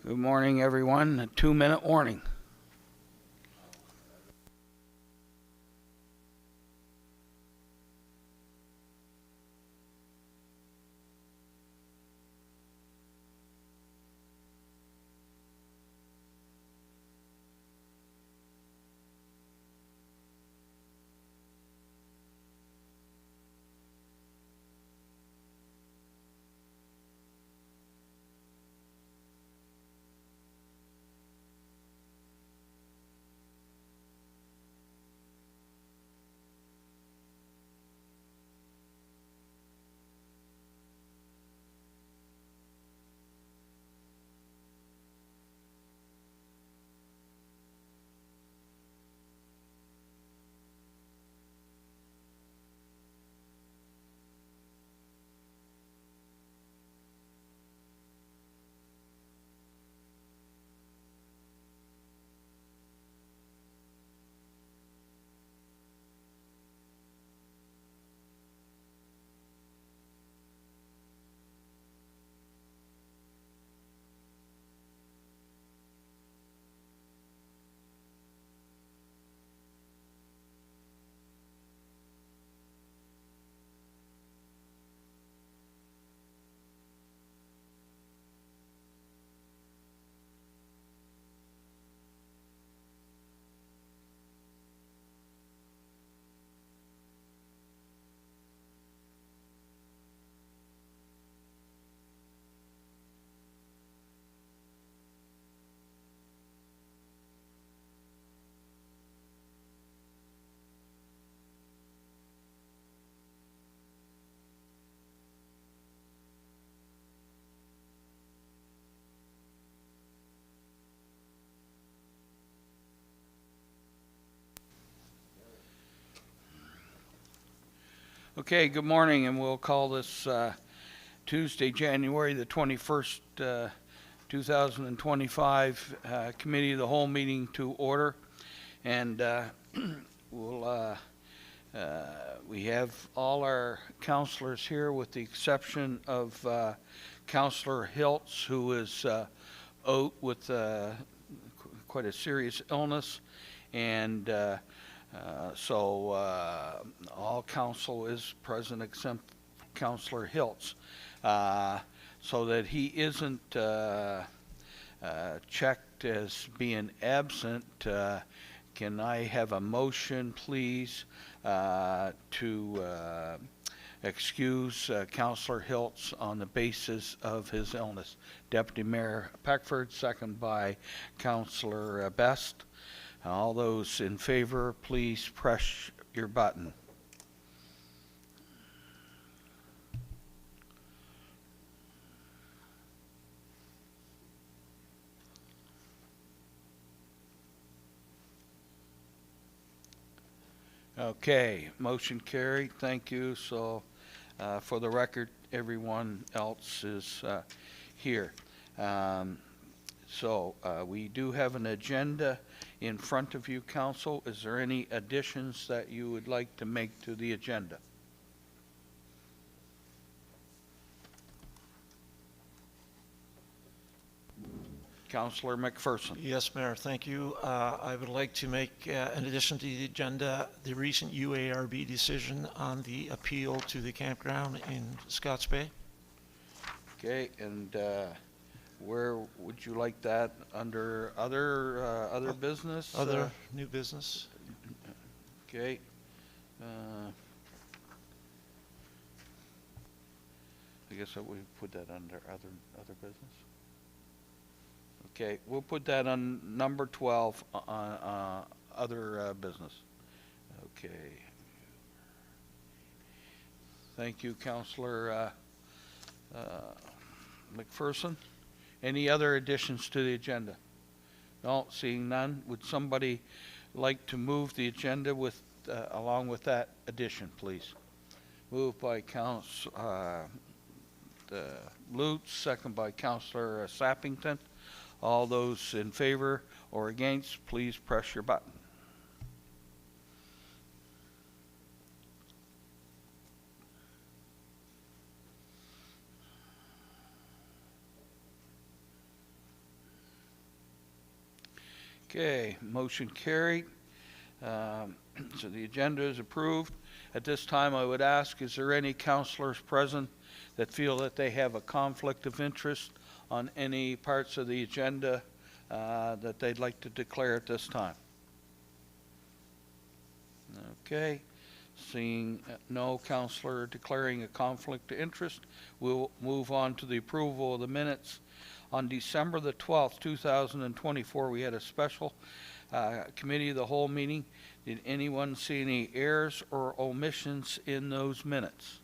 Good morning, everyone. A 2-minute warning. Okay, good morning, and we'll call this Tuesday, January the 21st, 2025 Committee of the Whole meeting to order. And we'll we have all our counselors here with the exception of Counselor Hiltz, who is out with quite a serious illness, and so all council is present except Counselor Hiltz, so that he isn't checked as being absent. Can I have a motion, please, to excuse Counselor Hiltz on the basis of his illness? Deputy Mayor Peckford, second by Counselor Best. All those in favor, please press your button. Okay, motion carried. Thank you. So, for the record, everyone else is here. So, we do have an agenda in front of you, Council. Is there any additions that you would like to make to the agenda? Councillor McPherson. Yes, Mayor, thank you. I would like to make, in addition to the agenda, the recent UARB decision on the appeal to the campground in Scotts Bay. Okay, and where would you like that? Under other business? Other new business. Okay. I guess we put that under other business. Okay, we'll put that on number 12 on other business. Okay. Thank you, Councillor McPherson. Any other additions to the agenda? No, seeing none. Would somebody like to move the agenda with along with that addition, please? Moved by Councillor Lutz, second by Councillor Sappington. All those in favor or against, please press your button. Okay, motion carried. So the agenda is approved. At this time, I would ask, is there any councilors present that feel that they have a conflict of interest on any parts of the agenda that they'd like to declare at this time? Okay, seeing no councilor declaring a conflict of interest, we'll move on to the approval of the minutes. On December the 12th, 2024, we had a special committee of the whole meeting. Did anyone see any errors or omissions in those minutes?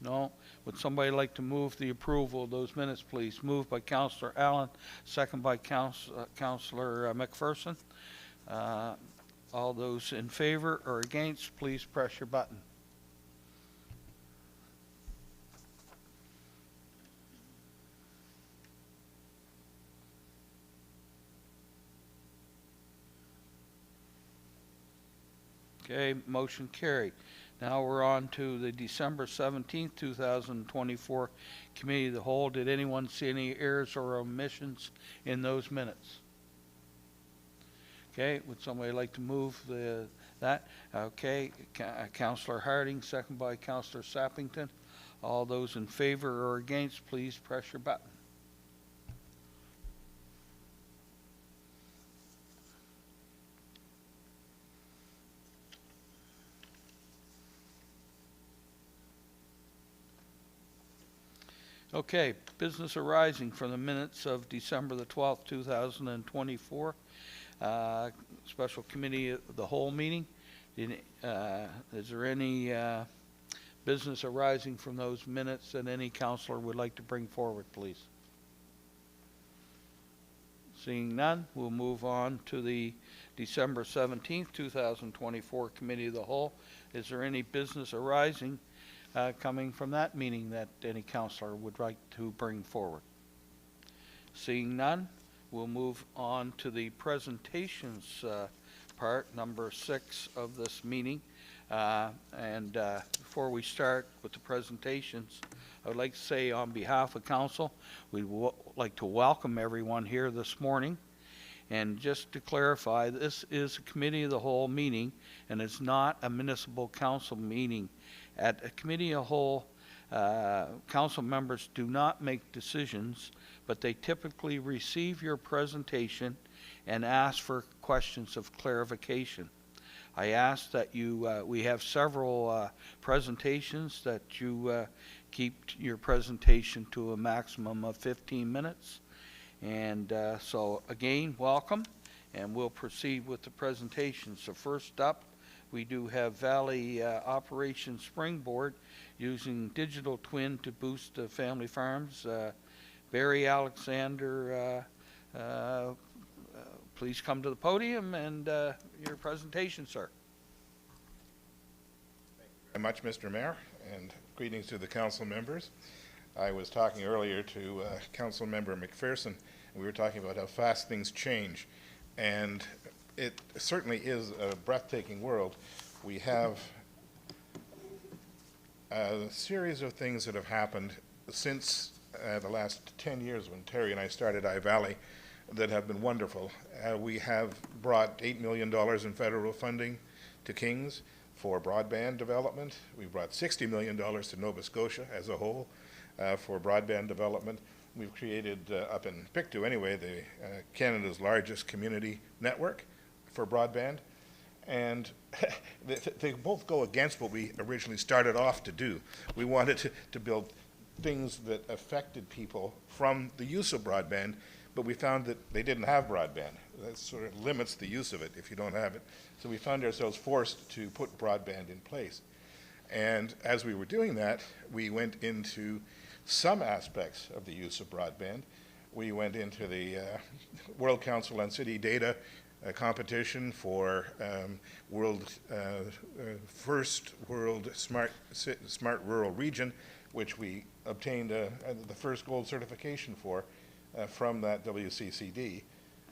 No? Would somebody like to move the approval of those minutes, please? Moved by Councillor Allen, second by Councillor McPherson. All those in favor or against, please press your button. Okay, motion carried. Now we're on to the December 17th, 2024 Committee of the Whole. Did anyone see any errors or omissions in those minutes? Okay, would somebody like to move that? Okay, Councillor Harding, second by Councillor Sappington. All those in favor or against, please press your button. Okay, business arising from the minutes of December the 12th, 2024. Special Committee of the Whole meeting. Is there any business arising from those minutes that any councillor would like to bring forward, please? Seeing none, we'll move on to the December 17th, 2024 Committee of the Whole. Is there any business arising coming from that meeting that any councillor would like to bring forward? Seeing none, we'll move on to the presentations part, number 6 of this meeting. Before we start with the presentations, I would like to say on behalf of council, we'd like to welcome everyone here this morning. And just to clarify, this is a Committee of the Whole meeting and it's not a municipal council meeting. At a Committee of the Whole, council members do not make decisions, but they typically receive your presentation and ask for questions of clarification. I ask that we have several presentations, that you keep your presentation to a maximum of 15 minutes. And so again, welcome, and we'll proceed with the presentations. So first up, we do have Valley Operation Springboard, using digital twin to boost family farms. Barry Alexander, please come to the podium and your presentation, sir. Thank you very much, Mr. Mayor, and greetings to the council members. I was talking earlier to Council Member McPherson, and we were talking about how fast things change, and it certainly is a breathtaking world. We have a series of things that have happened since the last 10 years when Terry and I started iValley that have been wonderful. We have brought $8 million in federal funding to Kings for broadband development. We brought $60 million to Nova Scotia as a whole for broadband development. We've created, up in Pictou anyway, Canada's largest community network for broadband. And they both go against what we originally started off to do. We wanted to build things that affected people from the use of broadband, but we found that they didn't have broadband. That sort of limits the use of it if you don't have it. So we found ourselves forced to put broadband in place. And as we were doing that, we went into some aspects of the use of broadband. We went into the World Council on City Data competition for first world smart rural region, which we obtained the first gold certification for from that WCCD.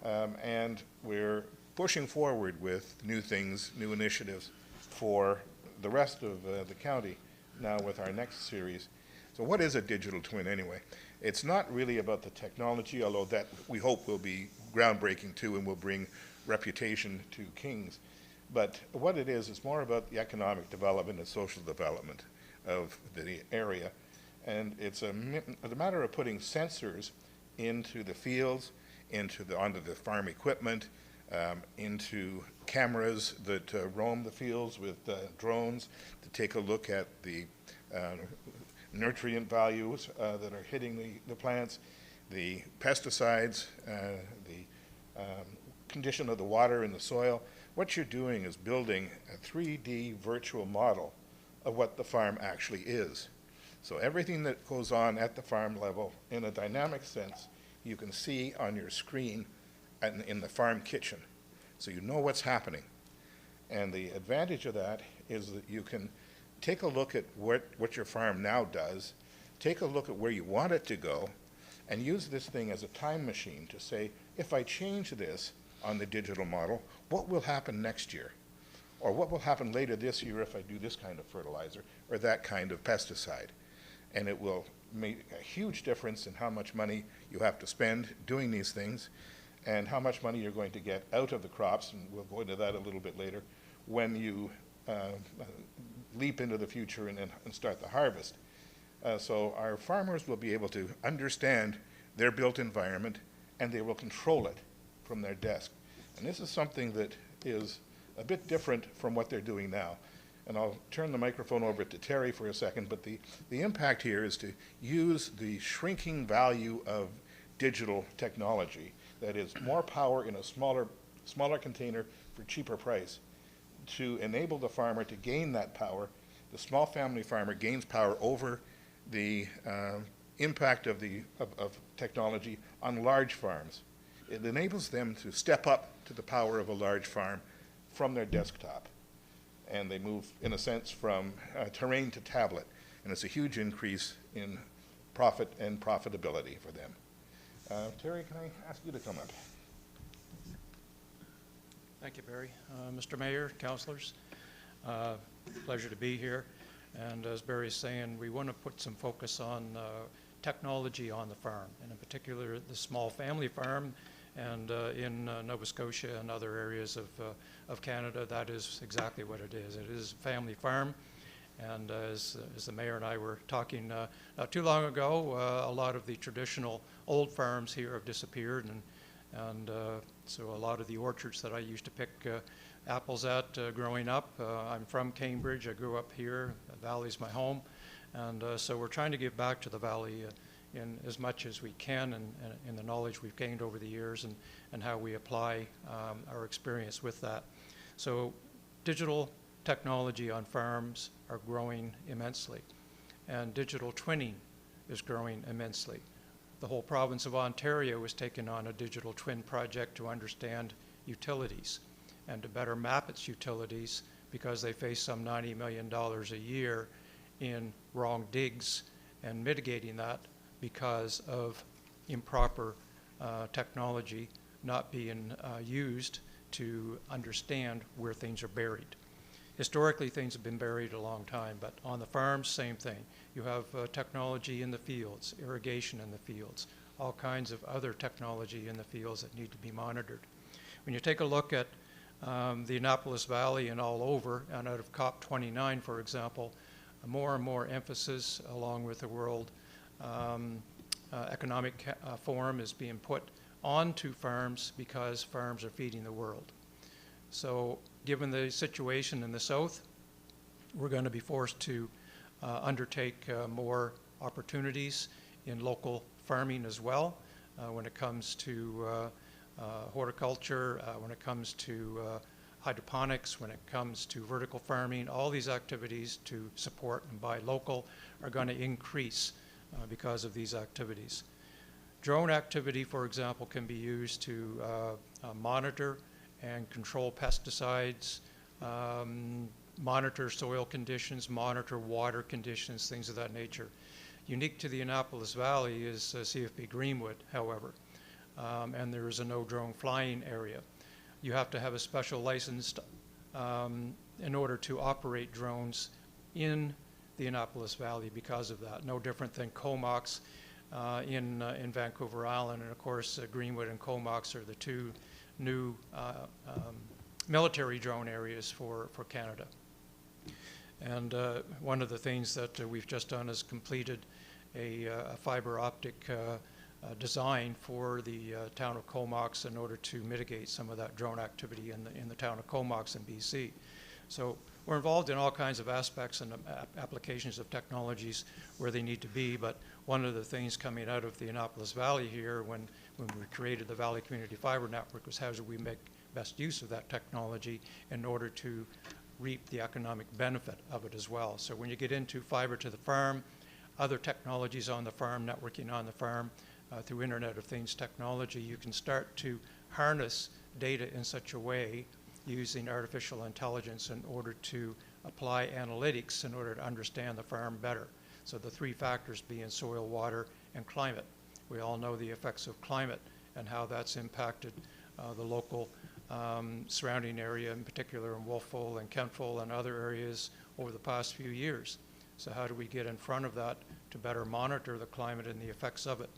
And we're pushing forward with new things, new initiatives for the rest of the county now with our next series. So what is a digital twin anyway? It's not really about the technology, although that we hope will be groundbreaking too and will bring reputation to Kings. But what it is more about the economic development and social development of the area. And it's a matter of putting sensors into the fields, onto the farm equipment, into cameras that roam the fields with drones to take a look at the nutrient values that are hitting the plants, the pesticides, the condition of the water in the soil. What you're doing is building a 3D virtual model of what the farm actually is. So everything that goes on at the farm level in a dynamic sense, you can see on your screen in the farm kitchen. So you know what's happening. And the advantage of that is that you can take a look at what your farm now does, take a look at where you want it to go, and use this thing as a time machine to say, if I change this on the digital model, what will happen next year? Or what will happen later this year if I do this kind of fertilizer or that kind of pesticide? And it will make a huge difference in how much money you have to spend doing these things and how much money you're going to get out of the crops, and we'll go into that a little bit later, when you leap into the future and start the harvest. So our farmers will be able to understand their built environment and they will control it from their desk. And this is something that is a bit different from what they're doing now. And I'll turn the microphone over to Terry for a second, but the impact here is to use the shrinking value of digital technology, that is more power in a smaller container for cheaper price, to enable the farmer to gain that power. The small family farmer gains power over the impact of technology on large farms. It enables them to step up to the power of a large farm from their desktop. And they move, in a sense, from terrain to tablet. And it's a huge increase in profit and profitability for them. Terry, can I ask you to come up? Thank you, Barry. Mr. Mayor, councilors, pleasure to be here. And as Barry's saying, we want to put some focus on technology on the farm, and in particular the small family farm. And in Nova Scotia and other areas of Canada, that is exactly what it is. It is a family farm. And as the mayor and I were talking not too long ago, a lot of the traditional old farms here have disappeared. And so a lot of the orchards that I used to pick apples at growing up, I'm from Cambridge. I grew up here. The valley's my home. And so we're trying to give back to the valley in as much as we can, and in the knowledge we've gained over the years, and how we apply our experience with that. So digital technology on farms are growing immensely, and digital twinning is growing immensely. The whole province of Ontario has taken on a digital twin project to understand utilities and to better map its utilities, because they face some $90 million a year in wrong digs, and mitigating that because of improper technology not being used to understand where things are buried. Historically, things have been buried a long time, but on the farms, same thing. You have technology in the fields, irrigation in the fields, all kinds of other technology in the fields that need to be monitored. When you take a look at the Annapolis Valley and all over, and out of COP29, for example, more and more emphasis, along with the World Economic Forum, is being put onto farms, because farms are feeding the world. So given the situation in the South, we're going to be forced to undertake more opportunities in local farming as well, when it comes to horticulture, when it comes to hydroponics, when it comes to vertical farming. All these activities to support and buy local are going to increase because of these activities. Drone activity, for example, can be used to monitor and control pesticides, monitor soil conditions, monitor water conditions, things of that nature. Unique to the Annapolis Valley is CFB Greenwood, however, and there is a no drone flying area. You have to have a special license in order to operate drones in the Annapolis Valley because of that. No different than Comox in Vancouver Island, and of course Greenwood and Comox are the two new military drone areas for Canada. And one of the things that we've just done is completed a fiber optic design for the town of Comox in order to mitigate some of that drone activity in the town of Comox in BC. So we're involved in all kinds of aspects and applications of technologies where they need to be, but one of the things coming out of the Annapolis Valley here when we created the Valley Community Fiber Network was how do we make best use of that technology in order to reap the economic benefit of it as well. So when you get into fiber to the farm, other technologies on the farm, networking on the farm, through Internet of Things technology, you can start to harness data in such a way using artificial intelligence in order to apply analytics in order to understand the farm better. So the three factors being soil, water, and climate. We all know the effects of climate and how that's impacted the local surrounding area, in particular in Wolfville and Kentville and other areas over the past few years. So how do we get in front of that to better monitor the climate and the effects of it?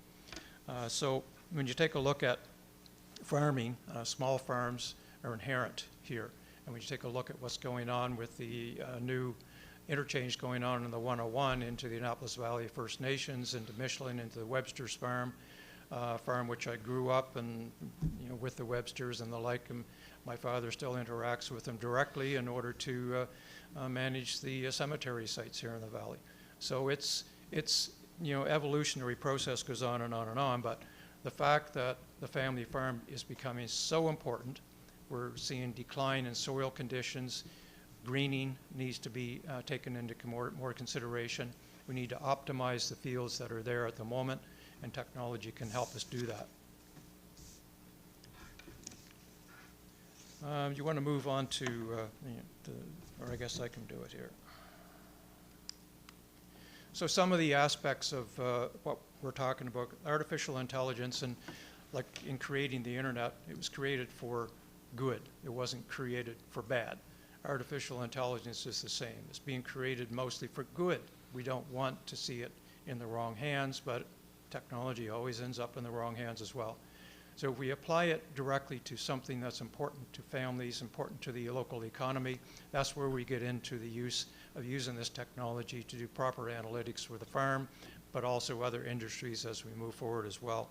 So when you take a look at farming, small farms are inherent here. And when you take a look at what's going on with the new interchange going on in the 101 into the Annapolis Valley First Nations, into Michelin, into the Webster's farm, which I grew up and with the Websters and the like, and my father still interacts with them directly in order to manage the cemetery sites here in the valley. So it's evolutionary process goes on and on and on, but the fact that the family farm is becoming so important, we're seeing decline in soil conditions, greening needs to be taken into more consideration. We need to optimize the fields that are there at the moment, and technology can help us do that. You want to move on to, or I guess I can do it here. So some of the aspects of what we're talking about, artificial intelligence, and like in creating the internet, it was created for good. It wasn't created for bad. Artificial intelligence is the same. It's being created mostly for good. We don't want to see it in the wrong hands, but technology always ends up in the wrong hands as well. So if we apply it directly to something that's important to families, important to the local economy, that's where we get into the use of using this technology to do proper analytics for the farm, but also other industries as we move forward as well.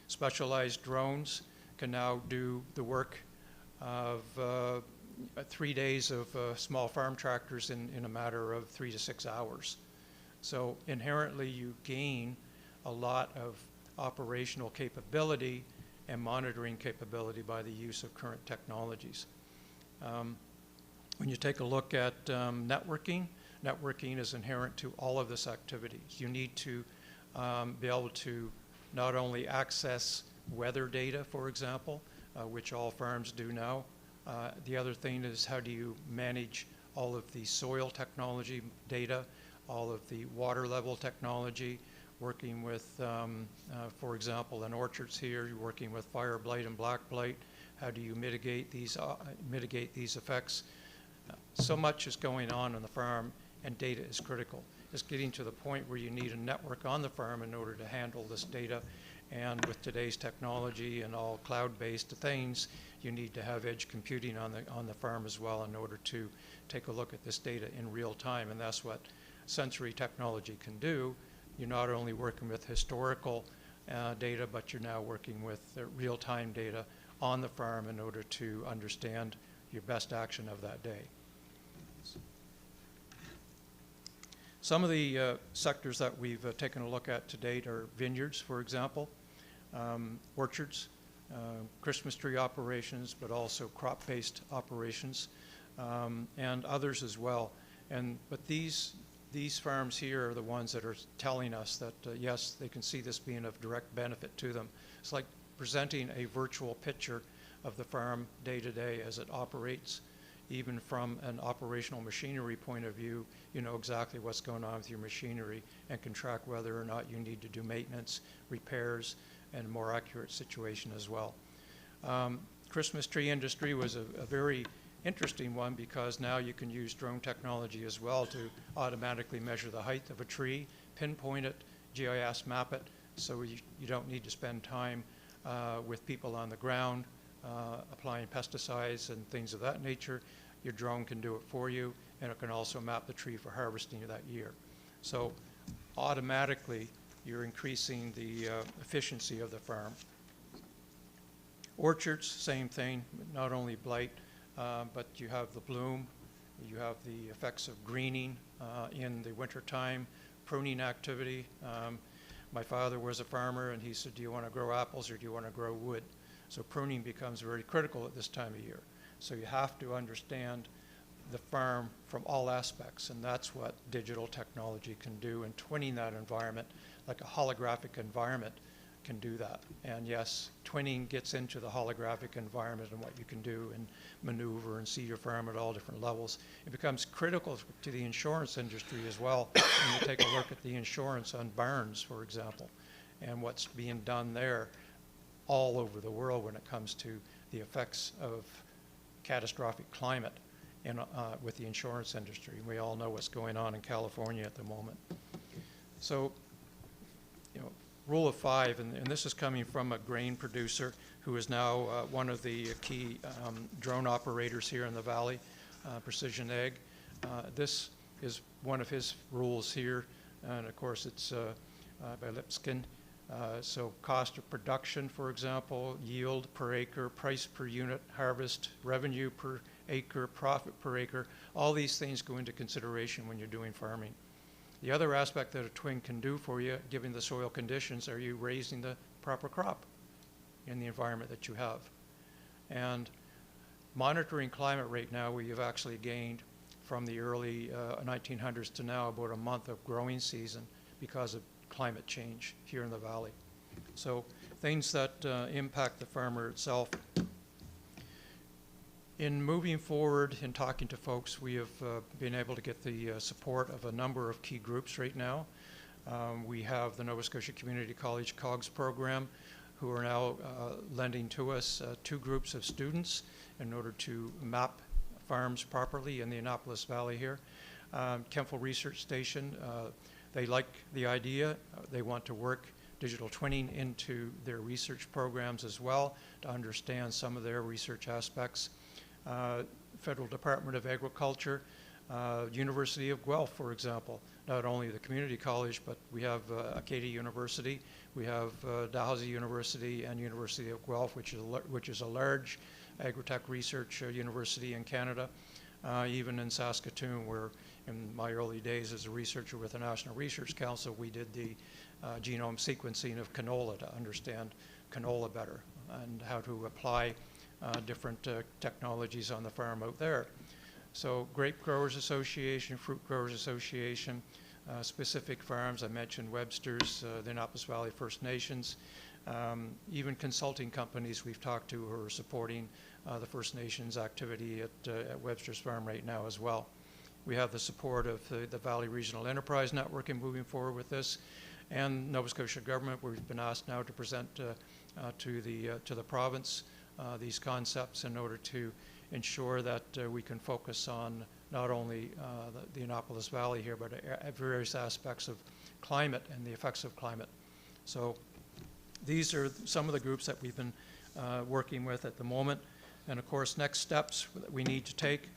Specialized drones can now do the work of 3 days of small farm tractors in a matter of 3 to 6 hours. So inherently you gain a lot of operational capability and monitoring capability by the use of current technologies. When you take a look at networking is inherent to all of this activity. You need to be able to not only access weather data, for example, which all farms do now. The other thing is how do you manage all of the soil technology data, all of the water level technology, working with, for example, in orchards here, you're working with fire blight and black blight. How do you mitigate these effects? So much is going on the farm, and data is critical. It's getting to the point where you need a network on the farm in order to handle this data. And with today's technology and all cloud-based things, you need to have edge computing on the farm as well in order to take a look at this data in real time. And that's what sensory technology can do. You're not only working with historical data, but you're now working with real-time data on the farm in order to understand your best action of that day. Some of the sectors that we've taken a look at to date are vineyards, for example, orchards, Christmas tree operations, but also crop-based operations, and others as well. But these farms here are the ones that are telling us that, yes, they can see this being of direct benefit to them. It's like presenting a virtual picture of the farm day to day as it operates. Even from an operational machinery point of view, you know exactly what's going on with your machinery and can track whether or not you need to do maintenance, repairs, and a more accurate situation as well. Christmas tree industry was a very interesting one because now you can use drone technology as well to automatically measure the height of a tree, pinpoint it, GIS map it, so you don't need to spend time with people on the ground applying pesticides and things of that nature. Your drone can do it for you, and it can also map the tree for harvesting that year. So automatically, you're increasing the efficiency of the farm. Orchards, same thing, not only blight, but you have the bloom, you have the effects of greening in the wintertime, pruning activity. My father was a farmer, and he said, do you want to grow apples or do you want to grow wood? So pruning becomes very critical at this time of year. So you have to understand the farm from all aspects, and that's what digital technology can do, and twinning that environment, like a holographic environment, can do that. And yes, twinning gets into the holographic environment and what you can do and maneuver and see your farm at all different levels. It becomes critical to the insurance industry as well. When you take a look at the insurance on barns, for example, and what's being done there all over the world when it comes to the effects of catastrophic climate in, with the insurance industry. We all know what's going on in California at the moment. So, you know, rule of 5, and this is coming from a grain producer who is now one of the key drone operators here in the valley, Precision Ag. This is one of his rules here, and of course it's by Lipskin. So cost of production, for example, yield per acre, price per unit, harvest, revenue per acre, profit per acre, all these things go into consideration when you're doing farming. The other aspect that a twin can do for you, given the soil conditions, are you raising the proper crop in the environment that you have? And monitoring climate right now, we have actually gained from the early 1900s to now about a month of growing season because of climate change here in the valley. So things that impact the farmer itself. In moving forward and talking to folks, we have been able to get the support of a number of key groups right now. We have the Nova Scotia Community College COGS program, who are now lending to us 2 groups of students in order to map farms properly in the Annapolis Valley here. Kempfel Research Station, they like the idea. They want to work digital twinning into their research programs as well to understand some of their research aspects. Federal Department of Agriculture, University of Guelph, for example, not only the community college, but we have Acadia University, we have Dalhousie University and University of Guelph, which is a large agri-tech research university in Canada. Even in Saskatoon, where in my early days as a researcher with the National Research Council, we did the genome sequencing of canola to understand canola better and how to apply different technologies on the farm out there. So Grape Growers Association, Fruit Growers Association, specific farms, I mentioned Webster's, the Annapolis Valley First Nations, even consulting companies we've talked to who are supporting the First Nations activity at Webster's Farm right now as well. We have the support of the Valley Regional Enterprise Network in moving forward with this, and Nova Scotia government, where we've been asked now to present to the province these concepts in order to ensure that we can focus on not only the Annapolis Valley here, but various aspects of climate and the effects of climate. So these are some of the groups that we've been working with at the moment. And of course, next steps that we need to take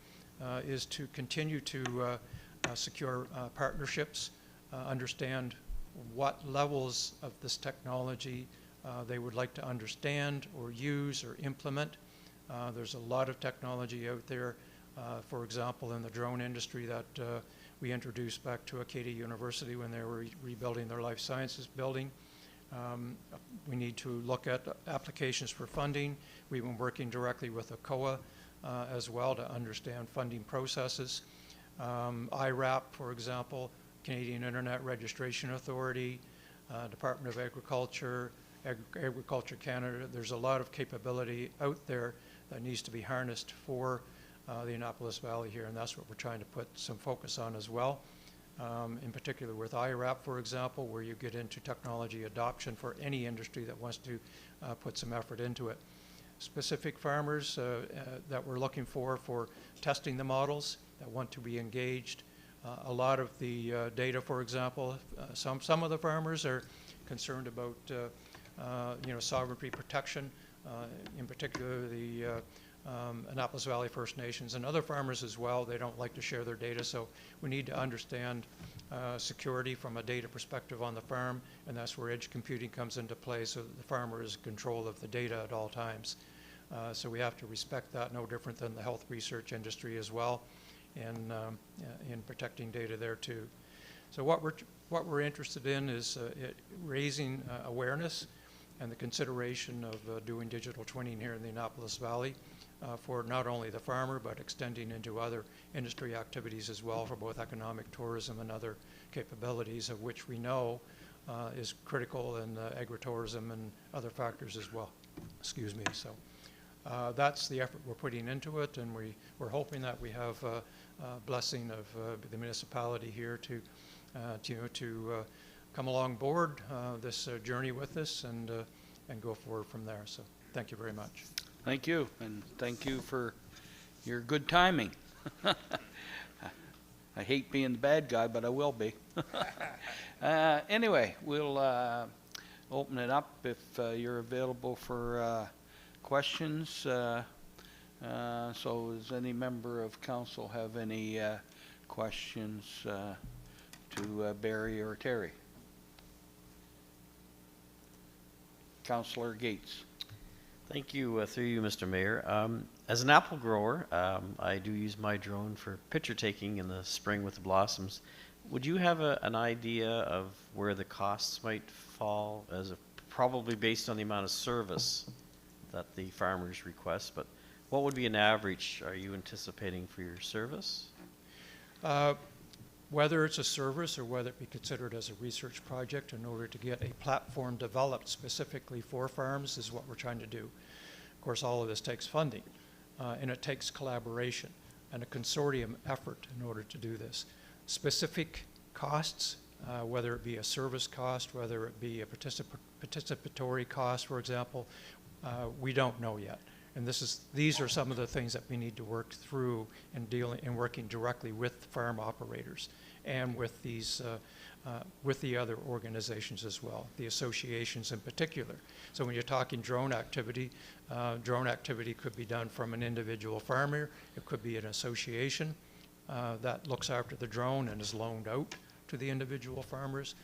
is to continue to secure partnerships, understand what levels of this technology they would like to understand or use or implement. There's a lot of technology out there, for example, in the drone industry that we introduced back to Acadia University when they were rebuilding their life sciences building. We need to look at applications for funding. We've been working directly with ACOA as well to understand funding processes. IRAP, for example, Canadian Internet Registration Authority, Department of Agriculture, Agriculture Canada. There's a lot of capability out there that needs to be harnessed for the Annapolis Valley here, and that's what we're trying to put some focus on as well. In particular with IRAP, for example, where you get into technology adoption for any industry that wants to put some effort into it. specific farmers that we're looking for testing the models, that want to be engaged. A lot of the data, for example, some of the farmers are concerned about sovereignty protection, in particular the Annapolis Valley First Nations and other farmers as well. They don't like to share their data, so we need to understand security from a data perspective on the farm, and that's where edge computing comes into play, so that the farmer is in control of the data at all times. So we have to respect that, no different than the health research industry as well, in protecting data there too. So what we're interested in is raising awareness and the consideration of doing digital twinning here in the Annapolis Valley for not only the farmer, but extending into other industry activities as well, for both economic tourism and other capabilities, of which we know is critical in agritourism and other factors as well. Excuse me. So that's the effort we're putting into it, and we're hoping that we have a blessing of the municipality here to come along board this journey with us and go forward from there. So thank you very much. Thank you, and thank you for your good timing. I hate being the bad guy, but I will be. Anyway, we'll open it up if you're available for questions. So does any member of council have any questions to Barry or Terry? Councillor Gates. Thank you, through you, Mr. Mayor. As an apple grower, I do use my drone for picture taking in the spring with the blossoms. Would you have an idea of where the costs might fall, probably based on the amount of service that the farmers request, but what would be an average are you anticipating for your service? Whether it's a service or whether it be considered as a research project in order to get a platform developed specifically for farms is what we're trying to do. Of course, all of this takes funding, and it takes collaboration and a consortium effort in order to do this. Specific costs, whether it be a service cost, whether it be a participatory cost, for example, we don't know yet. And these are some of the things that we need to work through in working directly with farm operators and with the other organizations as well, the associations in particular. So when you're talking drone activity could be done from an individual farmer. It could be an association that looks after the drone and is loaned out to the individual farmers.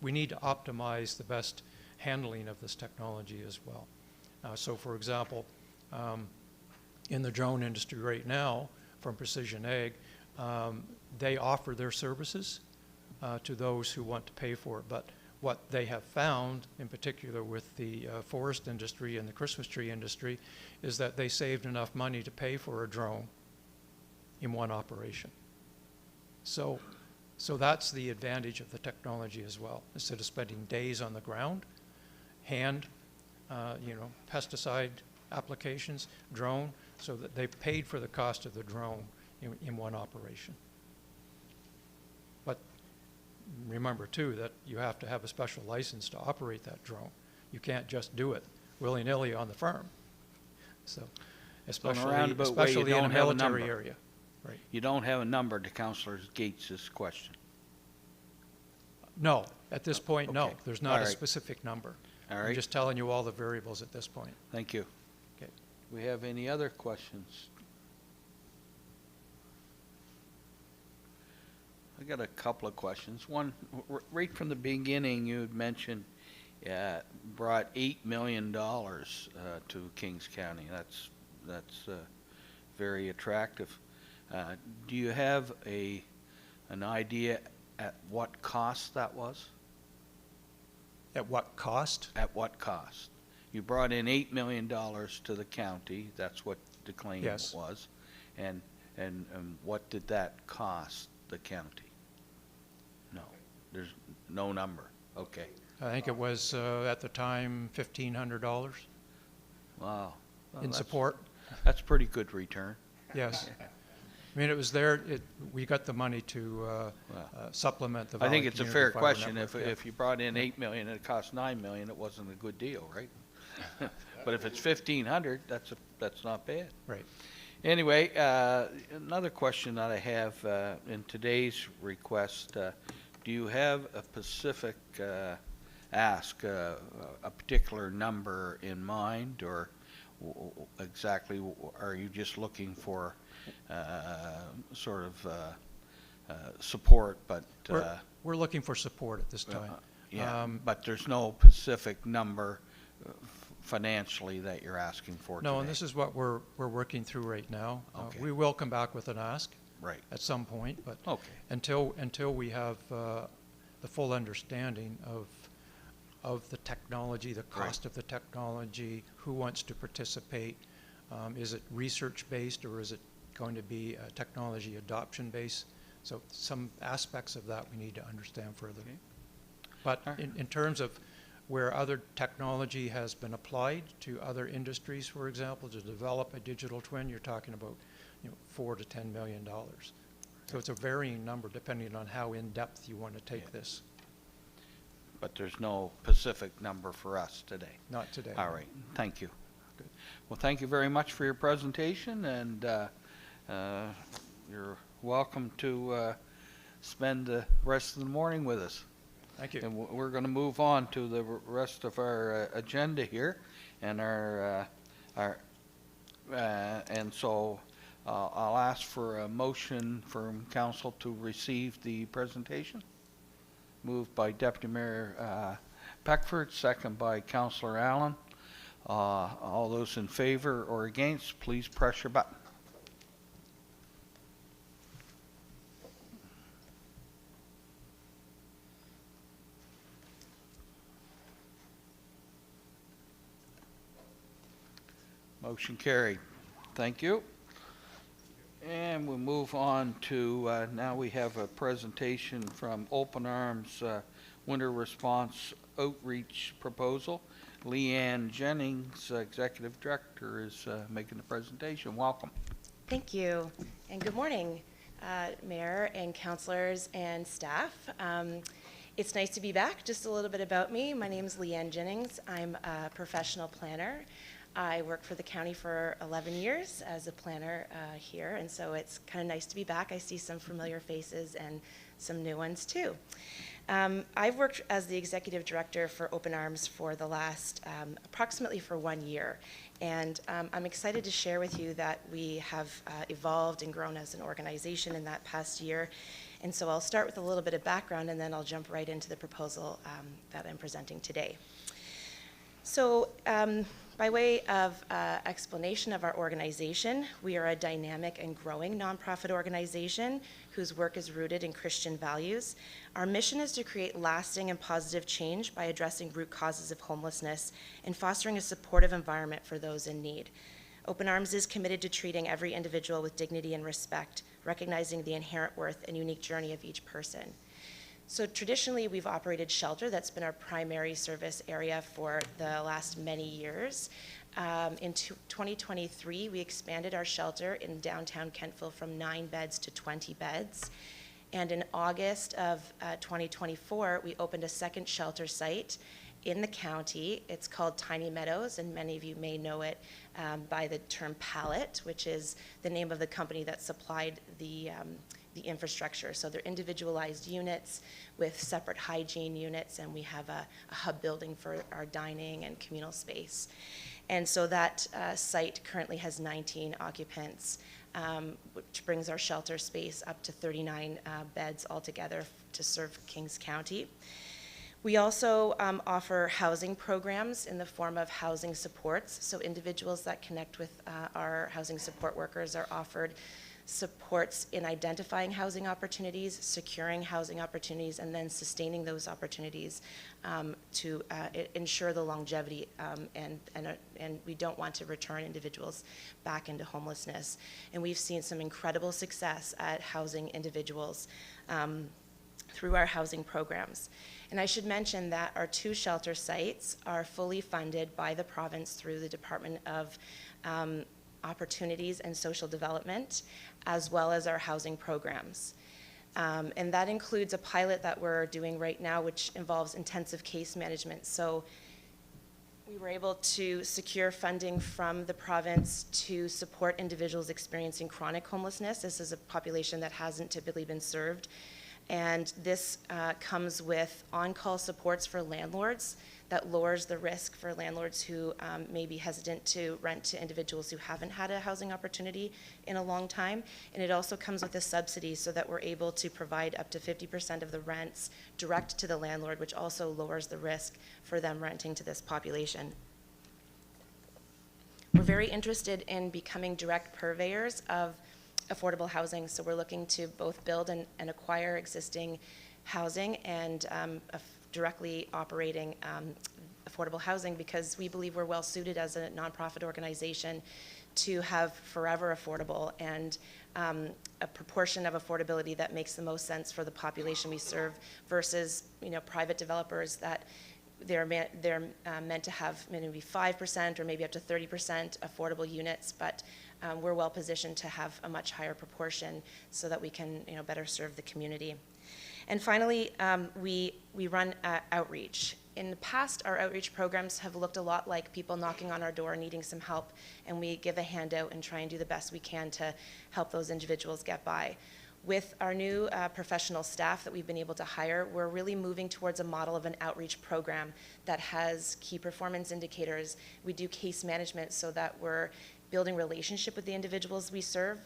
We need to optimize the best handling of this technology as well. So for example, in the drone industry right now, from Precision Ag, they offer their services to those who want to pay for it. But what they have found, in particular with the forest industry and the Christmas tree industry, is that they saved enough money to pay for a drone in one operation. So that's the advantage of the technology as well. Instead of spending days on the ground, pesticide applications, drone, so that they paid for the cost of the drone in one operation. But remember too that you have to have a special license to operate that drone. You can't just do it willy-nilly on the farm. So especially in a military area. Right. You don't have a number to Councillor Gates' question? No, at this point, no. Okay. There's not a specific number. All right. I'm just telling you all the variables at this point. Thank you. Okay. Do we have any other questions? I got a couple of questions. One, right from the beginning, you had mentioned brought $8 million to Kings County. That's very attractive. Do you have an idea at what cost that was? At what cost? At what cost? You brought in $8 million to the county. That's what the claim was. And what did that cost the county? No, there's no number. Okay. I think it was at the time $1,500 Wow. Well, in support. That's pretty good return. Yes. I mean, it was there. We got the money to supplement the. I think it's a fair question. Network, If you brought in $8 million and it cost $9 million, it wasn't a good deal, right? But if it's 1,500, that's not bad. Right. Anyway, another question that I have in today's request, do you have a specific ask, a particular number in mind, or exactly are you just looking for sort of support, but We're looking for support at this time. yeah, Um, but there's no specific number financially that you're asking for today? No, and this is what we're working through right now. Okay. We will come back with an ask Right, at some point, but okay, until we have the full understanding of the technology, the cost of the technology, who wants to participate, is it research-based or is it going to be technology adoption-based? So some aspects of that we need to understand further. Okay. But All right. in terms of where other technology has been applied to other industries, for example, to develop a digital twin, you're talking about, $4 to $10 million. So it's a varying number depending on how in-depth you want to take Yeah. this. but there's no specific number for us today? Not today. All right, thank you. Good. Well, thank you very much for your presentation, and you're welcome to spend the rest of the morning with us. Thank you. And we're going to move on to the rest of our agenda here, and and so I'll ask for a motion from council to receive the presentation. Moved by Deputy Mayor Peckford, second by Councillor Allen. All those in favor or against, please press your button. Motion carried. Thank you. And we'll move on to, now we have a presentation from Open Arms Winter Response Outreach Proposal. Leanne Jennings, Executive Director, is making the presentation. Welcome. Thank you, and good morning, Mayor and councilors and staff. It's nice to be back. Just a little bit about me. My name is Leanne Jennings. I'm a professional planner. I worked for the county for 11 years as a planner here, and so it's kind of nice to be back. I see some familiar faces and some new ones too. I've worked as the executive director for Open Arms for the last approximately for 1 year, and I'm excited to share with you that we have evolved and grown as an organization in that past year. And so I'll start with a little bit of background, and then I'll jump right into the proposal that I'm presenting today. So by way of explanation of our organization, we are a dynamic and growing nonprofit organization whose work is rooted in Christian values. Our mission is to create lasting and positive change by addressing root causes of homelessness and fostering a supportive environment for those in need. Open Arms is committed to treating every individual with dignity and respect, recognizing the inherent worth and unique journey of each person. So traditionally, we've operated shelter. That's been our primary service area for the last many years. In 2023, we expanded our shelter in downtown Kentville from 9 beds to 20 beds. And in August of 2024, we opened a second shelter site in the county. It's called Tiny Meadows, and many of you may know it by the term Pallet, which is the name of the company that supplied the infrastructure. So they're individualized units with separate hygiene units, and we have a hub building for our dining and communal space. And so that site currently has 19 occupants, which brings our shelter space up to 39 beds altogether to serve Kings County. We also offer housing programs in the form of housing supports. So individuals that connect with our housing support workers are offered supports in identifying housing opportunities, securing housing opportunities, and then sustaining those opportunities to ensure the longevity, and we don't want to return individuals back into homelessness. And we've seen some incredible success at housing individuals through our housing programs. And I should mention that our 2 shelter sites are fully funded by the province through the Department of Opportunities and Social Development, as well as our housing programs. And that includes a pilot that we're doing right now, which involves intensive case management. So We were able to secure funding from the province to support individuals experiencing chronic homelessness. This is a population that hasn't typically been served. And this comes with on-call supports for landlords that lowers the risk for landlords who may be hesitant to rent to individuals who haven't had a housing opportunity in a long time. And it also comes with a subsidy so that we're able to provide up to 50% of the rents direct to the landlord, which also lowers the risk for them renting to this population. We're very interested in becoming direct purveyors of affordable housing, so we're looking to both build and acquire existing housing and directly operating affordable housing, because we believe we're well suited as a nonprofit organization to have forever affordable and a proportion of affordability that makes the most sense for the population we serve versus, private developers that they're meant to have maybe 5% or maybe up to 30% affordable units, but we're well positioned to have a much higher proportion so that we can better serve the community. And finally, we run outreach. In the past, our outreach programs have looked a lot like people knocking on our door needing some help, and we give a handout and try and do the best we can to help those individuals get by. With our new professional staff that we've been able to hire, we're really moving towards a model of an outreach program that has key performance indicators. We do case management so that we're building relationship with the individuals we serve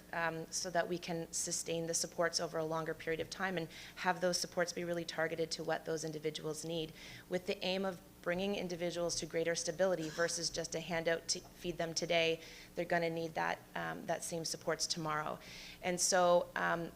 so that we can sustain the supports over a longer period of time and have those supports be really targeted to what those individuals need, with the aim of bringing individuals to greater stability versus just a handout to feed them today. They're going to need that same supports tomorrow. And so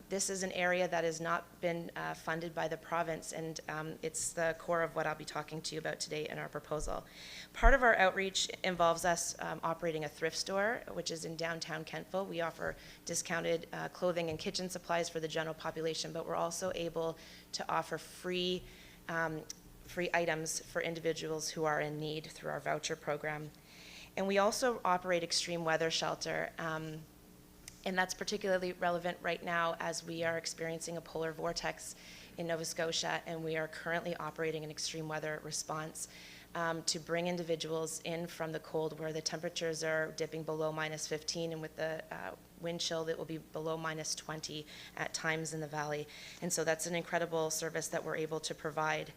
this is an area that has not been funded by the province, and it's the core of what I'll be talking to you about today in our proposal. Part of our outreach involves us operating a thrift store, which is in downtown Kentville. We offer discounted clothing and kitchen supplies for the general population, but we're also able to offer free items for individuals who are in need through our voucher program. And we also operate extreme weather shelter, and that's particularly relevant right now as we are experiencing a polar vortex in Nova Scotia, and we are currently operating an extreme weather response to bring individuals in from the cold, where the temperatures are dipping below -15, and with the wind chill that will be below -20 at times in the valley. And so that's an incredible service that we're able to provide.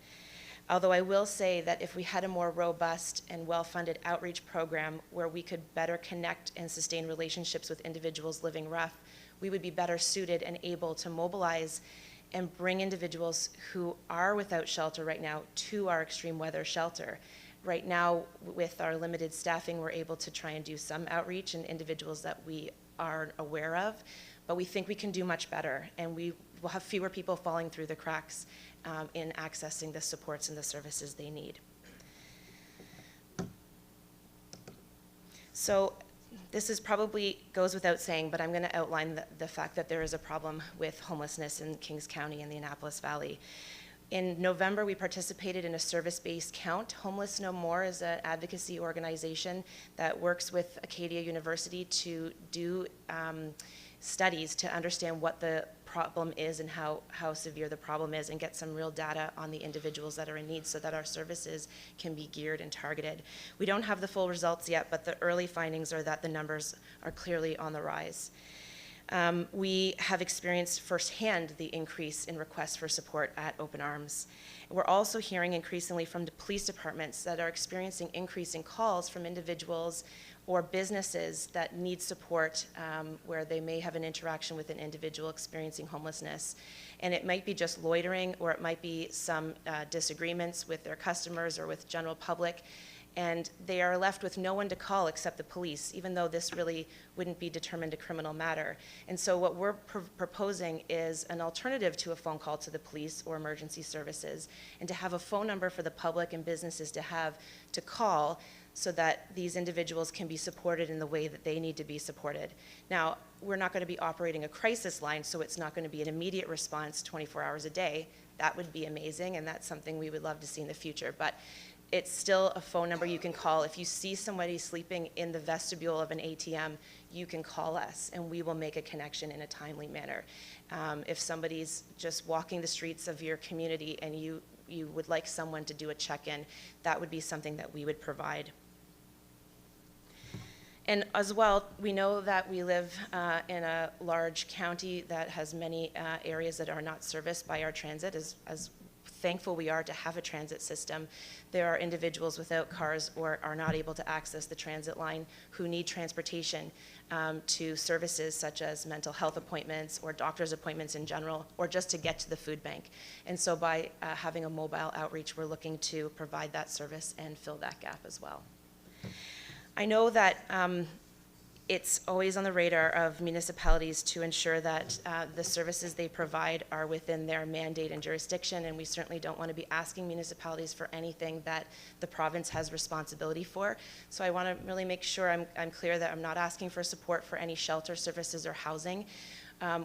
Although I will say that if we had a more robust and well-funded outreach program where we could better connect and sustain relationships with individuals living rough, we would be better suited and able to mobilize and bring individuals who are without shelter right now to our extreme weather shelter. Right now, with our limited staffing, we're able to try and do some outreach and individuals that we are aware of, but we think we can do much better, and we will have fewer people falling through the cracks in accessing the supports and the services they need. So this is probably goes without saying, but I'm going to outline the fact that there is a problem with homelessness in Kings County and the Annapolis Valley. In November, we participated in a service-based count. Homeless No More is an advocacy organization that works with Acadia University to do studies to understand what the problem is and how severe the problem is, and get some real data on the individuals that are in need so that our services can be geared and targeted. We don't have the full results yet, but the early findings are that the numbers are clearly on the rise. We have experienced firsthand the increase in requests for support at Open Arms. We're also hearing increasingly from the police departments that are experiencing increasing calls from individuals or businesses that need support where they may have an interaction with an individual experiencing homelessness. And it might be just loitering, or it might be some disagreements with their customers or with general public, and they are left with no one to call except the police, even though this really wouldn't be determined a criminal matter. And so what we're proposing is an alternative to a phone call to the police or emergency services, and to have a phone number for the public and businesses to call so that these individuals can be supported in the way that they need to be supported. Now, we're not going to be operating a crisis line, so it's not going to be an immediate response 24 hours a day. That would be amazing, and that's something we would love to see in the future. But it's still a phone number you can call. If you see somebody sleeping in the vestibule of an ATM, you can call us and we will make a connection in a timely manner. If somebody's just walking the streets of your community and you would like someone to do a check-in, that would be something that we would provide. And as well, we know that we live in a large county that has many areas that are not serviced by our transit. As thankful we are to have a transit system, there are individuals without cars or are not able to access the transit line who need transportation to services such as mental health appointments or doctor's appointments in general, or just to get to the food bank. And so by having a mobile outreach, we're looking to provide that service and fill that gap as well. I know that it's always on the radar of municipalities to ensure that the services they provide are within their mandate and jurisdiction, and we certainly don't want to be asking municipalities for anything that the province has responsibility for. So I want to really make sure I'm clear that I'm not asking for support for any shelter services or housing.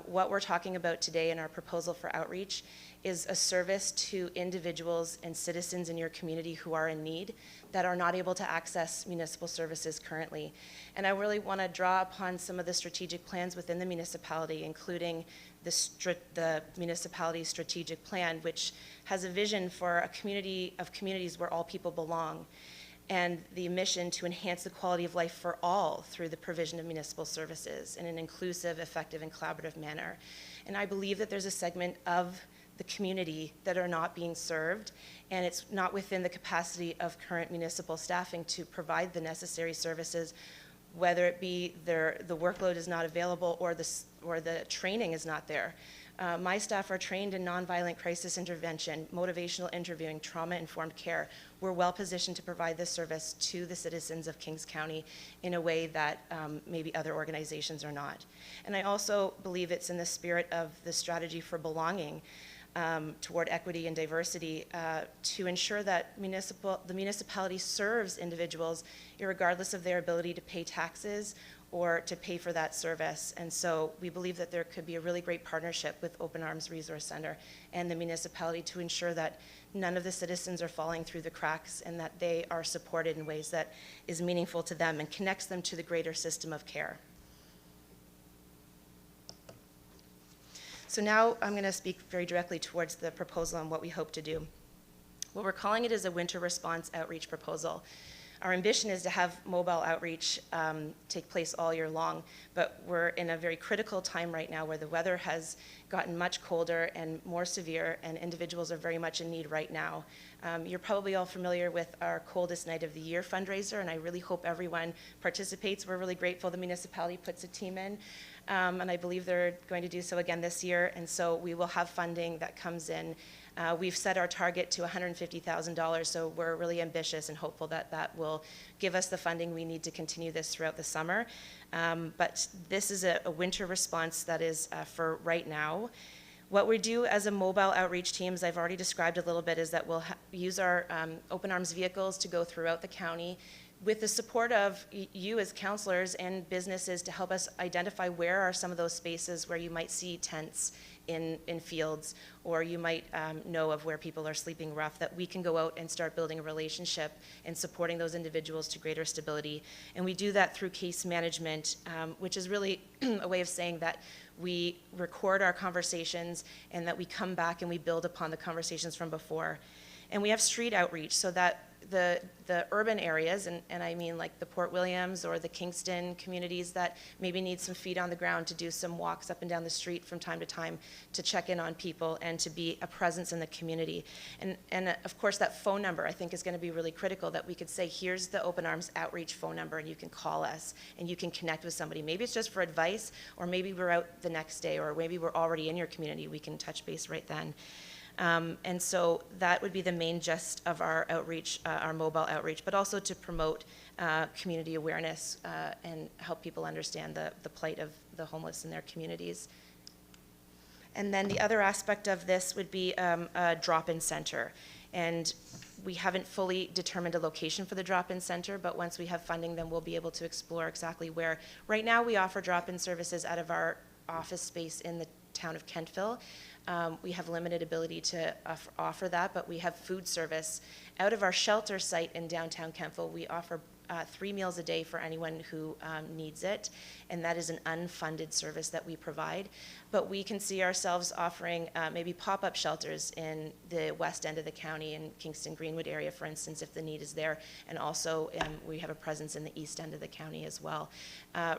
What we're talking about today in our proposal for outreach is a service to individuals and citizens in your community who are in need that are not able to access municipal services currently. And I really want to draw upon some of the strategic plans within the municipality, including the municipality's strategic plan, which has a vision for a community of communities where all people belong, and the mission to enhance the quality of life for all through the provision of municipal services in an inclusive, effective, and collaborative manner. And I believe that there's a segment of the community that are not being served, and it's not within the capacity of current municipal staffing to provide the necessary services, whether it be the workload is not available or the training is not there. My staff are trained in nonviolent crisis intervention, motivational interviewing, trauma-informed care. We're well positioned to provide this service to the citizens of Kings County in a way that maybe other organizations are not. And I also believe it's in the spirit of the strategy for belonging toward equity and diversity to ensure that the municipality serves individuals irregardless of their ability to pay taxes or to pay for that service. And so we believe that there could be a really great partnership with Open Arms Resource Center and the municipality to ensure that none of the citizens are falling through the cracks and that they are supported in ways that is meaningful to them and connects them to the greater system of care. So now I'm going to speak very directly towards the proposal and what we hope to do. What we're calling it is a winter response outreach proposal. Our ambition is to have mobile outreach take place all year long, but we're in a very critical time right now where the weather has gotten much colder and more severe, and individuals are very much in need right now. You're probably all familiar with our Coldest Night of the Year fundraiser, and I really hope everyone participates. We're really grateful the municipality puts a team in, and I believe they're going to do so again this year, and so we will have funding that comes in. We've set our target to $150,000, so we're really ambitious and hopeful that that will give us the funding we need to continue this throughout the summer. But this is a winter response that is for right now. What we do as a mobile outreach team, as I've already described a little bit, is that we'll use our Open Arms vehicles to go throughout the county with the support of you as counselors and businesses to help us identify where are some of those spaces where you might see tents in fields, or you might know of where people are sleeping rough, that we can go out and start building a relationship and supporting those individuals to greater stability. And we do that through case management, which is really a way of saying that we record our conversations and that we come back and we build upon the conversations from before. And we have street outreach so that the urban areas, and I mean like the Port Williams or the Kingston communities that maybe need some feet on the ground to do some walks up and down the street from time to time to check in on people and to be a presence in the community. And of course that phone number I think is going to be really critical, that we could say here's the Open Arms outreach phone number and you can call us and you can connect with somebody. Maybe it's just for advice, or maybe we're out the next day, or maybe we're already in your community. We can touch base right then. And so that would be the main gist of our outreach, our mobile outreach, but also to promote community awareness and help people understand the plight of the homeless in their communities. And then the other aspect of this would be a drop-in center. And we haven't fully determined a location for the drop-in center, but once we have funding, then we'll be able to explore exactly where. Right now, we offer drop-in services out of our office space in the town of Kentville. we have limited ability to offer that, but we have food service. Out of our shelter site in downtown Kentville, we offer 3 meals a day for anyone who needs it, and that is an unfunded service that we provide. But we can see ourselves offering maybe pop-up shelters in the west end of the county, in Kingston Greenwood area, for instance, if the need is there, and also we have a presence in the east end of the county as well.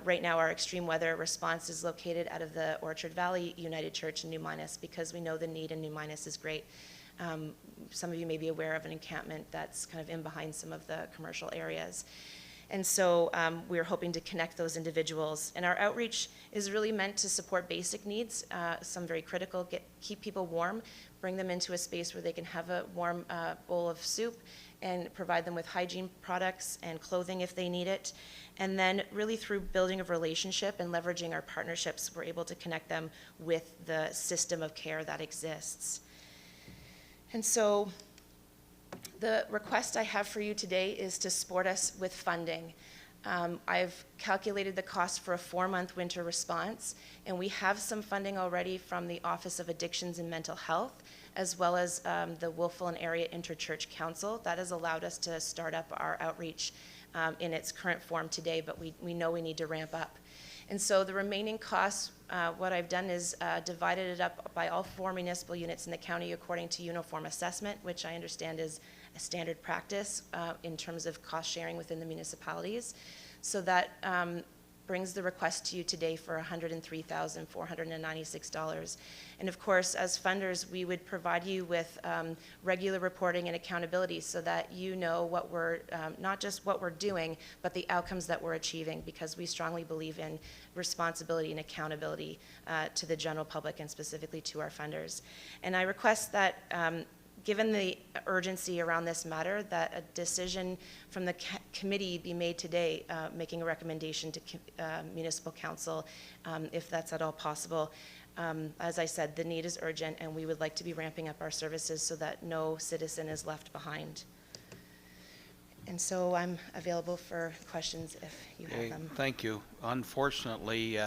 Right now, our extreme weather response is located out of the Orchard Valley United Church in New Minas, because we know the need in New Minas is great. Some of you may be aware of an encampment that's kind of in behind some of the commercial areas. And so we're hoping to connect those individuals. And our outreach is really meant to support basic needs, some very critical, keep people warm, bring them into a space where they can have a warm bowl of soup, and provide them with hygiene products and clothing if they need it. And then really through building a relationship and leveraging our partnerships, we're able to connect them with the system of care that exists. And so the request I have for you today is to support us with funding. I've calculated the cost for a 4-month winter response, and we have some funding already from the Office of Addictions and Mental Health, as well as the Wolfville and Area Interchurch Council. That has allowed us to start up our outreach in its current form today, but we know we need to ramp up. And so the remaining costs, what I've done is divided it up by all 4 municipal units in the county according to uniform assessment, which I understand is a standard practice in terms of cost sharing within the municipalities. So that brings the request to you today for $103,496. And of course, as funders, we would provide you with regular reporting and accountability so that you know what we're, not just what we're doing, but the outcomes that we're achieving, because we strongly believe in responsibility and accountability to the general public and specifically to our funders. And I request that given the urgency around this matter, that a decision from the committee be made today, making a recommendation to municipal council, if that's at all possible. As I said, the need is urgent, and we would like to be ramping up our services so that no citizen is left behind. And so I'm available for questions if you have them. Thank you. Unfortunately,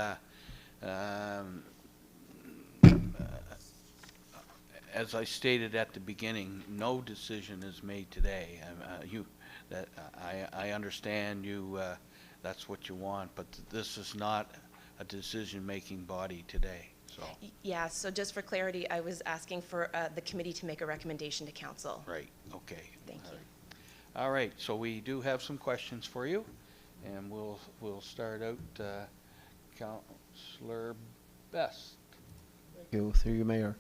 as I stated at the beginning, no decision is made today. I understand you. That's what you want, but this is not a decision-making body today. So. Yeah. So just for clarity, I was asking for the committee to make a recommendation to council. Right. Okay. Thank you. All right. So we do have some questions for you, and we'll start out. Councillor Best. Thank you, through you, Mayor.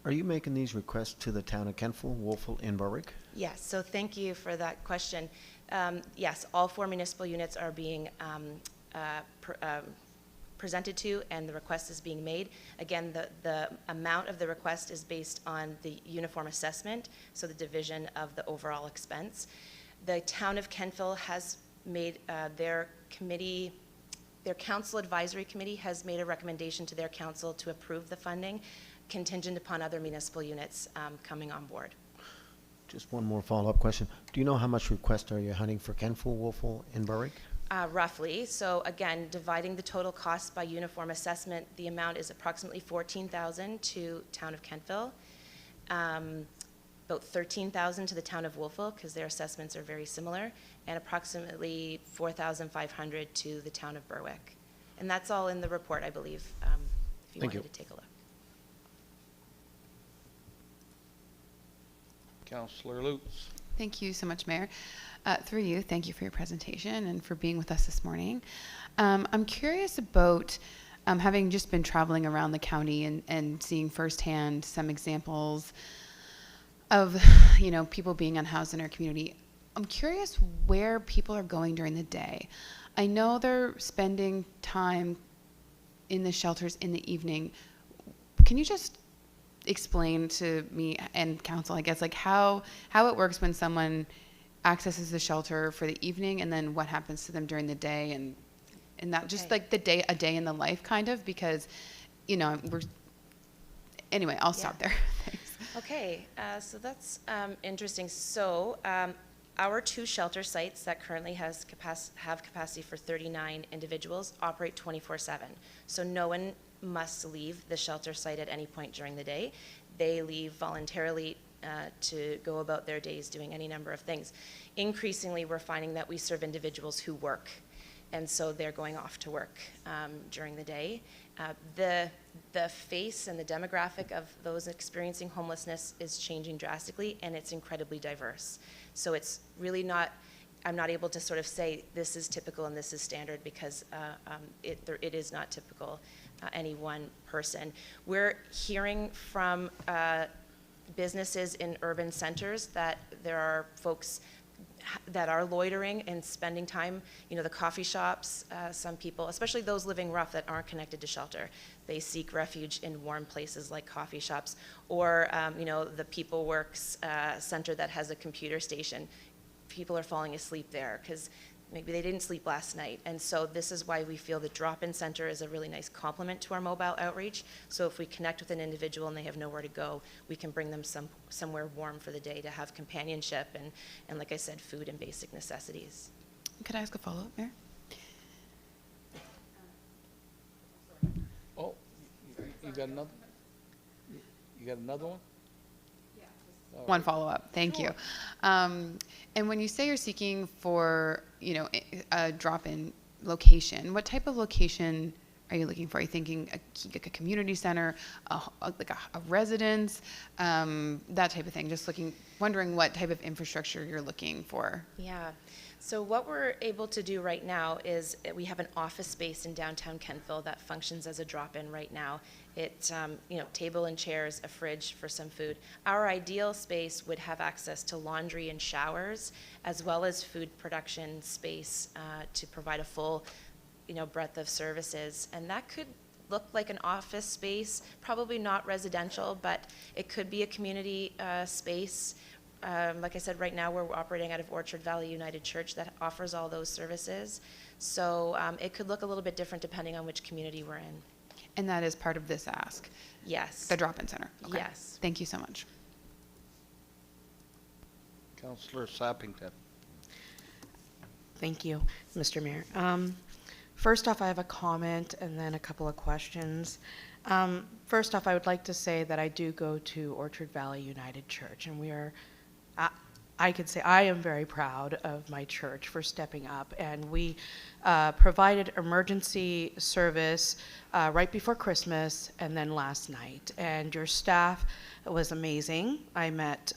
Are you making these requests to the town of Kentville, Wolfville, and Berwick? Yes, so thank you for that question. Yes, all 4 municipal units are being presented to, and the request is being made. Again, the amount of the request is based on the uniform assessment, so the division of the overall expense. The town of Kentville has made their council advisory committee has made a recommendation to their council to approve the funding, contingent upon other municipal units coming on board. Just one more follow-up question. Do you know how much request are you hunting for Kentville, Wolfville, and Berwick? Roughly. So again, dividing the total cost by uniform assessment, the amount is approximately $14,000 to town of Kentville, about $13,000 to the town of Wolfville, because their assessments are very similar, and approximately $4,500 to the town of Berwick. And that's all in the report, I believe, if you wanted to take a look. Councillor Lutz. Thank you so much, Mayor. Through you, thank you for your presentation and for being with us this morning. I'm curious about, having just been traveling around the county and seeing firsthand some examples of, people being unhoused in our community. I'm curious where people are going during the day. I know they're spending time in the shelters in the evening. Can you just explain to me and council, I guess, like how it works when someone accesses the shelter for the evening, and then what happens to them during the day, and that just like a day in the life, kind of, because anyway, I'll stop there. Thanks. Okay, so that's interesting. So our 2 shelter sites that currently have capacity for 39 individuals operate 24/7. So no one must leave the shelter site at any point during the day. They leave voluntarily to go about their days doing any number of things. Increasingly, we're finding that we serve individuals who work, and so they're going off to work during the day. The face and the demographic of those experiencing homelessness is changing drastically, and it's incredibly diverse. So it's really not, I'm not able to sort of say this is typical and this is standard, because it is not typical, any one person. We're hearing from businesses in urban centers that there are folks that are loitering and spending time, the coffee shops, some people, especially those living rough that aren't connected to shelter, they seek refuge in warm places like coffee shops, or the People Works center that has a computer station. People are falling asleep there because maybe they didn't sleep last night. And so this is why we feel the drop-in center is a really nice complement to our mobile outreach. So if we connect with an individual and they have nowhere to go, we can bring them somewhere warm for the day to have companionship and like I said, food and basic necessities. Could I ask a follow-up, Mayor? Oh, you got another? You got another one? One follow-up, thank you. And when you say you're seeking for, a drop-in location, what type of location are you looking for? Are you thinking like a community center, like a residence, that type of thing? Just wondering what type of infrastructure you're looking for. Yeah. So what we're able to do right now is we have an office space in downtown Kentville that functions as a drop-in right now. It's, table and chairs, a fridge for some food. Our ideal space would have access to laundry and showers, as well as food production space to provide a full, breadth of services. And that could look like an office space, probably not residential, but it could be a community space. Like I said, right now we're operating out of Orchard Valley United Church that offers all those services. So it could look a little bit different depending on which community we're in. And that is part of this ask? Yes. The drop-in center? Okay. Yes. Thank you so much. Councillor Sappington. Thank you, Mr. Mayor. First off, I have a comment and then a couple of questions. First off, I would like to say that I do go to Orchard Valley United Church, and we are, I could say I am very proud of my church for stepping up, and we provided emergency service right before Christmas and then last night, and your staff was amazing. I met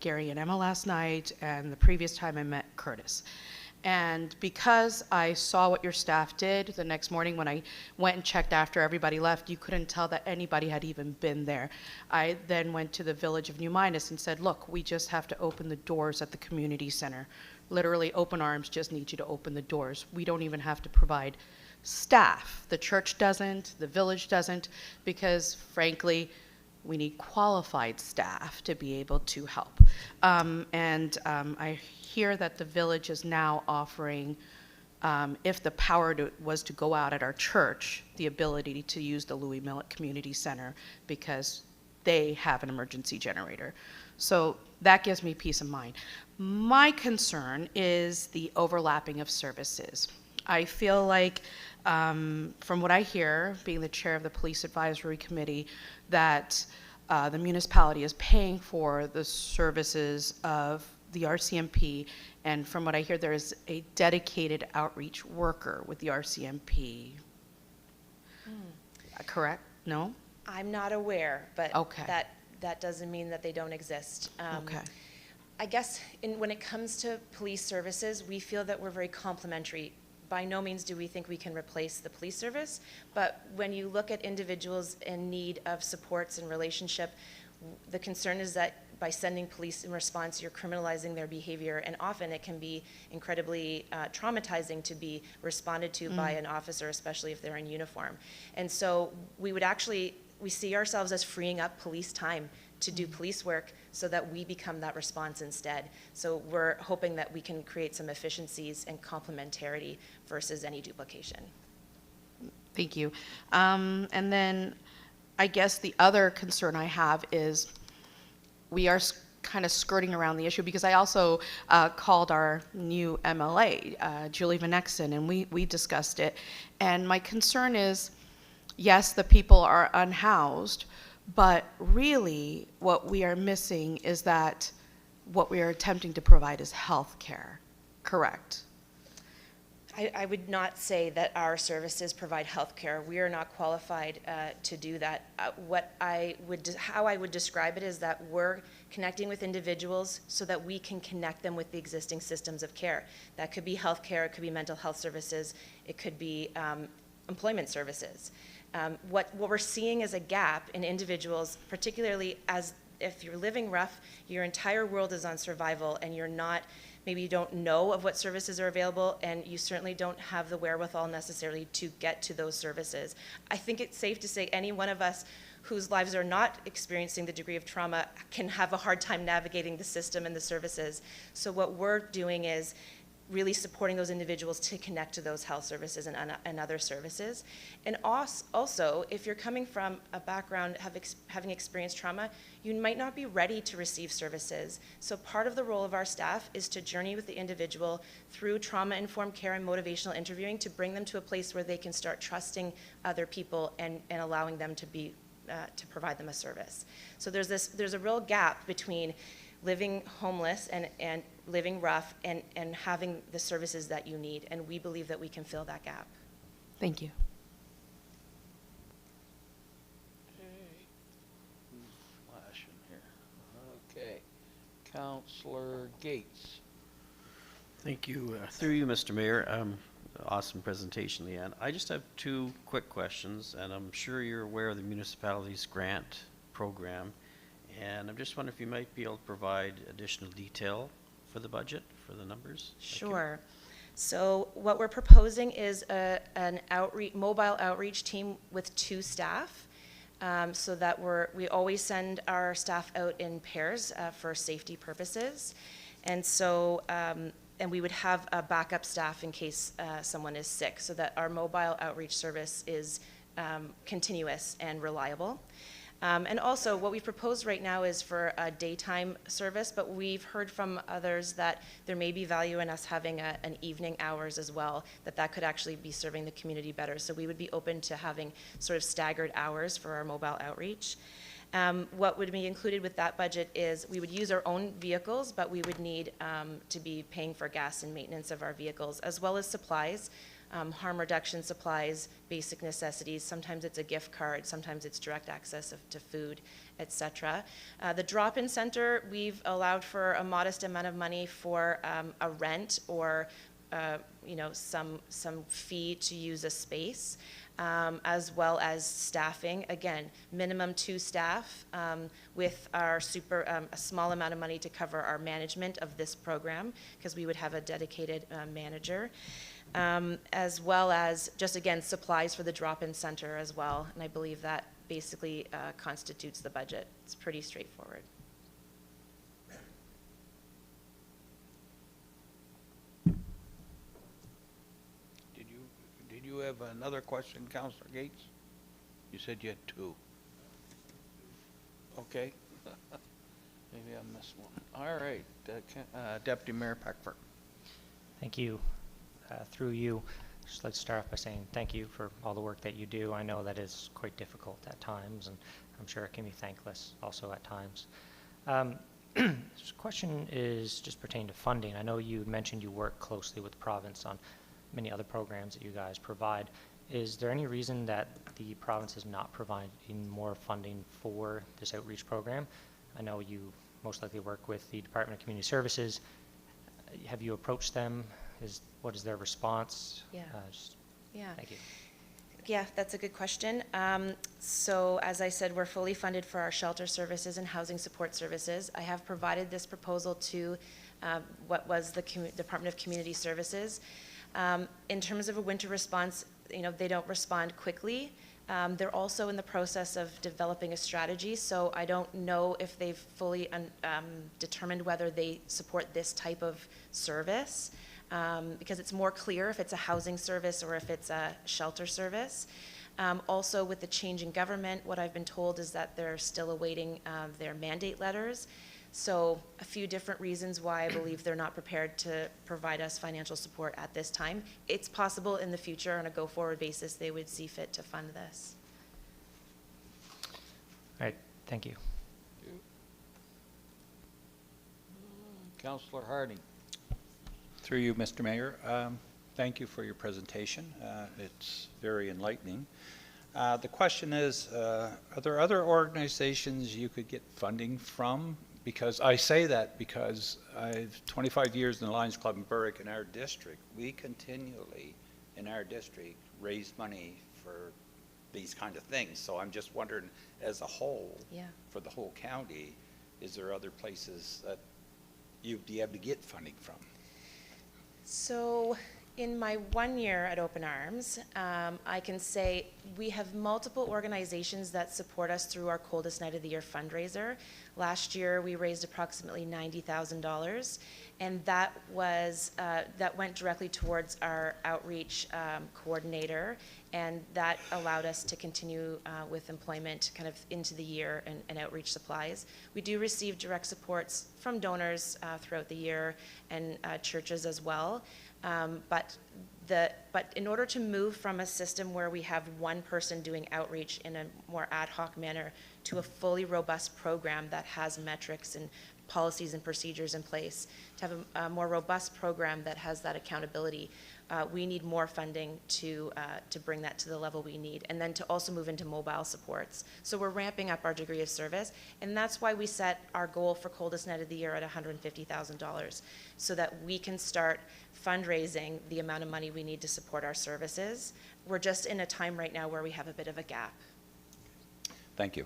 Gary and Emma last night, and the previous time I met Curtis. And because I saw what your staff did the next morning when I went and checked after everybody left, you couldn't tell that anybody had even been there. I then went to the village of New Minas and said, look, we just have to open the doors at the community center. Literally, open arms just need you to open the doors. We don't even have to provide staff. The church doesn't, the village doesn't, because frankly, we need qualified staff to be able to help. I hear that the village is now offering, if the power was to go out at our church, the ability to use the Louis Millet Community Center because they have an emergency generator. So that gives me peace of mind. My concern is the overlapping of services. I feel like, from what I hear, being the chair of the Police Advisory Committee, that the municipality is paying for the services of the RCMP, and from what I hear, there is a dedicated outreach worker with the RCMP. Correct? No? I'm not aware, but Okay. that doesn't mean that they don't exist. Okay. I guess when it comes to police services, we feel that we're very complementary. By no means do we think we can replace the police service, but when you look at individuals in need of supports and relationship, the concern is that by sending police in response, you're criminalizing their behavior, and often it can be incredibly traumatizing to be responded to by an officer, especially if they're in uniform. And so we see ourselves as freeing up police time to do police work so that we become that response instead. So we're hoping that we can create some efficiencies and complementarity versus any duplication. Thank you. And then I guess the other concern I have is we are kind of skirting around the issue because I also called our new MLA, Julie Van Exen, and we discussed it. And my concern is yes, the people are unhoused, but really what we are missing is that what we are attempting to provide is health care, correct? I would not say that our services provide health care. We are not qualified to do that. How I would describe it is that we're connecting with individuals so that we can connect them with the existing systems of care. That could be health care, it could be mental health services, it could be employment services. What we're seeing is a gap in individuals, particularly as if you're living rough, your entire world is on survival, and maybe you don't know of what services are available, and you certainly don't have the wherewithal necessarily to get to those services. I think it's safe to say any one of us whose lives are not experiencing the degree of trauma can have a hard time navigating the system and the services. So what we're doing is really supporting those individuals to connect to those health services and other services. And also, if you're coming from a background having experienced trauma, you might not be ready to receive services. So part of the role of our staff is to journey with the individual through trauma-informed care and motivational interviewing to bring them to a place where they can start trusting other people and allowing them to provide them a service. So there's a real gap between living homeless and living rough and having the services that you need, and we believe that we can fill that gap. Thank you. Who's flashing here? Okay. Counselor Gates. Thank you. Through you, Mr. Mayor. Awesome presentation, Leanne. I just have two quick questions, and I'm sure you're aware of the municipality's grant program. And I'm just wondering if you might be able to provide additional detail for the budget, for the numbers. Sure. So what we're proposing is an mobile outreach team with 2 staff, so that we always send our staff out in pairs for safety purposes. And so, and we would have a backup staff in case someone is sick, so that our mobile outreach service is continuous and reliable. And also, what we've proposed right now is for a daytime service, but we've heard from others that there may be value in us having an evening hours as well, that could actually be serving the community better. So we would be open to having sort of staggered hours for our mobile outreach. What would be included with that budget is we would use our own vehicles, but we would need to be paying for gas and maintenance of our vehicles, as well as supplies. Harm reduction supplies, basic necessities. Sometimes it's a gift card, sometimes it's direct access to food, etc. The drop-in center, we've allowed for a modest amount of money for a rent or some fee to use a space, as well as staffing. Again, minimum 2 staff with our a small amount of money to cover our management of this program, because we would have a dedicated manager. As well as just, again, supplies for the drop-in center as well. And I believe that basically constitutes the budget. It's pretty straightforward. Did you have another question, Counselor Gates? You said you had 2. Okay. Maybe I missed one. All right. Deputy Mayor Peckford. Thank you. Through you, just like to start off by saying thank you for all the work that you do. I know that is quite difficult at times, and I'm sure it can be thankless also at times. This question is just pertaining to funding. I know you mentioned you work closely with the province on many other programs that you guys provide. Is there any reason that the province is not providing more funding for this outreach program? I know you most likely work with the Department of Community Services. Have you approached them? What is their response? Yeah. Yeah. Thank you. Yeah, that's a good question. So as I said, we're fully funded for our shelter services and housing support services. I have provided this proposal to what was the Department of Community Services. In terms of a winter response, they don't respond quickly. They're also in the process of developing a strategy, so I don't know if they've fully determined whether they support this type of service. Because it's more clear if it's a housing service or if it's a shelter service. Also, with the change in government, what I've been told is that they're still awaiting their mandate letters. So a few different reasons why I believe they're not prepared to provide us financial support at this time. It's possible in the future on a go-forward basis they would see fit to fund this. All right, thank you. Councillor Harding. Through you, Mr. Mayor, thank you for your presentation. It's very enlightening. The question is, are there other organizations you could get funding from? Because I say that because I've 25 years in the Lions Club in Berwick in our district. We continually, in our district, raise money for these kind of things. So I'm just wondering, as a whole, for the whole county, is there other places that you'd be able to get funding from? So in my 1 year at Open Arms, I can say we have multiple organizations that support us through our Coldest Night of the Year fundraiser. Last year, we raised approximately $90,000, and that went directly towards our outreach coordinator, and that allowed us to continue with employment kind of into the year and outreach supplies. We do receive direct supports from donors throughout the year and churches as well. But in order to move from a system where we have one person doing outreach in a more ad hoc manner to a fully robust program that has metrics and policies and procedures in place, to have a more robust program that has that accountability, we need more funding to bring that to the level we need, and then to also move into mobile supports. So we're ramping up our degree of service, and that's why we set our goal for Coldest Night of the Year at $150,000, so that we can start fundraising the amount of money we need to support our services. We're just in a time right now where we have a bit of a gap. Thank you.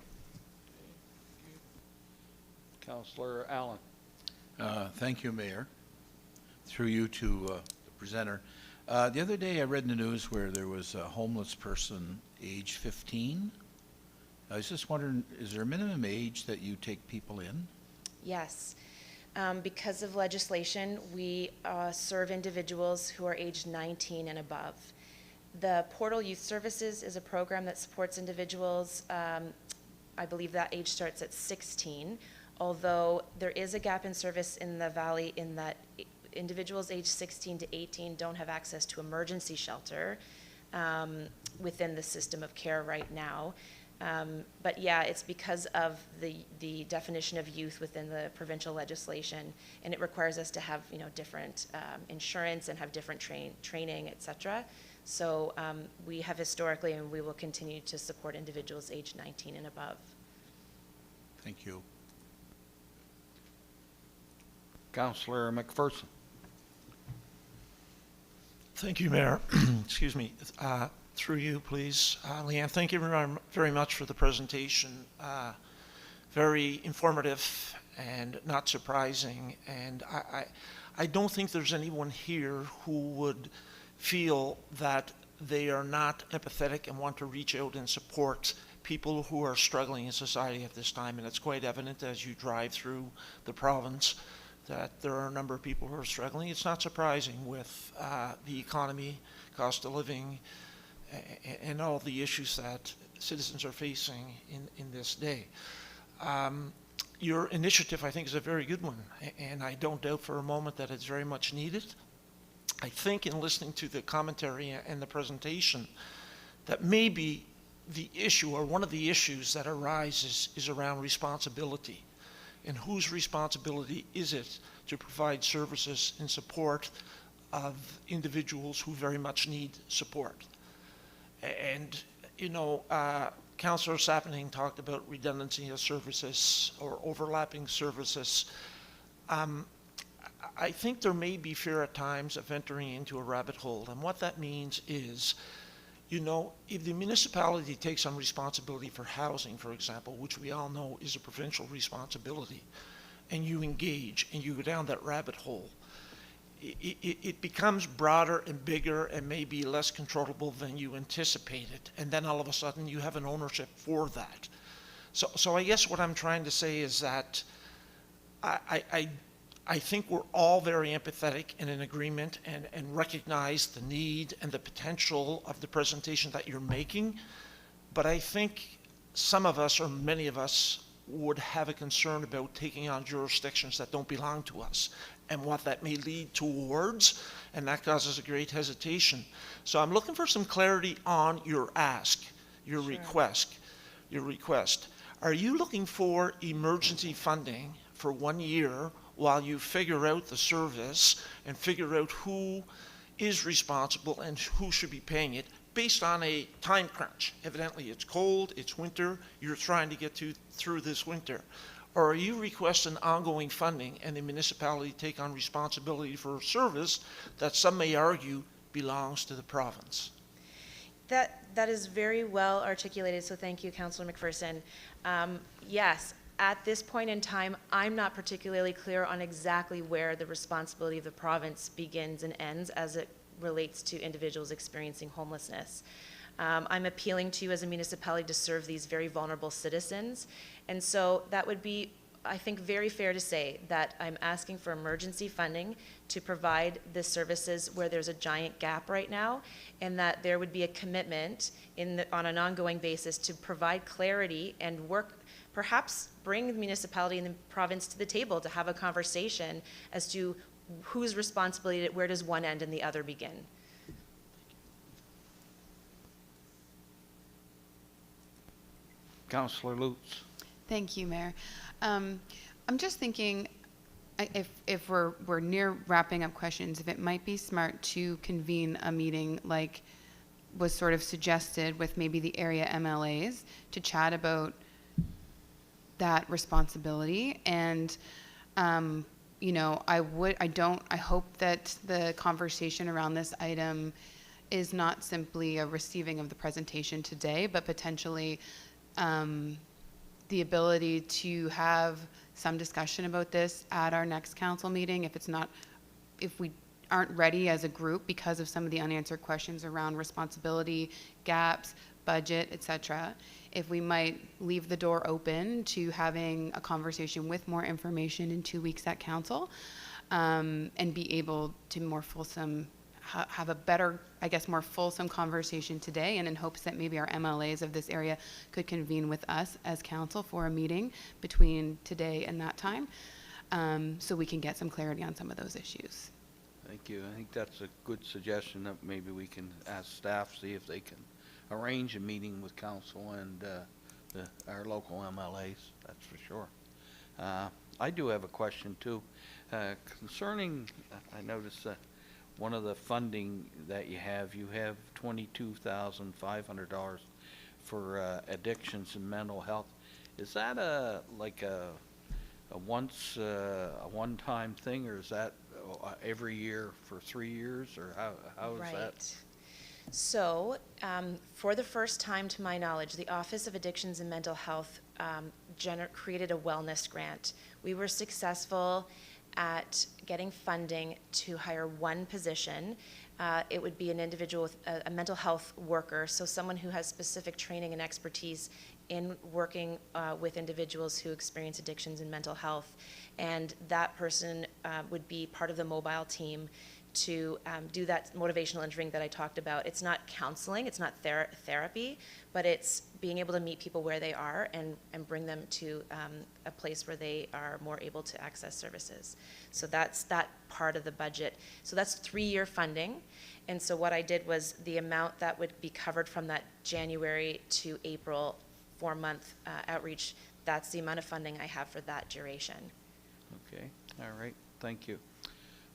Councillor Allen. Thank you, Mayor. Through you to the presenter. The other day I read in the news where there was a homeless person, age 15. I was just wondering, is there a minimum age that you take people in? Yes. Because of legislation, we serve individuals who are aged 19 and above. The Portal Youth Services is a program that supports individuals, I believe that age starts at 16, although there is a gap in service in the Valley in that individuals aged 16 to 18 don't have access to emergency shelter within the system of care right now. But yeah, it's because of the definition of youth within the provincial legislation, and it requires us to have different insurance and have different training, etc. So we have historically, and we will continue to support individuals aged 19 and above. Thank you. Councillor McPherson. Thank you, Mayor. Excuse me. Through you, please. Leanne, thank you very much for the presentation. Very informative and not surprising. And I don't think there's anyone here who would feel that they are not empathetic and want to reach out and support people who are struggling in society at this time. And it's quite evident as you drive through the province that there are a number of people who are struggling. It's not surprising with the economy, cost of living, and all the issues that citizens are facing in this day. Your initiative, I think, is a very good one, and I don't doubt for a moment that it's very much needed. I think in listening to the commentary and the presentation that maybe the issue or one of the issues that arises is around responsibility. And whose responsibility is it to provide services in support of individuals who very much need support? And, Councillor Sappening talked about redundancy of services or overlapping services. I think there may be fear at times of entering into a rabbit hole. And what that means is, if the municipality takes on responsibility for housing, for example, which we all know is a provincial responsibility, and you engage and you go down that rabbit hole, it becomes broader and bigger and maybe less controllable than you anticipated. And then all of a sudden you have an ownership for that. So I guess what I'm trying to say is that I think we're all very empathetic and in agreement and recognize the need and the potential of the presentation that you're making. But I think some of us, or many of us, would have a concern about taking on jurisdictions that don't belong to us and what that may lead towards, and that causes a great hesitation. So I'm looking for some clarity on your ask, your Sure. request. Are you looking for emergency funding for 1 year while you figure out the service and figure out who is responsible and who should be paying it based on a time crunch? Evidently, it's cold, it's winter, you're trying to get through this winter. Or are you requesting ongoing funding and the municipality take on responsibility for a service that some may argue belongs to the province? That is very well articulated, so thank you, Councillor McPherson. Yes, at this point in time, I'm not particularly clear on exactly where the responsibility of the province begins and ends as it relates to individuals experiencing homelessness. I'm appealing to you as a municipality to serve these very vulnerable citizens, and so that would be, I think, very fair to say that I'm asking for emergency funding to provide the services where there's a giant gap right now, and that there would be a commitment on an ongoing basis to provide clarity and work, perhaps bring the municipality and the province to the table to have a conversation as to whose responsibility, where does one end and the other begin. Councillor Lutz. Thank you, Mayor. I'm just thinking, if we're near wrapping up questions, if it might be smart to convene a meeting like was sort of suggested with maybe the area MLAs to chat about that responsibility. And you know, I hope that the conversation around this item is not simply a receiving of the presentation today, but potentially the ability to have some discussion about this at our next council meeting if we aren't ready as a group because of some of the unanswered questions around responsibility, gaps, budget, etc. If we might leave the door open to having a conversation with more information in 2 weeks at council, and be able to more fulsome have a better, I guess, more fulsome conversation today, and in hopes that maybe our MLAs of this area could convene with us as council for a meeting between today and that time, so we can get some clarity on some of those issues. Thank you. I think that's a good suggestion that maybe we can ask staff, see if they can arrange a meeting with council and our local MLAs, that's for sure. I do have a question too. Concerning, I noticed that one of the funding that you have $22,500 for addictions and mental health. Is that a one-time thing, or is that every year for 3 years, or how is that? Right. So, for the first time to my knowledge, the Office of Addictions and Mental Health created a wellness grant. We were successful at getting funding to hire one position. It would be an individual with a mental health worker, so someone who has specific training and expertise in working with individuals who experience addictions and mental health. And that person would be part of the mobile team to do that motivational interviewing that I talked about. It's not counseling, it's not therapy, but it's being able to meet people where they are and bring them to a place where they are more able to access services. So that's that part of the budget. So that's 3-year funding. And so what I did was the amount that would be covered from that January to April 4-month outreach, that's the amount of funding I have for that duration. Okay, all right, thank you.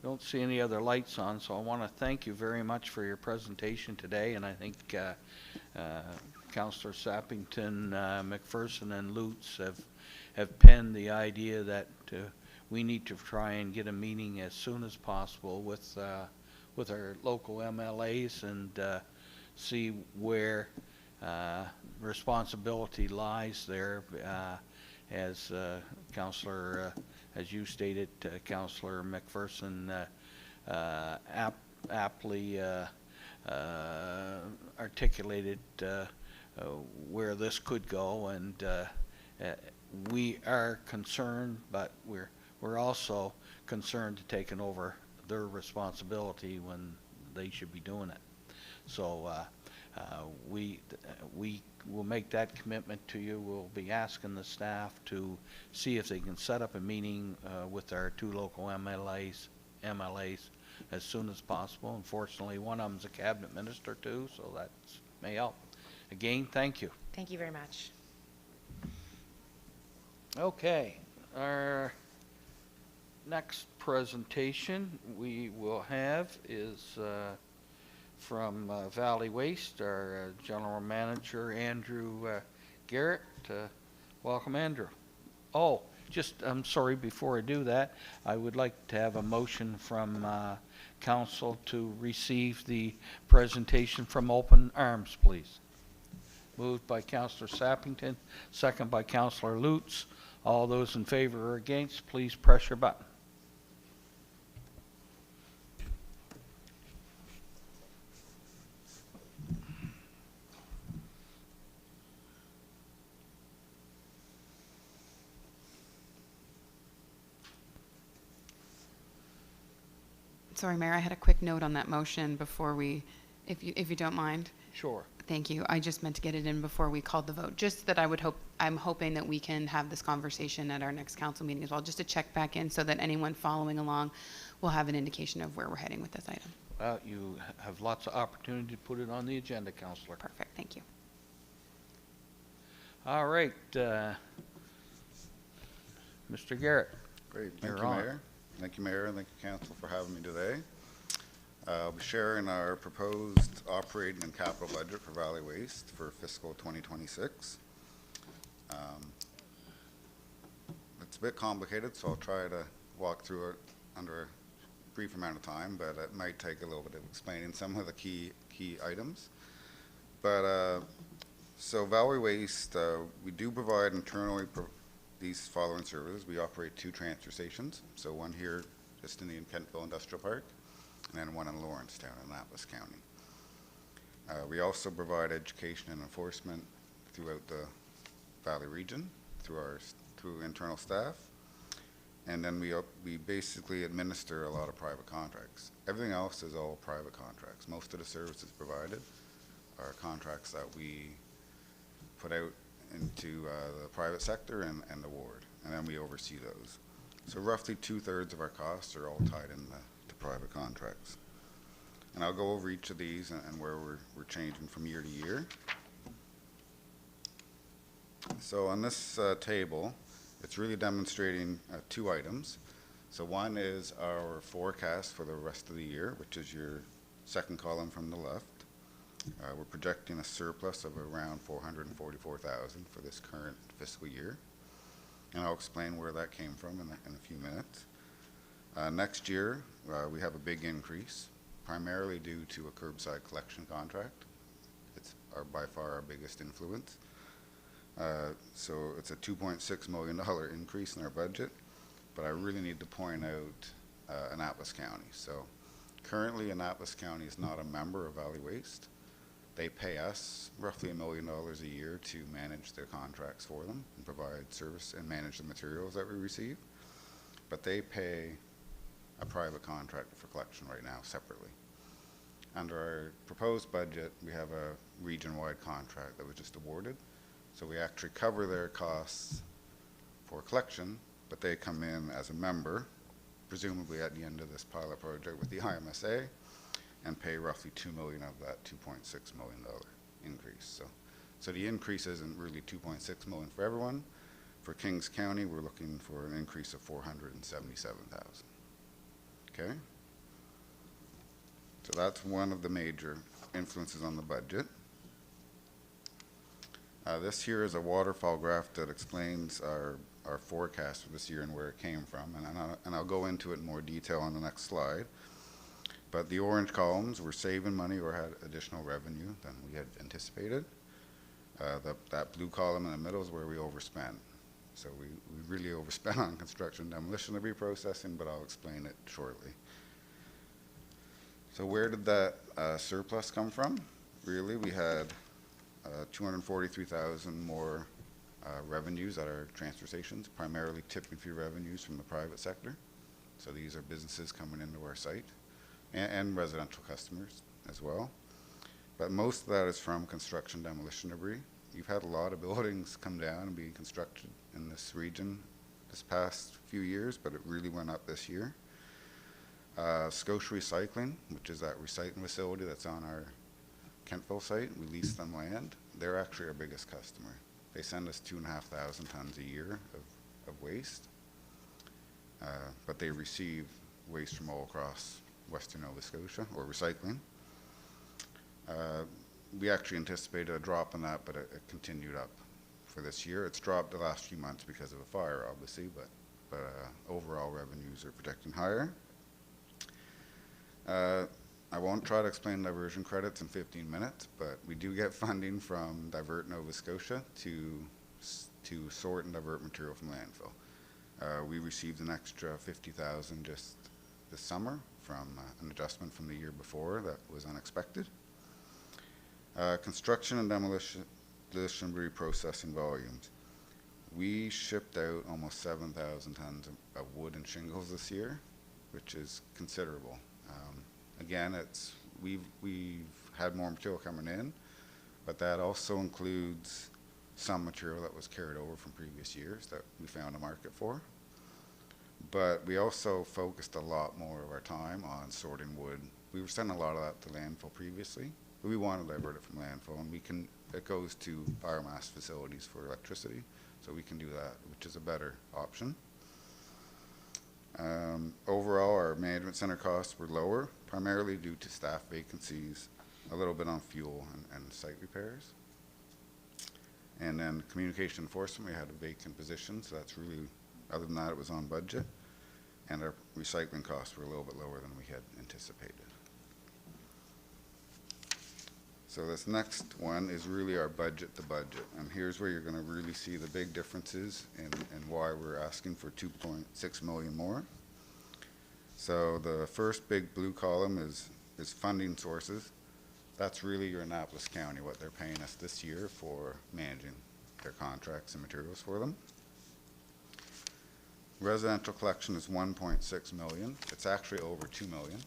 Don't see any other lights on, so I want to thank you very much for your presentation today, and I think Councillor Sappington, McPherson, and Lutz have penned the idea that we need to try and get a meeting as soon as possible with our local MLAs and see where responsibility lies there, as Councillor, as you stated, Councillor McPherson aptly articulated where this could go, and we are concerned, but we're also concerned to taking over their responsibility when they should be doing it. So we will make that commitment to you. We'll be asking the staff to see if they can set up a meeting with our 2 local MLAs as soon as possible. Unfortunately, one of them's a cabinet minister too, so that may help. Again, thank you. Thank you very much. Okay, our next presentation we will have is from Valley Waste, our General Manager, Andrew Garrett. Welcome, Andrew. Oh, I'm sorry, before I do that, I would like to have a motion from council to receive the presentation from Open Arms, please. Moved by Councillor Sappington, second by Councillor Lutz. All those in favor or against, please press your button. Sorry, Mayor, I had a quick note on that motion before we, if you don't mind. Sure. Thank you. I just meant to get it in before we called the vote. Just that I'm hoping that we can have this conversation at our next council meeting as well, just to check back in so that anyone following along will have an indication of where we're heading with this item. Well, you have lots of opportunity to put it on the agenda, Councillor. Perfect. Thank you. All right. Mr. Garrett. Great. You're Thank you, on. Mayor. Thank you, Mayor, and thank you, Council, for having me today. I'll be sharing our proposed operating and capital budget for Valley Waste for fiscal 2026. It's a bit complicated, so I'll try to walk through it under a brief amount of time, but it might take a little bit of explaining some of the key items. But so Valley Waste, we do provide internally these following services. We operate 2 transfer stations, so one here just in the Kentville Industrial Park, and then one in Lawrencetown in Annapolis County. We also provide education and enforcement throughout the Valley region through internal staff, and then we basically administer a lot of private contracts. Everything else is all private contracts. Most of the services provided are contracts that we put out into the private sector and the ward, and then we oversee those. So roughly 2/3 of our costs are all tied in to private contracts. And I'll go over each of these and where we're changing from year to year. So on this table, it's really demonstrating 2 items. So one is our forecast for the rest of the year, which is your second column from the left. We're projecting a surplus of around $444,000 for this current fiscal year. And I'll explain where that came from in a few minutes. Next year, we have a big increase, primarily due to a curbside collection contract. It's by far our biggest influence. So it's a $2.6 million increase in our budget, but I really need to point out Annapolis County. So currently Annapolis County is not a member of Valley Waste. They pay us roughly $1 million a year to manage their contracts for them and provide service and manage the materials that we receive. But they pay a private contractor for collection right now separately. Under our proposed budget, we have a region-wide contract that was just awarded. So we actually cover their costs for collection, but they come in as a member, presumably at the end of this pilot project with the IMSA, and pay roughly $2 million of that $2.6 million increase. So the increase isn't really $2.6 million for everyone. For Kings County, we're looking for an increase of $477,000. Okay? So that's one of the major influences on the budget. This here is a waterfall graph that explains our forecast for this year and where it came from, and I'll go into it in more detail on the next slide. But the orange columns, we're saving money or had additional revenue than we had anticipated. That blue column in the middle is where we overspent. So we really overspent on construction demolition and reprocessing, but I'll explain it shortly. So where did that surplus come from? Really, we had $243,000 more revenues at our transfer stations, primarily tipping fee revenues from the private sector. So these are businesses coming into our site. And residential customers as well. But most of that is from construction demolition debris. You've had a lot of buildings come down and be constructed in this region this past few years, but it really went up this year. Scotia Recycling, which is that recycling facility that's on our Kentville site, we lease them land. They're actually our biggest customer. They send us 2,500 tons a year of of waste. But they receive waste from all across Western Nova Scotia, or recycling. We actually anticipated a drop in that, but it continued up for this year. It's dropped the last few months because of a fire, obviously, but overall revenues are projecting higher. I won't try to explain diversion credits in 15 minutes, but we do get funding from Divert Nova Scotia to sort and divert material from landfill. We received an extra $50,000 just this summer from an adjustment from the year before that was unexpected. Construction and demolition reprocessing volumes. We shipped out almost 7,000 tons of wood and shingles this year, which is considerable. Again, we've had more material coming in, but that also includes some material that was carried over from previous years that we found a market for. But we also focused a lot more of our time on sorting wood. We were sending a lot of that to landfill previously, but we want to divert it from landfill, and it goes to biomass facilities for electricity, so we can do that, which is a better option. Overall, our management center costs were lower, primarily due to staff vacancies, a little bit on fuel and site repairs. And then communication enforcement, we had a vacant position, so that's really, other than that, it was on budget. And our recycling costs were a little bit lower than we had anticipated. So this next one is really our budget to budget. And here's where you're going to really see the big differences and why we're asking for 2.6 million more. So the first big blue column is funding sources. That's really your Annapolis County, what they're paying us this year for managing their contracts and materials for them. Residential collection is 1.6 million. It's actually over 2 million,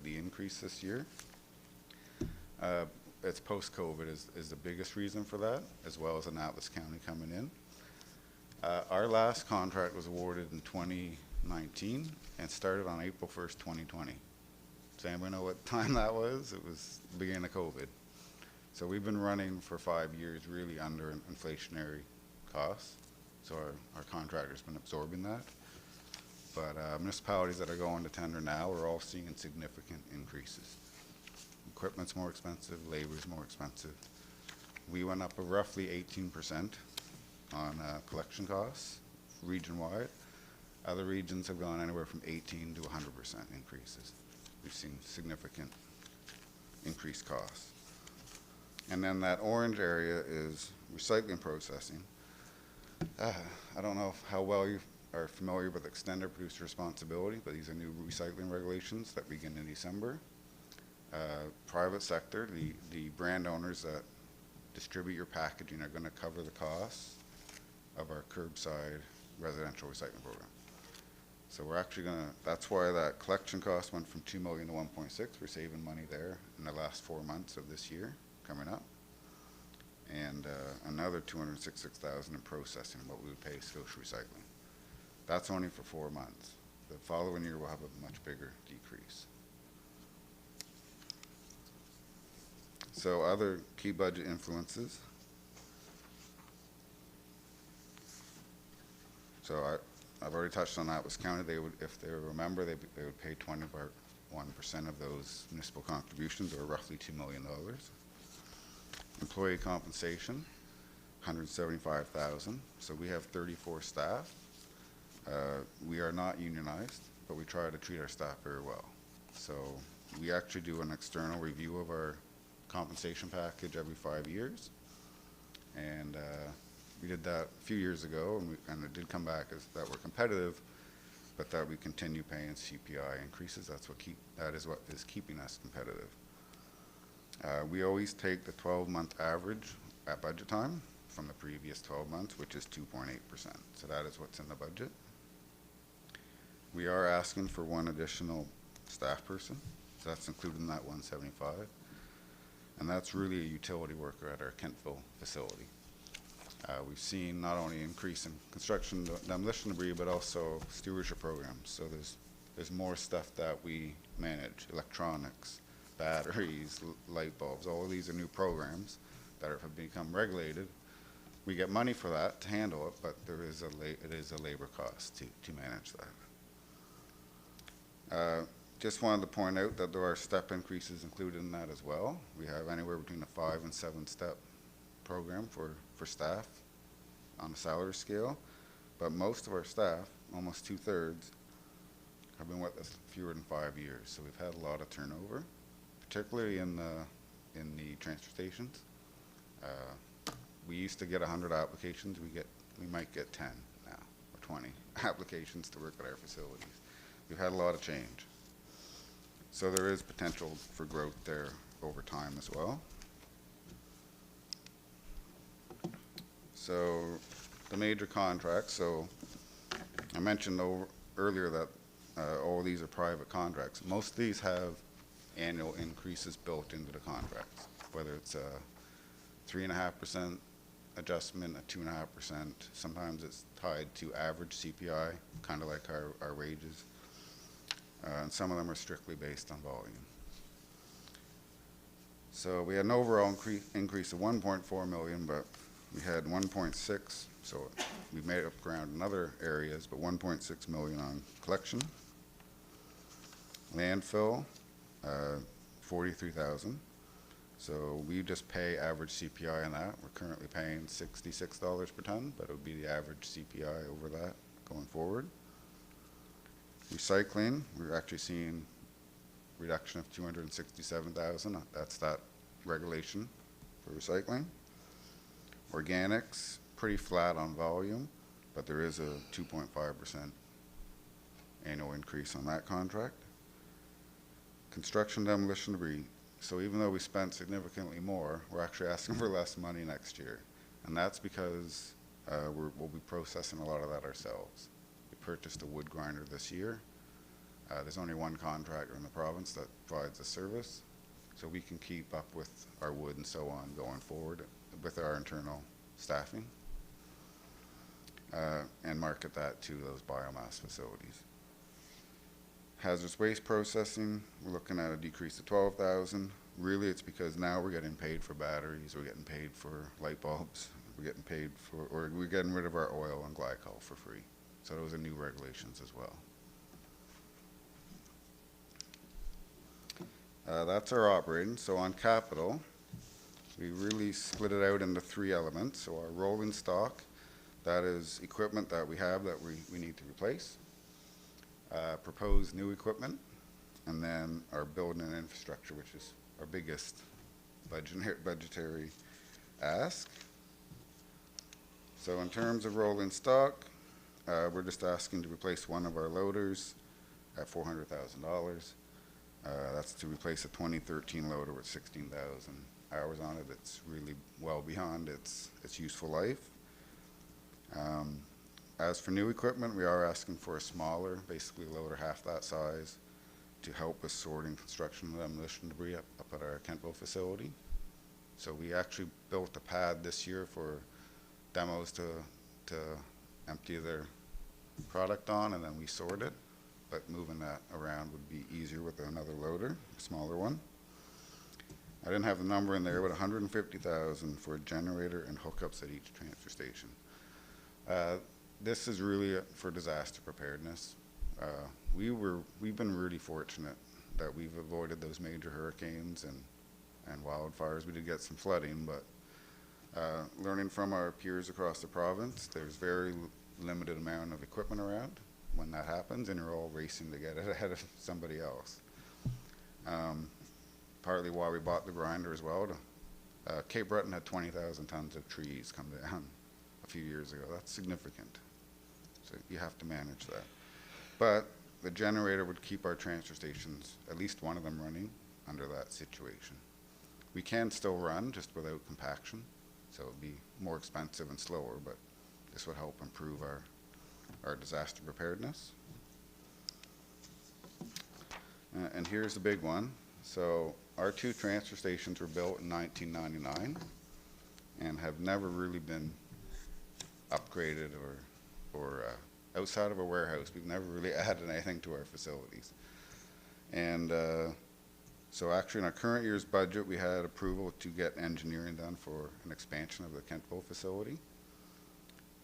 the increase this year. It's post-COVID is the biggest reason for that, as well as Annapolis County coming in. Our last contract was awarded in 2019 and started on April 1st, 2020. Does anybody know what time that was? It was the beginning of COVID. So we've been running for 5 years really under inflationary costs. So our contractor's been absorbing that. But municipalities that are going to tender now are all seeing significant increases. Equipment's more expensive, labor's more expensive. We went up roughly 18% on collection costs region-wide. Other regions have gone anywhere from 18 to 100% increases. We've seen significant increased costs. And then that orange area is recycling processing. I don't know how well you are familiar with extended producer responsibility, but these are new recycling regulations that begin in December. Private sector, the brand owners that distribute your packaging are going to cover the costs of our curbside residential recycling program. So we're actually going to, that's why that collection cost went from 2 million to 1.6. We're saving money there in the last 4 months of this year coming up. And another 266,000 in processing, what we would pay Scotia Recycling. That's only for 4 months. The following year we'll have a much bigger decrease. So other key budget influences. So I've already touched on that. Was counted. They would, if they remember, they would pay 21% of those municipal contributions, or roughly $2 million. Employee compensation, $175,000. So we have 34 staff. We are not unionized, but we try to treat our staff very well. So we actually do an external review of our compensation package every 5 years, and we did that a few years ago, and it did come back as that we're competitive, but that we continue paying CPI increases. That is what is keeping us competitive. We always take the 12-month average at budget time from the previous 12 months, which is 2.8%. So that is what's in the budget. We are asking for one additional staff person, so that's included in that 175. And that's really a utility worker at our Kentville facility. We've seen not only an increase in construction demolition debris, but also stewardship programs. So there's more stuff that we manage, electronics, batteries, light bulbs. All of these are new programs that have become regulated, We get money for that to handle it, but it is a labor cost to manage that. Just wanted to point out that there are step increases included in that as well. We have anywhere between a 5 and 7 step program for staff on a salary scale, but most of our staff, almost 2/3, have been with us fewer than 5 years. So we've had a lot of turnover, particularly in the transfer stations. We used to get 100 applications. We might get 10 now, or 20 applications to work at our facilities. We've had a lot of change. So there is potential for growth there over time as well. So the major contracts, so I mentioned earlier that all of these are private contracts. Most of these have annual increases built into the contracts, whether it's a 3.5% adjustment, a 2.5%. Sometimes it's tied to average CPI, kind of like our wages. And some of them are strictly based on volume. So we had an overall increase of 1.4 million, but we had 1.6, so we made up ground in other areas, but 1.6 million on collection. Landfill, 43,000. So we just pay average CPI on that. We're currently paying $66 per ton, but it would be the average CPI over that going forward. Recycling, we're actually seeing reduction of 267,000. That's that regulation for recycling. Organics, pretty flat on volume, but there is a 2.5% annual increase on that contract. Construction, demolition, debris. So even though we spent significantly more, we're actually asking for less money next year. And that's because we'll be processing a lot of that ourselves. Purchased a wood grinder this year. There's only one contractor in the province that provides the service, so we can keep up with our wood and so on going forward with our internal staffing and market that to those biomass facilities. Hazardous waste processing, we're looking at a decrease of 12,000. Really, it's because now we're getting paid for batteries, we're getting paid for light bulbs, we're getting paid for, or we're getting rid of our oil and glycol for free. So those are new regulations as well. That's our operating. So on capital, we really split it out into 3 elements. So our rolling stock, that is equipment that we have that we need to replace. Proposed new equipment, and then our building and infrastructure, which is our biggest budgetary ask. So in terms of rolling stock, we're just asking to replace one of our loaders at $400,000. That's to replace a 2013 loader with 16,000 hours on it. It's really well beyond its useful life. As for new equipment, we are asking for a smaller, basically a loader half that size, to help with sorting construction and demolition debris up at our Kentville facility. So we actually built a pad this year for demos to empty their product on, and then we sort it. But moving that around would be easier with another loader, a smaller one. I didn't have the number in there, but $150,000 for a generator and hookups at each transfer station. This is really for disaster preparedness. We've been really fortunate that we've avoided those major hurricanes and wildfires. We did get some flooding, but learning from our peers across the province, there's very limited amount of equipment around when that happens, and you're all racing to get it ahead of somebody else. Partly why we bought the grinder as well. Cape Breton had 20,000 tons of trees come down a few years ago. That's significant. So you have to manage that. But the generator would keep our transfer stations, at least one of them, running under that situation. We can still run just without compaction, so it would be more expensive and slower, but this would help improve our disaster preparedness. And here's the big one. So our 2 transfer stations were built in 1999 and have never really been upgraded or outside of a warehouse. We've never really added anything to our facilities. And so actually in our current year's budget, we had approval to get engineering done for an expansion of the Kentville facility.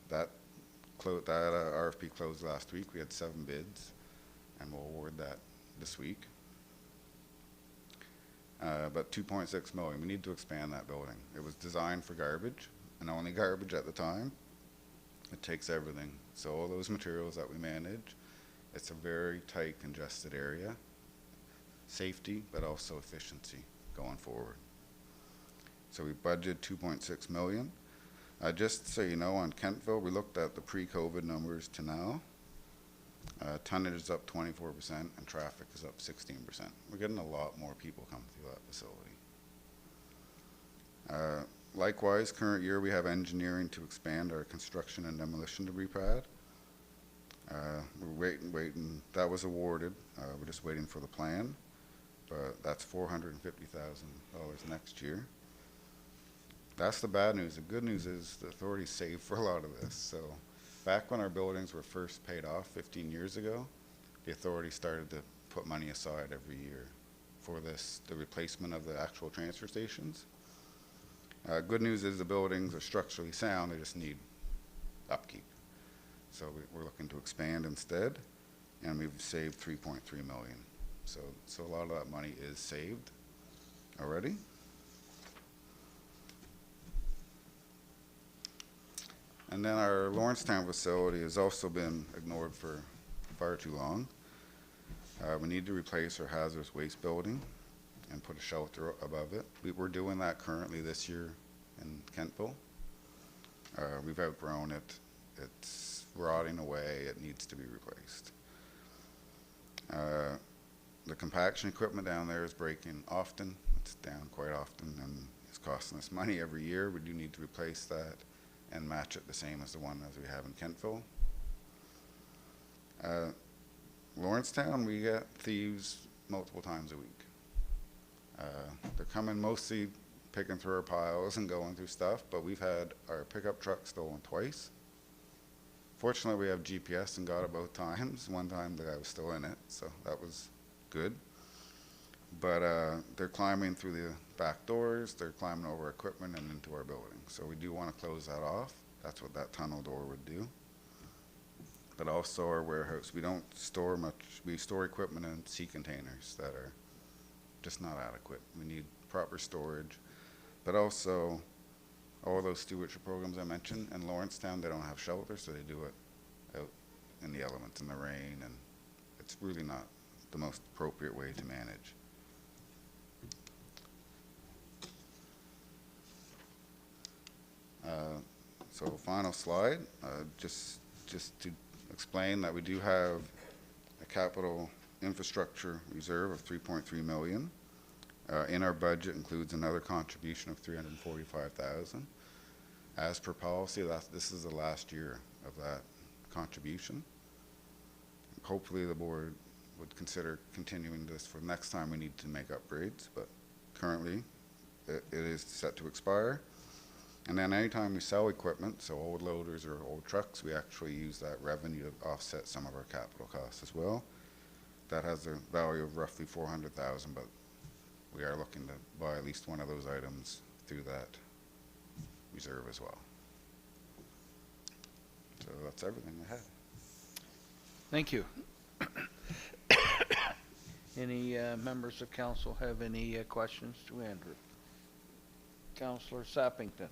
that RFP closed last week. We had 7 bids, and we'll award that this week. But 2.6 million, we need to expand that building. It was designed for garbage, and only garbage at the time. It takes everything. So all those materials that we manage, it's a very tight, congested area. Safety, but also efficiency going forward. So we budgeted 2.6 million. Just so you know, on Kentville, we looked at the pre-COVID numbers to now. Tonnage is up 24% and traffic is up 16%. We're getting a lot more people come through that facility. Likewise, current year we have engineering to expand our construction and demolition debris pad. We're waiting. That was awarded. We're just waiting for the plan, but that's $450,000 next year. That's the bad news. The good news is the authority saved for a lot of this. So back when our buildings were first paid off 15 years ago, the authority started to put money aside every year for this, the replacement of the actual transfer stations. Good news is the buildings are structurally sound, they just need upkeep. So we're looking to expand instead, and we've saved 3.3 million. So a lot of that money is saved already. And then our Lawrencetown facility has also been ignored for far too long. We need to replace our hazardous waste building and put a shelter above it. We're doing that currently this year in Kentville. We've outgrown it. It's rotting away. It needs to be replaced. The compaction equipment down there is breaking often. It's down quite often, and it's costing us money every year. We do need to replace that and match it the same as the one as we have in Kentville. Lawrencetown, we get thieves multiple times a week. They're coming mostly picking through our piles and going through stuff, but we've had our pickup truck stolen twice. Fortunately, we have GPS and got it both times. One time the guy was still in it, so that was good. But they're climbing through the back doors, they're climbing over equipment and into our building. So we do want to close that off. That's what that tunnel door would do. But also our warehouse, we don't store much. We store equipment in sea containers that are just not adequate. We need proper storage. But also, all those stewardship programs I mentioned, in Lawrencetown, they don't have shelters, so they do it out in the elements, in the rain, and it's really not the most appropriate way to manage. So final slide, just to explain that we do have a capital infrastructure reserve of 3.3 million. In our budget includes another contribution of 345,000. As per policy, this is the last year of that contribution. Hopefully the board would consider continuing this for next time we need to make upgrades, but currently it is set to expire. And then anytime we sell equipment, so old loaders or old trucks, we actually use that revenue to offset some of our capital costs as well. That has a value of roughly 400,000, but we are looking to buy at least one of those items through that reserve as well. So that's everything I have. Thank you. Any members of council have any questions to Andrew? Councillor Sappington.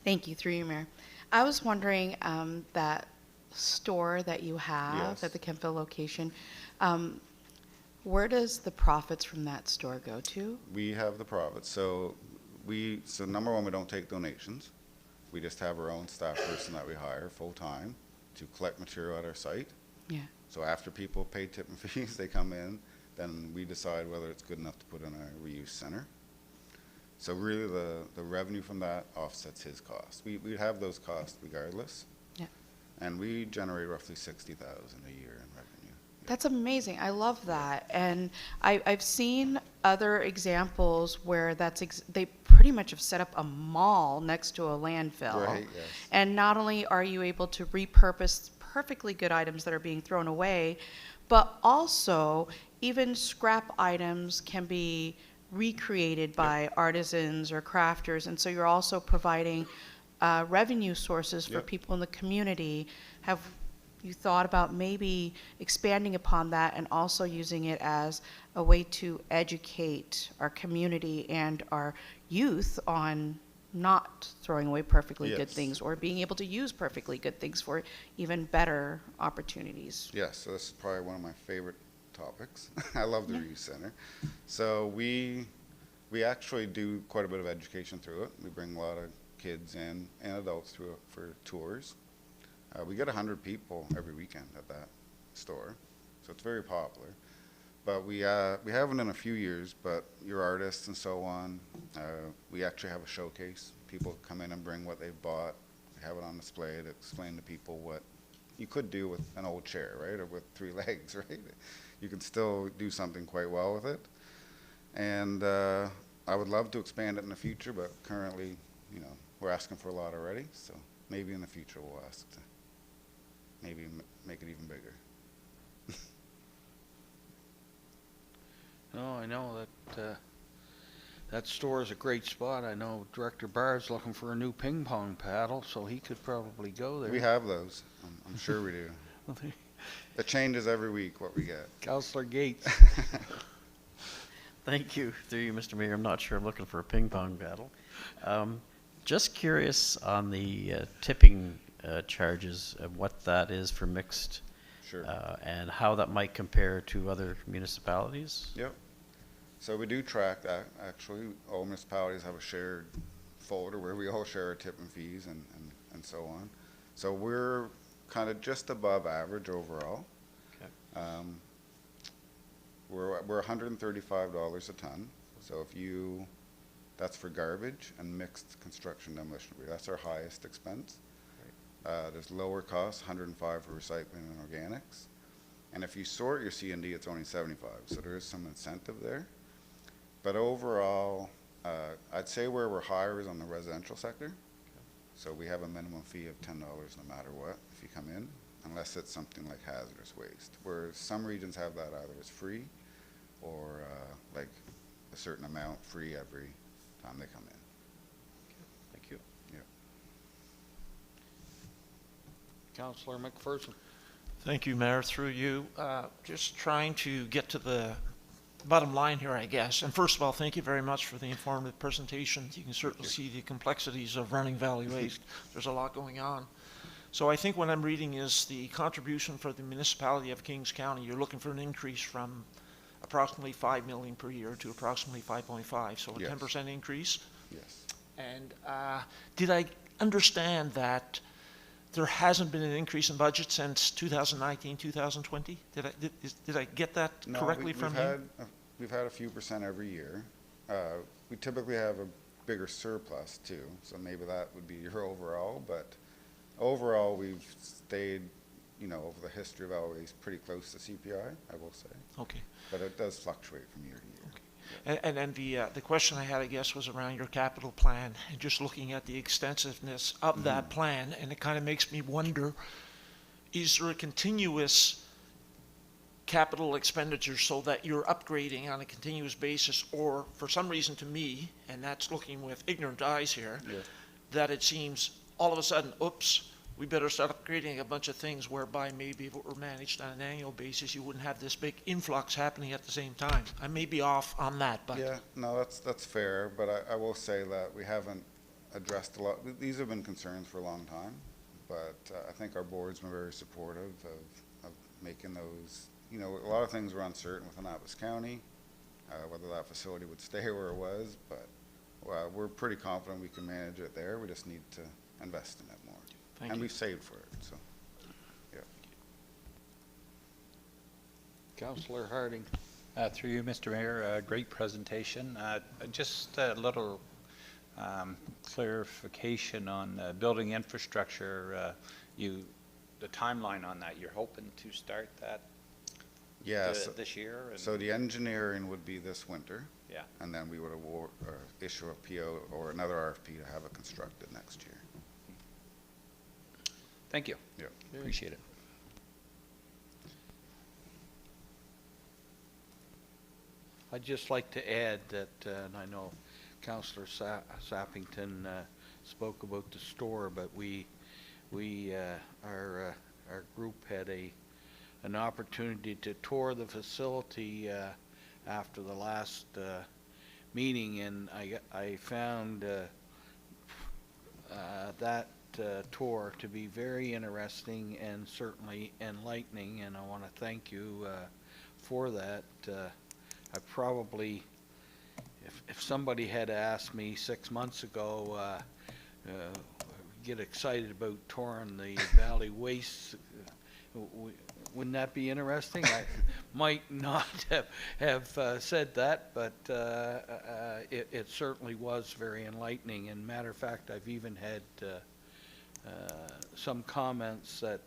Thank you, through you, Mayor. I was wondering, that store that you have Yes. at the Kentville location, where does the profits from that store go to? We have the profits. So number one, we don't take donations. We just have our own staff person that we hire full-time to collect material at our site. Yeah. So after people pay tip and fees, they come in, then we decide whether it's good enough to put in a reuse center. So really the revenue from that offsets his cost. We have those costs regardless. Yeah. And we generate roughly 60,000 a year in revenue. That's amazing. I love that. And I've seen other examples where they pretty much have set up a mall next to a landfill. Right, yes. And not only are you able to repurpose perfectly good items that are being thrown away, but also even scrap items can be recreated by artisans or crafters. And so you're also providing revenue sources for Yep. people in the community. Have you thought about maybe expanding upon that and also using it as a way to educate our community and our youth on not throwing away perfectly good Yes. things, or being able to use perfectly good things for even better opportunities? Yes, so this is probably one of my favorite topics. I love the Reuse Center. So we actually do quite a bit of education through it. We bring a lot of kids and adults through it for tours. We get 100 people every weekend at that store, so it's very popular. But we haven't in a few years, but your artists and so on, we actually have a showcase. People come in and bring what they've bought. We have it on display to explain to people what you could do with an old chair, right, or with 3 legs, right? You can still do something quite well with it. And I would love to expand it in the future, but currently, you know, we're asking for a lot already, so maybe in the future we'll ask to maybe make it even bigger. No, I know that that store is a great spot. I know Director Barr's looking for a new ping pong paddle, so he could probably go there. We have those. I'm sure we do. It changes every week what we get. Councillor Gates. Thank you. Through you, Mr. Mayor. I'm not sure I'm looking for a ping pong paddle. Just curious on the tipping charges, what that is for mixed, Sure. and how that might compare to other municipalities. Yep. So we do track that, actually. All municipalities have a shared folder where we all share our tipping fees and so on. So we're kind of just above average overall. Okay. We're $135 a ton. So that's for garbage and mixed construction demolition debris. That's our highest expense. There's lower costs, 105 for recycling and organics. And if you sort your C&D, it's only 75. So there is some incentive there. But overall, I'd say where we're higher is on the residential sector. So we have a minimum fee of $10 no matter what if you come in, unless it's something like hazardous waste, where some regions have that either as free or like a certain amount free every time they come in. Thank you. Yeah. Councillor McPherson. Thank you, Mayor. Through you, just trying to get to the bottom line here, I guess. And first of all, thank you very much for the informative presentation. You can certainly see the complexities of running Valley Waste. There's a lot going on. So I think what I'm reading is the contribution for the municipality of Kings County. You're looking for an increase from approximately $5 million per year to approximately 5.5, so a Yes. 10% increase. Yes. And did I understand that there hasn't been an increase in budget since 2019, 2020? Did I get that No, correctly from you? We've had a few percent every year. We typically have a bigger surplus too, so maybe that would be your overall, but overall we've stayed, you know, over the history of always pretty close to CPI, I will say. Okay. But it does fluctuate from year to year. Okay. And then the question I had, I guess, was around your capital plan and just looking at the extensiveness of that plan, and it kind of makes me wonder, is there a continuous capital expenditure so that you're upgrading on a continuous basis, or for some reason to me, and that's looking with ignorant eyes here, Yeah. that it seems all of a sudden, oops, we better start upgrading a bunch of things, whereby maybe if it were managed on an annual basis, you wouldn't have this big influx happening at the same time. I may be off on that, but. Yeah, no, that's fair, but I will say that we haven't addressed a lot. These have been concerns for a long time, but I think our board's been very supportive of making those, you know, a lot of things were uncertain with Annapolis County, whether that facility would stay where it was, but we're pretty confident we can manage it there. We just need to invest in it more. Thank And you. we've saved for it, so, yeah. Councillor Harding. Through you, Mr. Mayor, great presentation. Just a little clarification on building infrastructure. The timeline on that, you're hoping to start that Yeah, this year? And so the engineering would be this winter. Yeah. And then we would award, issue a PO or another RFP to have it constructed next year. Thank you. Yeah. Appreciate it. I'd just like to add that, and I know Councillor Sappington spoke about the store, but our group had an opportunity to tour the facility after the last meeting, and I found that tour to be very interesting and certainly enlightening, and I want to thank you for that. I probably, if somebody had asked me 6 months ago, get excited about touring the valley wastes, wouldn't that be interesting? I might not have said that, but it certainly was very enlightening. And matter of fact, I've even had some comments that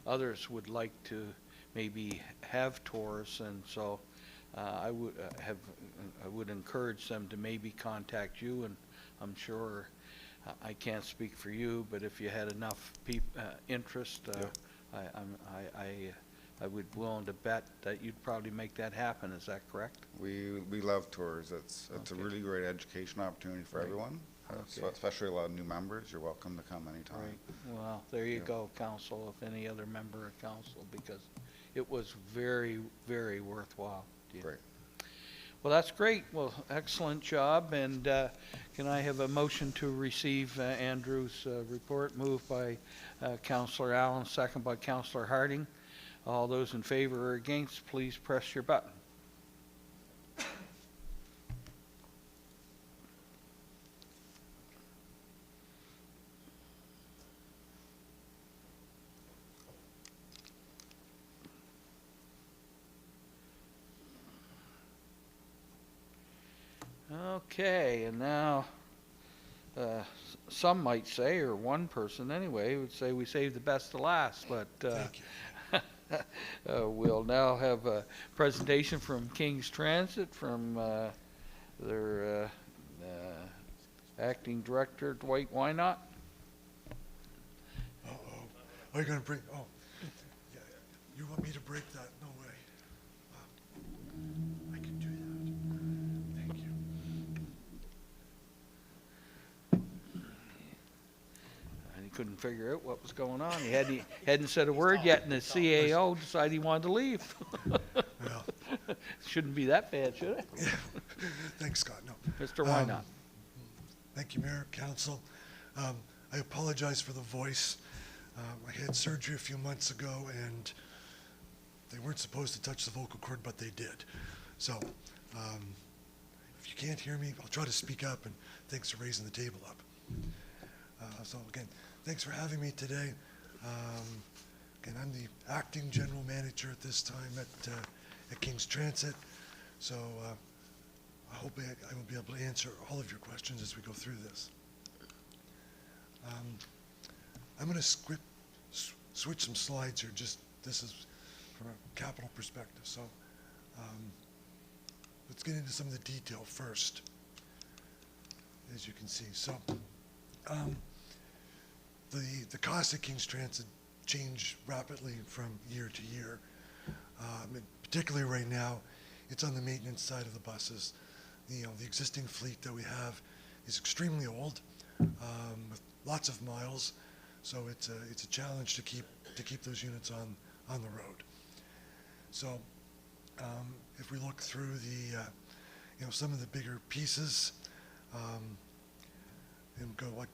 others would like to maybe have tours, and so I would encourage them to maybe contact you, and I'm sure I can't speak for you, but if you had enough interest, I would willing to bet that you'd probably make that happen. Is that correct? We love tours. It's a really great education opportunity for everyone. So especially a lot of new members. You're welcome to come anytime. Right. Well, there you go, council, if any other member of council, because it was very, very worthwhile. Great. Well, that's great. Well, excellent job. And can I have a motion to receive Andrew's report? Moved by Councillor Allen, second by Councillor Harding. All those in favor or against, please press your button. Okay, and now some might say, or one person anyway, would say we saved the best to last, but we'll now have a presentation from King's Transit from their acting director, Dwight Wynot. Are you going to break? Oh, yeah, you want me to break that? No way. I can do that. Thank you. And he couldn't figure out what was going on. He hadn't said a word yet, and the CAO decided he wanted to leave. Well, shouldn't be that bad, should it? Yeah. Thanks, Scott. No. Mr. Wynot. Thank you, Mayor, Council. I apologize for the voice. I had surgery a few months ago, and they weren't supposed to touch the vocal cord, but they did. So if you can't hear me, I'll try to speak up, and thanks for raising the table up. So again, thanks for having me today. Again, I'm the acting general manager at this time at King's Transit. So I hope I will be able to answer all of your questions as we go through this. I'm going to switch some slides here. This is from a capital perspective. So let's get into some of the detail first, as you can see. So the cost of King's Transit change rapidly from year to year. And particularly right now, it's on the maintenance side of the buses. The existing fleet that we have is extremely old, with lots of miles. So it's a challenge to keep those units on the road. So if we look through the some of the bigger pieces, and we'll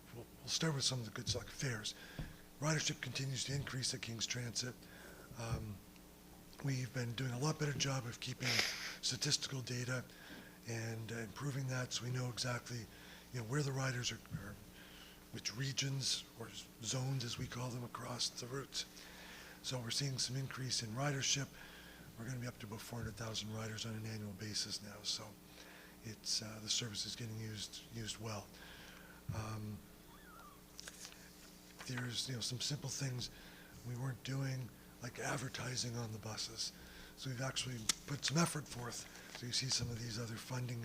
start with some of the good stuff. Fares. Ridership continues to increase at King's Transit. We've been doing a lot better job of keeping statistical data and improving that, so we know exactly where the riders are, which regions or zones, as we call them, across the routes. So we're seeing some increase in ridership. We're going to be up to about 400,000 riders on an annual basis now. So it's the service is getting used well. There's some simple things we weren't doing, like advertising on the buses. So we've actually put some effort forth. So you see some of these other funding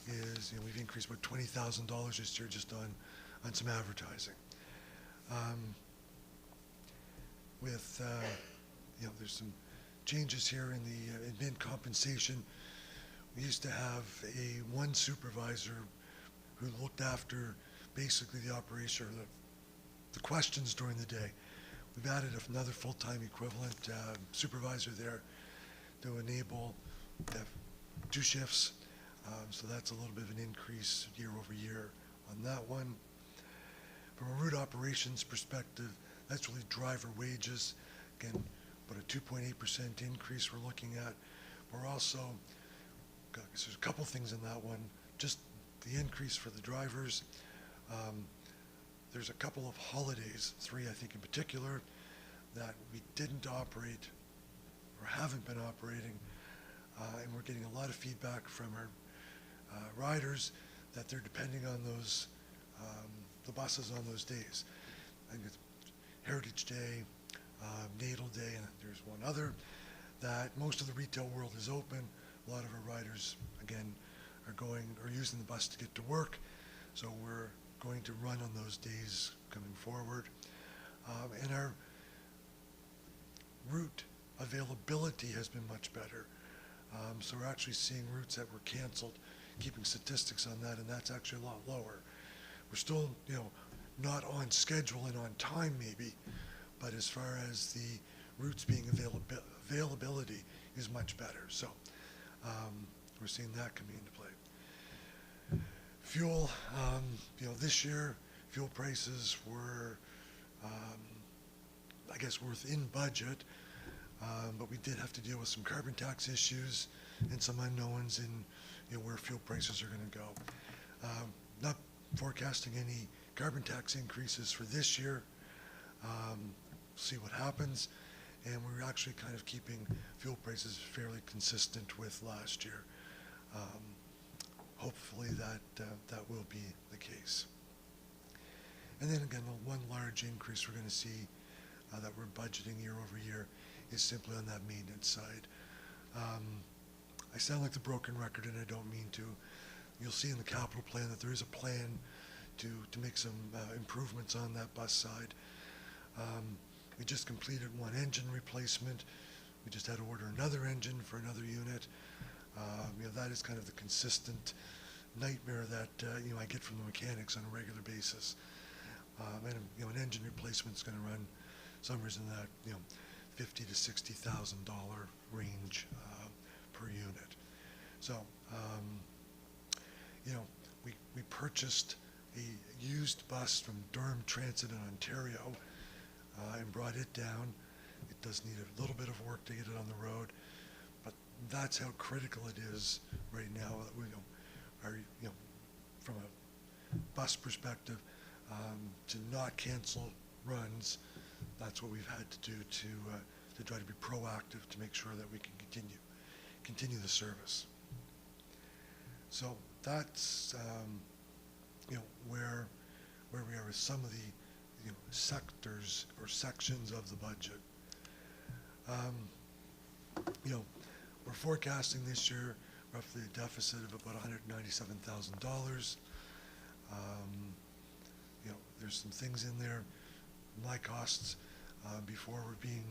is we've increased about $20,000 this year just on some advertising. There's some changes here in the admin compensation. We used to have one supervisor who looked after basically the operation or the questions during the day. We've added another full-time equivalent supervisor there to enable to have 2 shifts. So that's a little bit of an increase year over year on that one. From a route operations perspective, that's really driver wages. Again, about a 2.8% increase we're looking at. We're also, there's a couple things in that one. Just the increase for the drivers. There's a couple of holidays, 3 I think in particular, that we didn't operate or haven't been operating. And we're getting a lot of feedback from our riders that they're depending on those, the buses on those days. I think it's Heritage Day, Natal Day, and there's one other, that most of the retail world is open. A lot of our riders, again, are using the bus to get to work. So we're going to run on those days coming forward. And our route availability has been much better. So we're actually seeing routes that were canceled, keeping statistics on that, and that's actually a lot lower. We're still, not on schedule and on time maybe, but as far as the routes being availability is much better. So we're seeing that coming into play. Fuel, this year fuel prices were, I guess, within budget, but we did have to deal with some carbon tax issues and some unknowns in where fuel prices are going to go. Not forecasting any carbon tax increases for this year. See what happens. And we're actually kind of keeping fuel prices fairly consistent with last year. Hopefully that will be the case. And then again, the one large increase we're going to see that we're budgeting year over year is simply on that maintenance side. I sound like the broken record, and I don't mean to. You'll see in the capital plan that there is a plan to make some improvements on that bus side. We just completed one engine replacement. We just had to order another engine for another unit. That is kind of the consistent nightmare that I get from the mechanics on a regular basis. And an engine replacement is going to run somewhere in that $50,000 to $60,000 range per unit. So we purchased a used bus from Durham Transit in Ontario and brought it down. It does need a little bit of work to get it on the road, but that's how critical it is right now. From a bus perspective, to not cancel runs, that's what we've had to do to try to be proactive to make sure that we can continue the service. So that's where we are with some of the sectors or sections of the budget. We're forecasting this year roughly a deficit of about $197,000. There's some things in there. My costs before were being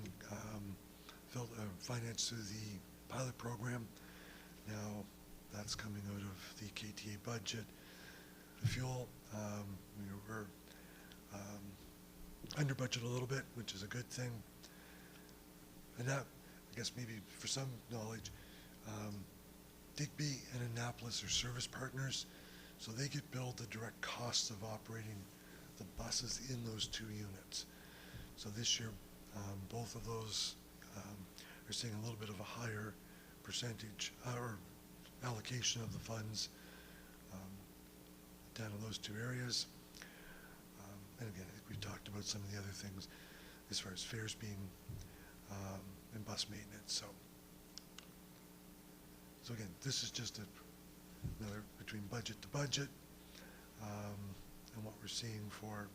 financed through the pilot program. Now that's coming out of the KTA budget. The fuel, we're under budget a little bit, which is a good thing. And that, I guess maybe for some knowledge, Digby and Annapolis are service partners, so they get billed the direct costs of operating the buses in those 2 units. So this year, both of those are seeing a little bit of a higher percentage or allocation of the funds down in those 2 areas. And again, I think we've talked about some of the other things as far as fares being and bus maintenance. So again, this is just another between budget to budget and what we're seeing for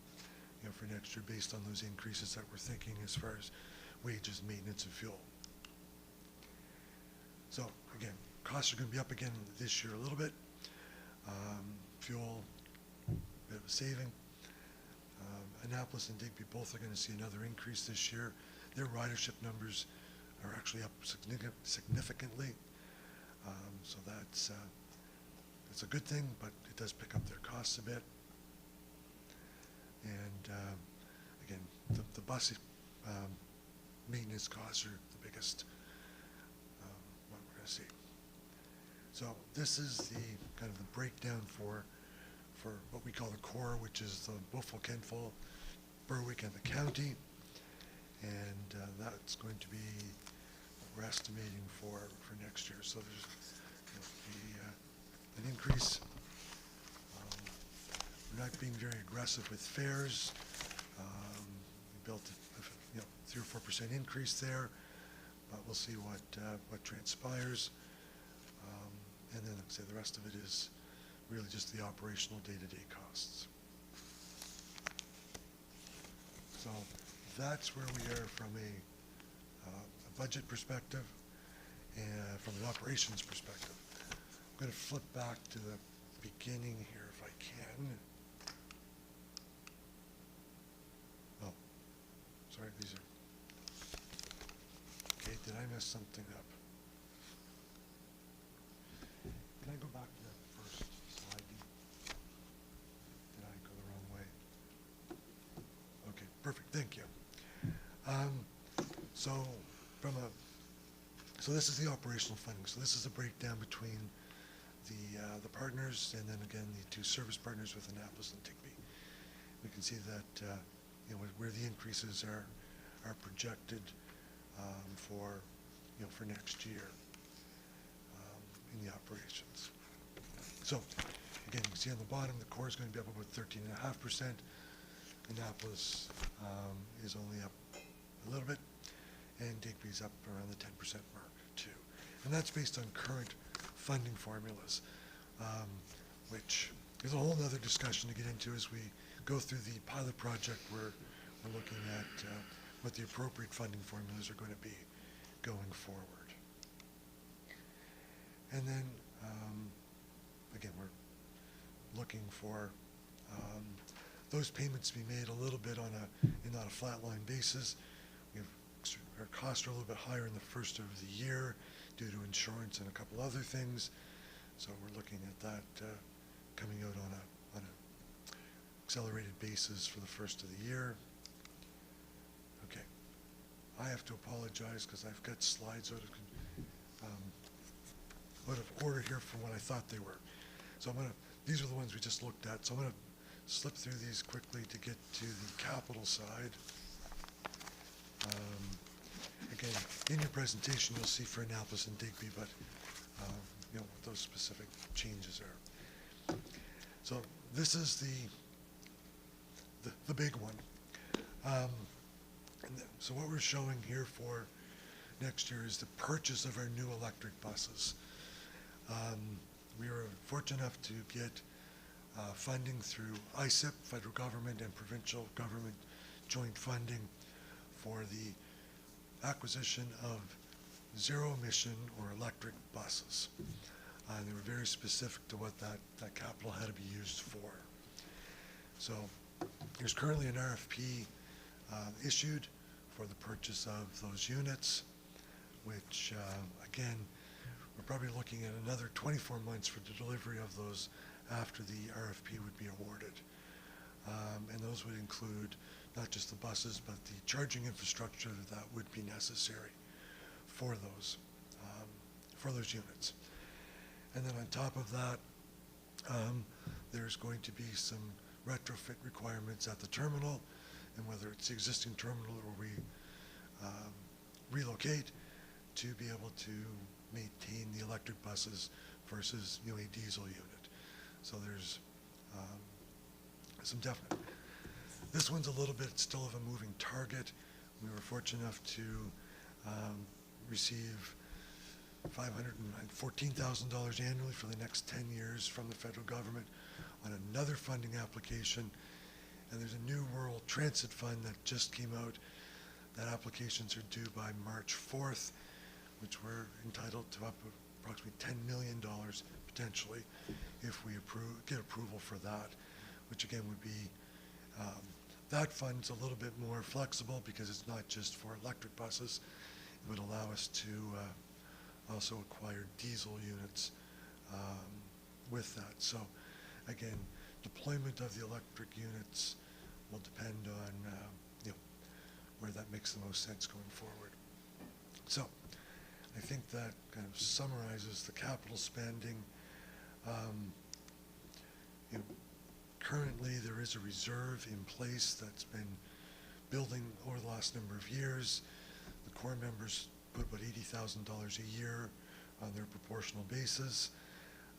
next year based on those increases that we're thinking as far as wages, maintenance, and fuel. So again, costs are going to be up again this year a little bit. Fuel, a bit of a saving. Annapolis and Digby both are going to see another increase this year. Their ridership numbers are actually up significantly. So that's a good thing, but it does pick up their costs a bit. And again, the bus maintenance costs are the biggest what we're going to see. So this is the kind of the breakdown for what we call the core, which is the Wolfville, Kentville, Berwick, and the county. And that's going to be what we're estimating for next year. So there's an increase. We're not being very aggressive with fares. We built a 3 or 4% increase there, but we'll see what transpires. And then, like I say, the rest of it is really just the operational day-to-day costs. So that's where we are from a budget perspective and from an operations perspective. I'm going to flip back to the beginning here if I can. Oh, sorry, these are, okay, did I mess something up? Can I go back to that first slide? Did I go the wrong way? Okay, perfect, thank you. So this is the operational funding. So this is a breakdown between the partners and then again the two service partners with Annapolis and Digby. We can see that where the increases are projected for next year in the operations. So again, you can see on the bottom the core is going to be up about 13.5%. Annapolis is only up a little bit, and Digby's up around the 10% mark too. And that's based on current funding formulas, which is a whole other discussion to get into as we go through the pilot project where we're looking at what the appropriate funding formulas are going to be going forward. And then, again, we're looking for those payments to be made a little bit on not a flat line basis. Our costs are a little bit higher in the first of the year due to insurance and a couple other things. So we're looking at that coming out on an accelerated basis for the first of the year. Okay, I have to apologize because I've got slides out of order here from what I thought they were. So these are the ones we just looked at. So I'm going to slip through these quickly to get to the capital side. Again, in your presentation, you'll see for Annapolis and Digby, but what those specific changes are. So this is the big one. So what we're showing here for next year is the purchase of our new electric buses. We were fortunate enough to get funding through ICIP, federal government, and provincial government joint funding for the acquisition of zero-emission or electric buses. They were very specific to what that capital had to be used for. So there's currently an RFP issued for the purchase of those units, which, again, we're probably looking at another 24 months for the delivery of those after the RFP would be awarded. And those would include not just the buses, but the charging infrastructure that would be necessary for those units. And then on top of that, there's going to be some retrofit requirements at the terminal, and whether it's the existing terminal or we relocate to be able to maintain the electric buses versus a diesel unit. So there's some definite. This one's a little bit still of a moving target. We were fortunate enough to receive $514,000 annually for the next 10 years from the federal government on another funding application. And there's a new Rural Transit Fund that just came out. That applications are due by March 4th, which we're entitled to up to approximately $10 million potentially if we get approval for that, which again would be, that fund's a little bit more flexible because it's not just for electric buses. It would allow us to also acquire diesel units with that. So again, deployment of the electric units will depend on where that makes the most sense going forward. So I think that kind of summarizes the capital spending. Currently, there is a reserve in place that's been building over the last number of years. The core members put about $80,000 a year on their proportional basis.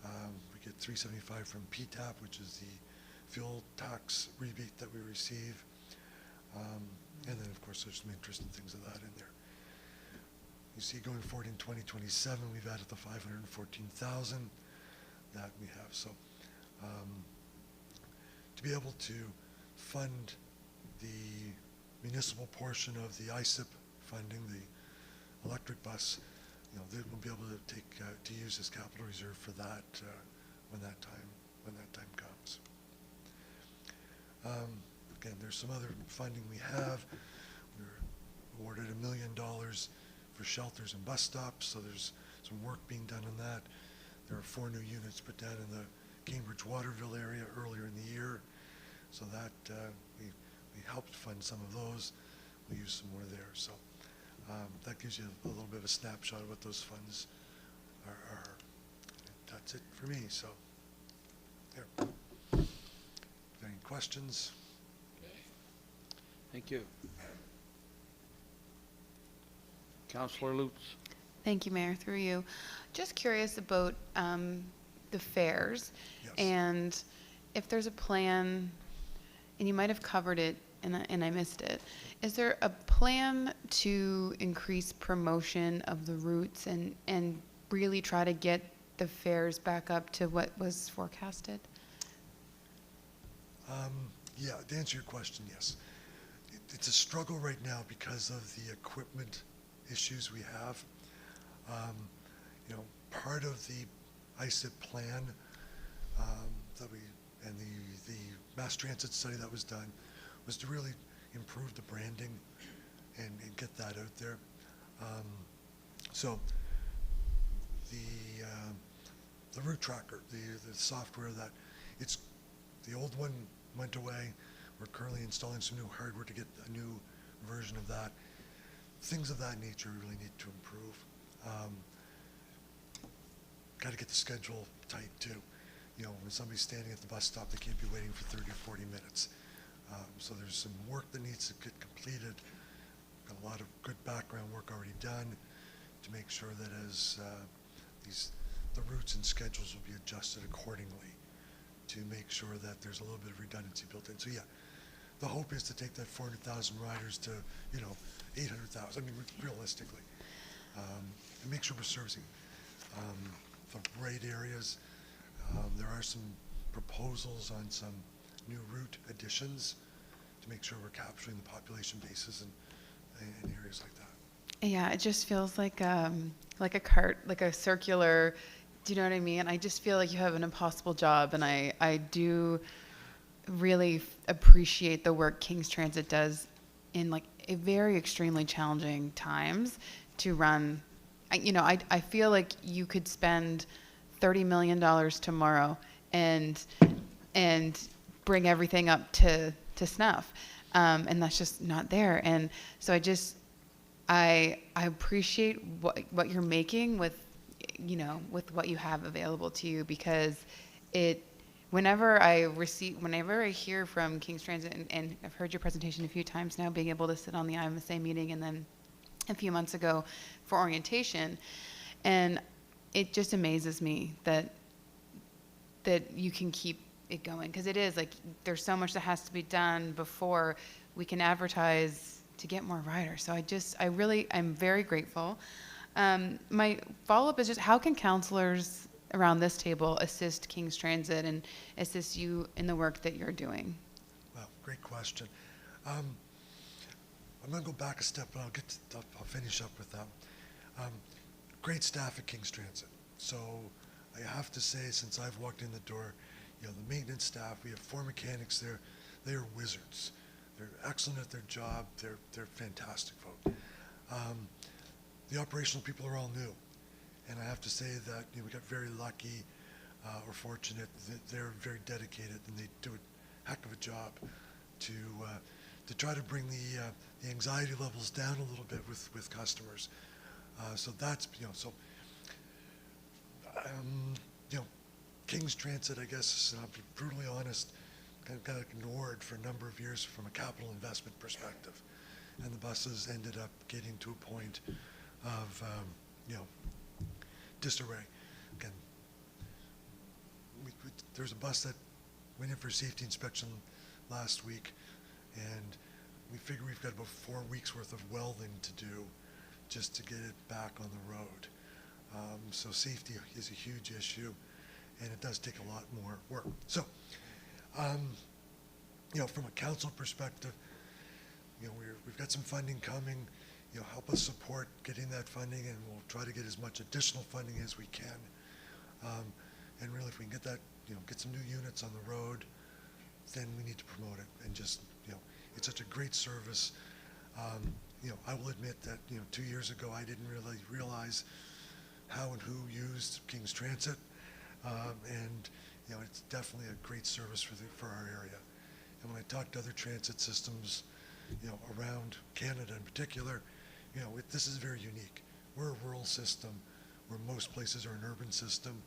We get $375 from PTAP, which is the fuel tax rebate that we receive. And then, of course, there's some interest and things of that in there. You see, going forward in 2027, we've added the $514,000 that we have. So to be able to fund the municipal portion of the ISIP funding, the electric bus, they will be able to take to use this capital reserve for that when that time comes. Again, there's some other funding we have. We're awarded $1 million for shelters and bus stops, so there's some work being done on that. There are 4 new units put down in the Cambridge Waterville area earlier in the year, so that we helped fund some of those. We'll use some more there. So that gives you a little bit of a snapshot of what those funds are. That's it for me. So there. Any questions? Thank you. Councillor Lutz. Thank you, Mayor. Through you. Just curious about the fares. Yes. And if there's a plan, and you might have covered it and I missed it, is there a plan to increase promotion of the routes and really try to get the fares back up to what was forecasted? Yeah, to answer your question, yes. It's a struggle right now because of the equipment issues we have. Part of the ISIP plan that we, and the mass transit study that was done was to really improve the branding and get that out there. So the route tracker, the software that the old one went away. We're currently installing some new hardware to get a new version of that. Things of that nature really need to improve. Got to get the schedule tight too. When somebody's standing at the bus stop, they can't be waiting for 30 or 40 minutes. So there's some work that needs to get completed. Got a lot of good background work already done to make sure that as the routes and schedules will be adjusted accordingly to make sure that there's a little bit of redundancy built in. So yeah, the hope is to take that 400,000 riders to 800,000. I mean, realistically, and make sure we're servicing the right areas. There are some proposals on some new route additions to make sure we're capturing the population bases and areas like that. Yeah, it just feels like a cart, like a circular. Do you know what I mean? I just feel like you have an impossible job, and I do really appreciate the work King's Transit does in like a very extremely challenging times to run. I feel like you could spend $30 million tomorrow and bring everything up to snuff, and that's just not there. And so I appreciate what you're making with what you have available to you, because whenever I hear from King's Transit, and I've heard your presentation a few times now, being able to sit on the IMSA meeting and then a few months ago for orientation, and it just amazes me that you can keep it going, because it is like there's so much that has to be done before we can advertise to get more riders. So I'm very grateful. My follow-up is just, how can councillors around this table assist King's Transit and assist you in the work that you're doing? Well, great question. I'm going to go back a step, but I'll finish up with that. Great staff at King's Transit. So I have to say, since I've walked in the door, the maintenance staff, we have 4 mechanics there. They are wizards. They're excellent at their job. They're fantastic folk. The operational people are all new. And I have to say that we got very lucky or fortunate that they're very dedicated, and they do a heck of a job. to try to bring the anxiety levels down a little bit with customers. So that's, King's Transit, I guess, I'll be brutally honest, kind of got ignored for a number of years from a capital investment perspective. And the buses ended up getting to a point of, disarray. Again, there's a bus that went in for safety inspection last week, and we figure we've got about 4 weeks worth of welding to do just to get it back on the road. So safety is a huge issue, and it does take a lot more work. So, from a council perspective, we've got some funding coming. Help us support getting that funding, and we'll try to get as much additional funding as we can. And really, if we can get that, get some new units on the road, then we need to promote it. And just, it's such a great service. I will admit that, 2 years ago, I didn't really realize how and who used King's Transit. And, it's definitely a great service for our area. And when I talk to other transit systems, around Canada in particular, this is very unique. We're a rural system where most places are an urban system.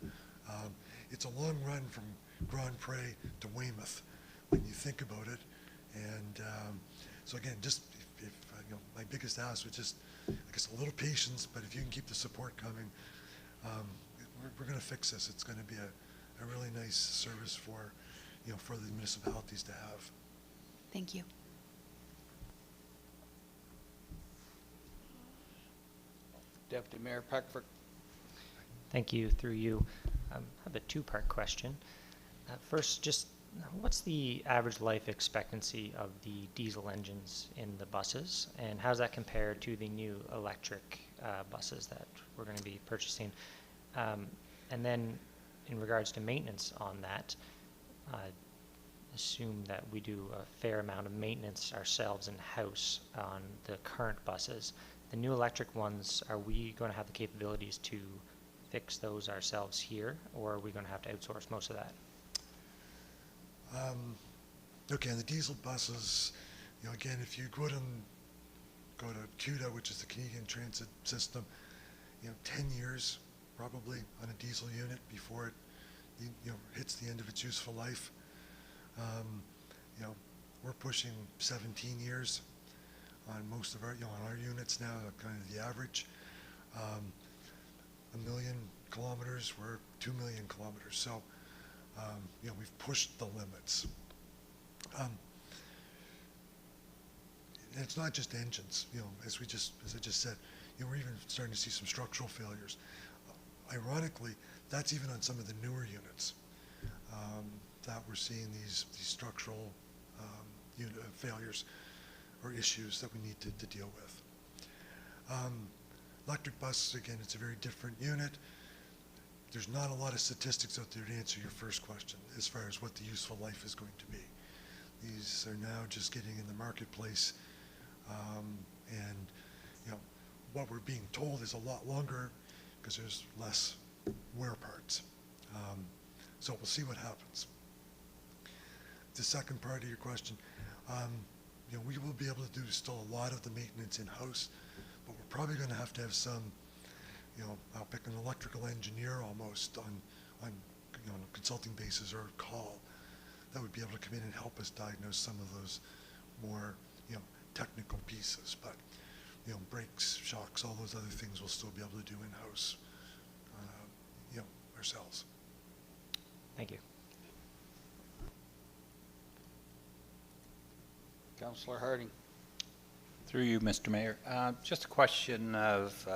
It's a long run from Grand Pré to Weymouth when you think about it. And so again, just if my biggest ask was just, I guess, a little patience, but if you can keep the support coming, we're going to fix this. It's going to be a really nice service for the municipalities to have. Thank you. Deputy Mayor Peckford. Thank you. Through you, I have a two-part question. First, just what's the average life expectancy of the diesel engines in the buses, and how does that compare to the new electric buses that we're going to be purchasing? And then in regards to maintenance on that, assume that we do a fair amount of maintenance ourselves in-house on the current buses. The new electric ones, are we going to have the capabilities to fix those ourselves here, or are we going to have to outsource most of that? Okay, on the diesel buses, again, if you go to CUDA, which is the Canadian Transit System, 10 years probably on a diesel unit before it hits the end of its useful life. We're pushing 17 years on most of our, on our units now, kind of the average. 1 million kilometers, we're 2 million kilometers. So, we've pushed the limits. And it's not just engines, as I just said, we're even starting to see some structural failures. Ironically, that's even on some of the newer units that we're seeing these structural failures or issues that we need to deal with. Electric buses, again, it's a very different unit. There's not a lot of statistics out there to answer your first question as far as what the useful life is going to be. These are now just getting in the marketplace, and what we're being told is a lot longer because there's less wear parts. So we'll see what happens. The second part of your question, we will be able to do still a lot of the maintenance in-house, but we're probably going to have some, I'll pick an electrical engineer almost on a consulting basis or call that would be able to come in and help us diagnose some of those more, technical pieces. But, brakes, shocks, all those other things we'll still be able to do in-house, ourselves. Thank you. Councillor Harding. Through you, Mr. Mayor. Just a question of,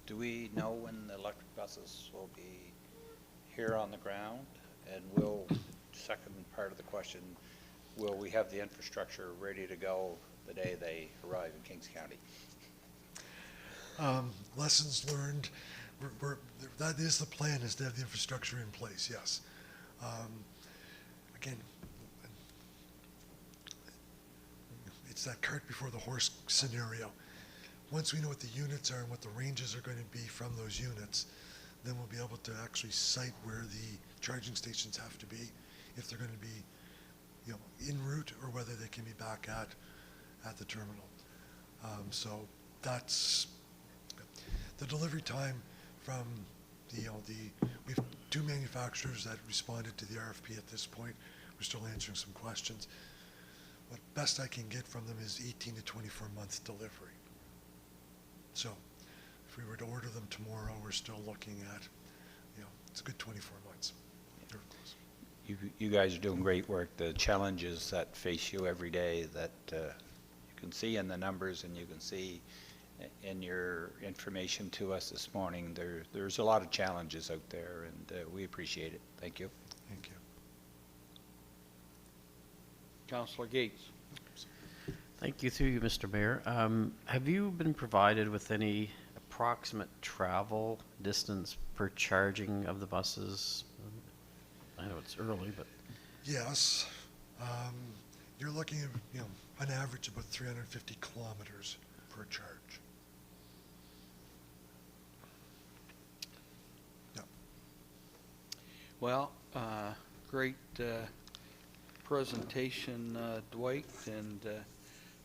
do we know when the electric buses will be here on the ground? And second part of the question, will we have the infrastructure ready to go the day they arrive in Kings County? Lessons learned. That is the plan, is to have the infrastructure in place, yes. Again, it's that cart before the horse scenario. Once we know what the units are and what the ranges are going to be from those units, then we'll be able to actually site where the charging stations have to be, if they're going to be en route or whether they can be back at the terminal. So that's the delivery time from we've 2 manufacturers that responded to the RFP at this point. We're still answering some questions. What best I can get from them is 18 to 24 month delivery. So if we were to order them tomorrow, we're still looking at, it's a good 24 months. Very close. You guys are doing great work. The challenges that face you every day that you can see in the numbers and you can see in your information to us this morning, there's a lot of challenges out there, and we appreciate it. Thank you. Thank you. Councillor Gates. Thank you, through you, Mr. Mayor. Have you been provided with any approximate travel distance per charging of the buses? I know it's early, but... Yes. You're looking at, an average about 350 kilometers per charge. Well, great presentation, Dwight, and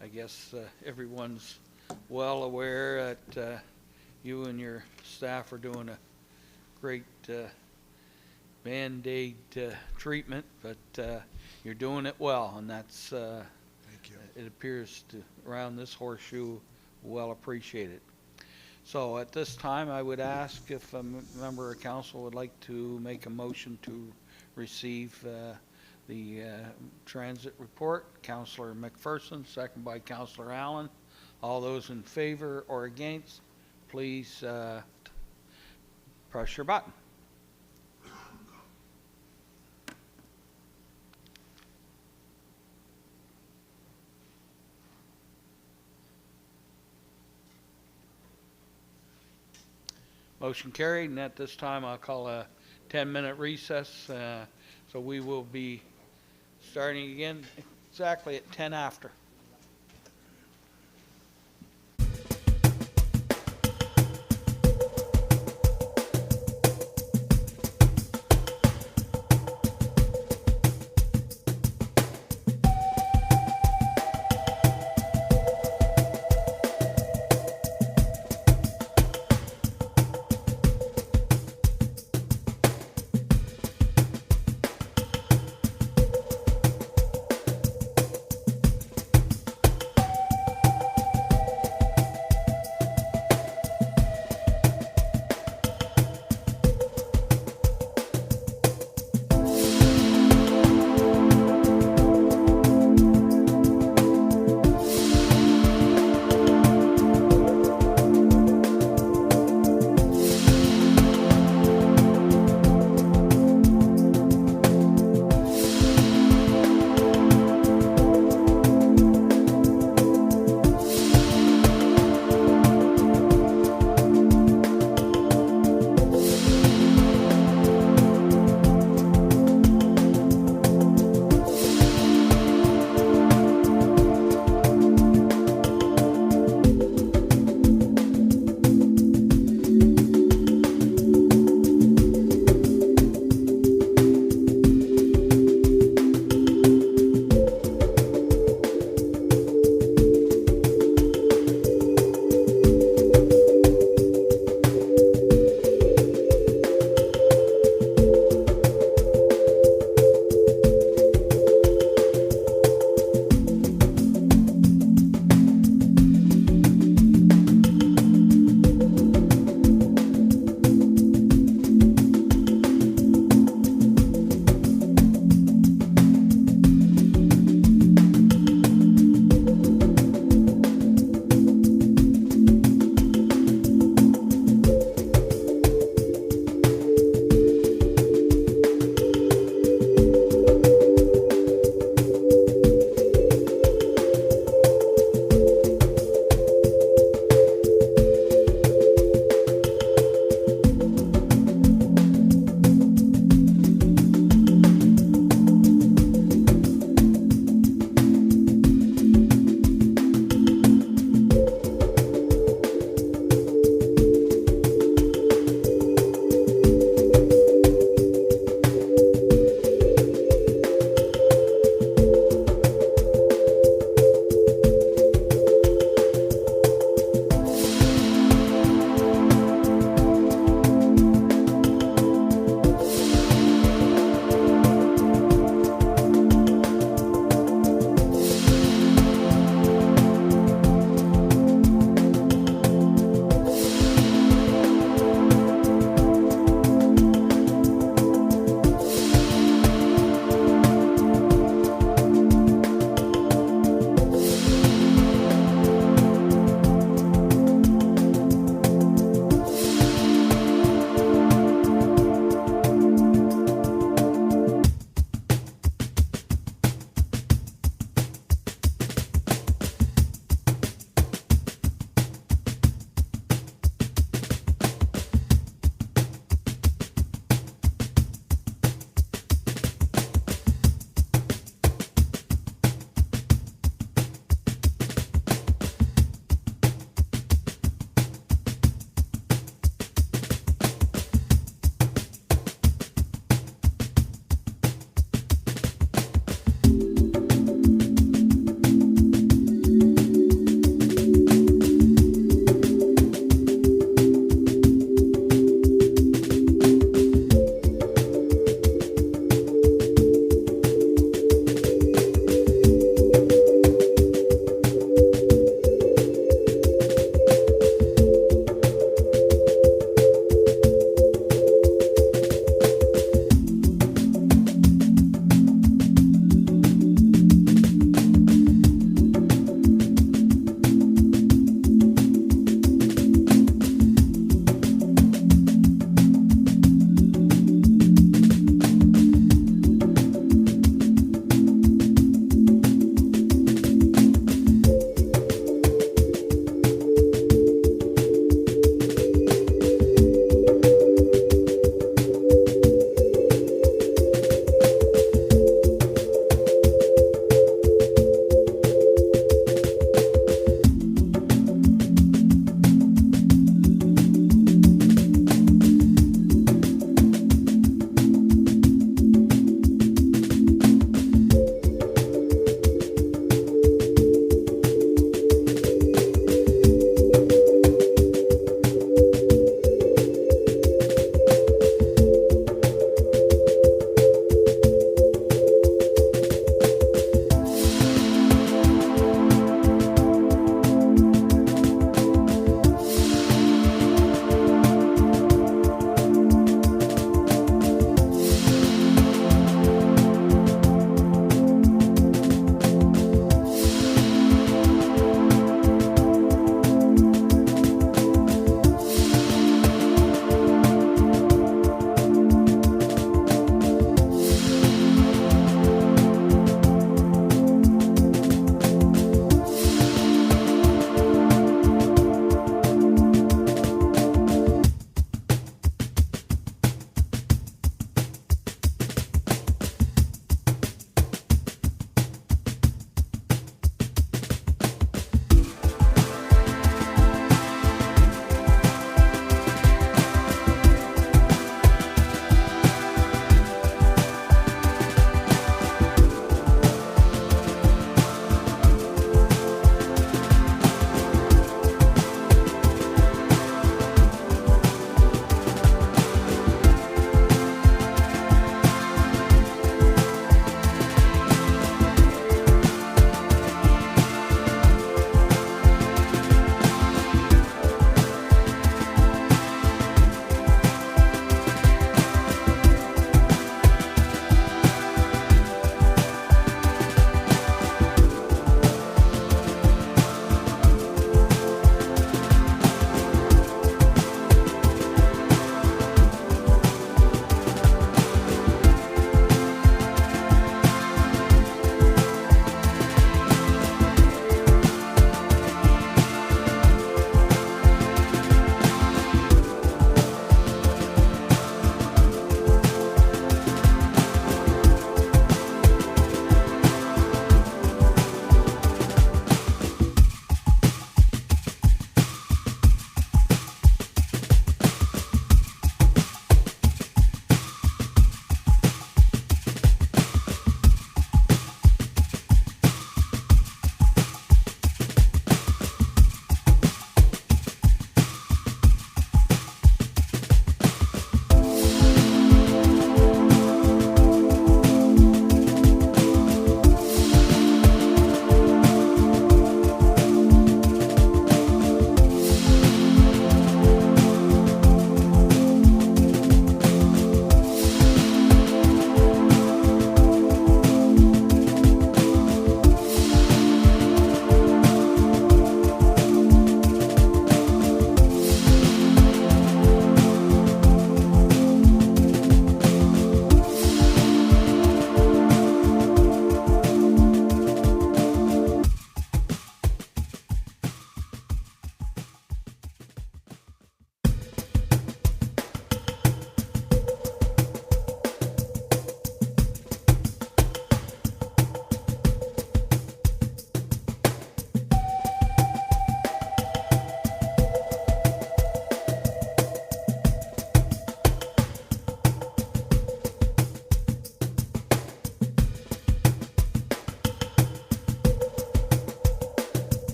I guess everyone's well aware that you and your staff are doing a great Band-Aid treatment, but you're doing it well, and that's, Thank you. it appears to, around this horseshoe, well appreciated. So at this time, I would ask if a member of council would like to make a motion to receive the transit report. Councillor McPherson, second by Councillor Allen. All those in favor or against, please press your button. Motion carried, and at this time I'll call a 10-minute recess. So we will be starting again exactly at 10 after.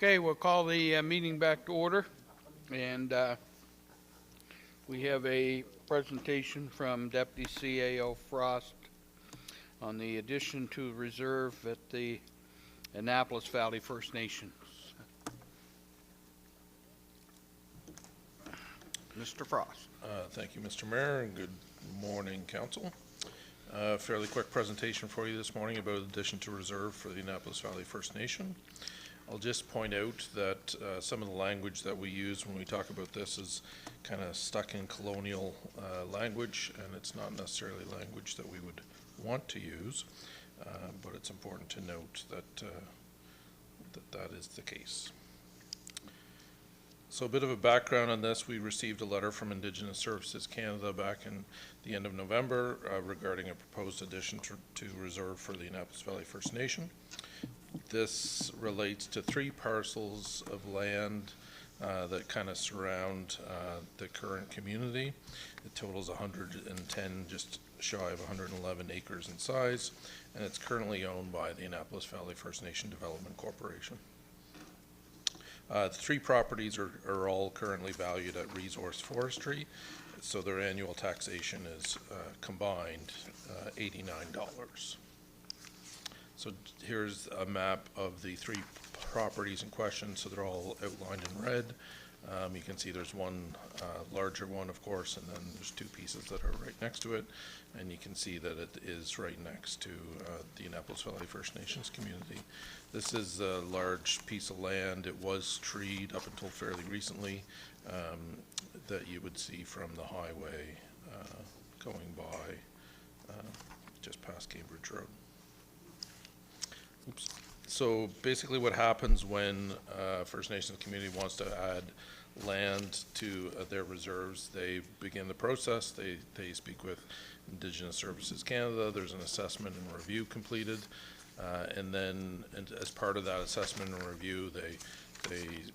Okay, we'll call the meeting back to order, and we have a presentation from Deputy CAO Frost on the addition to reserve at the Annapolis Valley First Nations. Mr. Frost. Thank you, Mr. Mayor, and good morning, Council. Fairly quick presentation for you this morning about addition to reserve for the Annapolis Valley First Nation. I'll just point out that some of the language that we use when we talk about this is kind of stuck in colonial language, and it's not necessarily language that we would want to use, but it's important to note that that is the case. So a bit of a background on this: we received a letter from Indigenous Services Canada back in the end of November regarding a proposed addition to reserve for the Annapolis Valley First Nation. This relates to 3 parcels of land that kind of surround the current community. It totals 110, just shy of 111 acres in size, and it's currently owned by the Annapolis Valley First Nation Development Corporation. The 3 properties are all currently valued at resource forestry, so their annual taxation is combined $89. So here's a map of the 3 properties in question, so they're all outlined in red. You can see there's one larger one, of course, and then there's 2 pieces that are right next to it, and you can see that it is right next to the Annapolis Valley First Nations community. This is a large piece of land. It was treed up until fairly recently, that you would see from the highway going by just past Cambridge Road. Oops. So basically what happens when First Nations community wants to add land to their reserves, they begin the process. They speak with Indigenous Services Canada. There's an assessment and review completed, and then as part of that assessment and review, they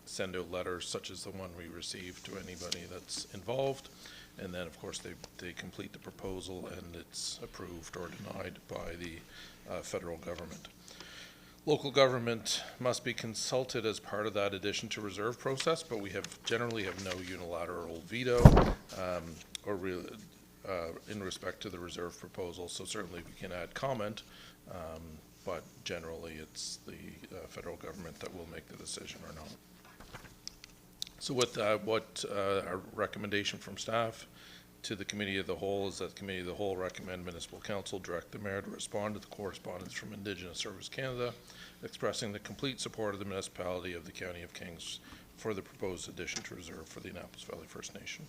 send out letters such as the one we received to anybody that's involved, and then of course they complete the proposal and it's approved or denied by the federal government. Local government must be consulted as part of that addition to reserve process, but we generally have no unilateral veto in respect to the reserve proposal. So certainly we can add comment, but generally it's the federal government that will make the decision or not. So with that, what our recommendation from staff to the Committee of the Whole is that the Committee of the Whole recommend Municipal Council direct the Mayor to respond to the correspondence from Indigenous Service Canada expressing the complete support of the municipality of the County of Kings for the proposed addition to reserve for the Annapolis Valley First Nation.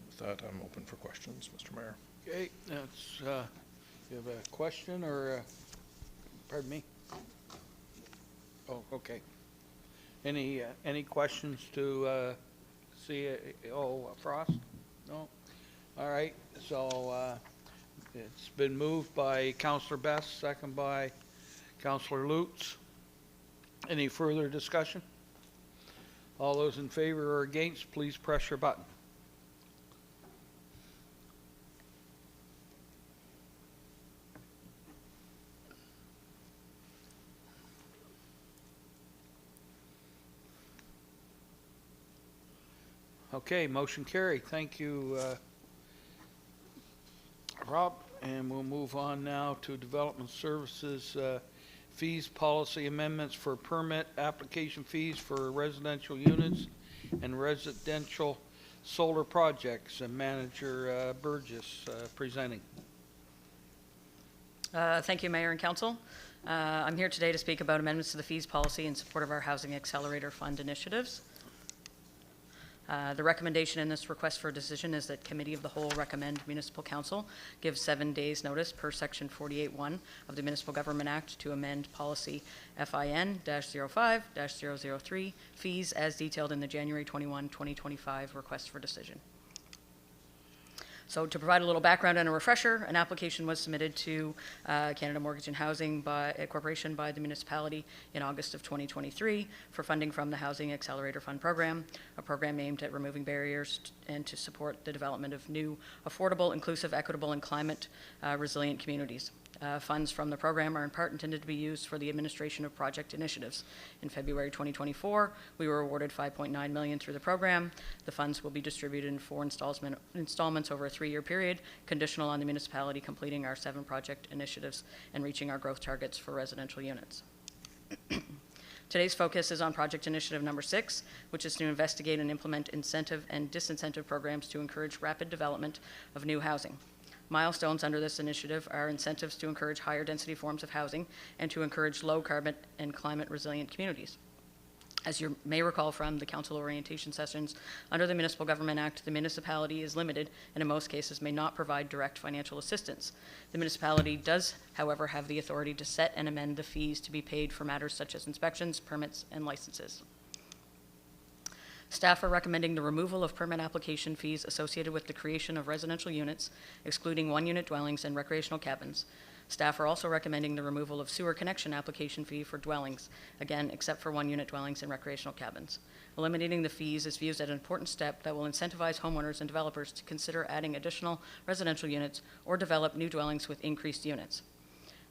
With that, I'm open for questions, Mr. Mayor. Okay, that's, you have a question or, pardon me? Oh, okay. Any questions to CAO Frost? No? All right, so it's been moved by Councillor Best, second by Councillor Lutz. Any further discussion? All those in favor or against, please press your button. Okay, motion carried. Thank you, Rob. And we'll move on now to Development Services fees policy amendments for permit application fees for residential units and residential solar projects. And Manager Burgess presenting. Thank you, Mayor and Council. I'm here today to speak about amendments to the fees policy in support of our Housing Accelerator Fund initiatives. The recommendation in this request for a decision is that Committee of the Whole recommend Municipal Council give 7 days notice per Section 48(1) of the Municipal Government Act to amend policy FIN-05-003 fees as detailed in the January 21, 2025 request for decision. So to provide a little background and a refresher, an application was submitted to Canada Mortgage and Housing Corporation by the municipality in August of 2023 for funding from the Housing Accelerator Fund program, a program aimed at removing barriers and to support the development of new, affordable, inclusive, equitable, and climate resilient communities. Funds from the program are in part intended to be used for the administration of project initiatives. In February 2024, we were awarded $5.9 million through the program. The funds will be distributed in 4 installments over a 3-year period, conditional on the municipality completing our 7 project initiatives and reaching our growth targets for residential units. Today's focus is on project initiative number 6, which is to investigate and implement incentive and disincentive programs to encourage rapid development of new housing. Milestones under this initiative are incentives to encourage higher density forms of housing and to encourage low carbon and climate resilient communities. As you may recall from the council orientation sessions, under the Municipal Government Act, the municipality is limited and in most cases may not provide direct financial assistance. The municipality does, however, have the authority to set and amend the fees to be paid for matters such as inspections, permits, and licenses. Staff are recommending the removal of permit application fees associated with the creation of residential units, excluding 1-unit dwellings and recreational cabins. Staff are also recommending the removal of sewer connection application fee for dwellings, again, except for 1-unit dwellings and recreational cabins. Eliminating the fees is viewed as an important step that will incentivize homeowners and developers to consider adding additional residential units or develop new dwellings with increased units.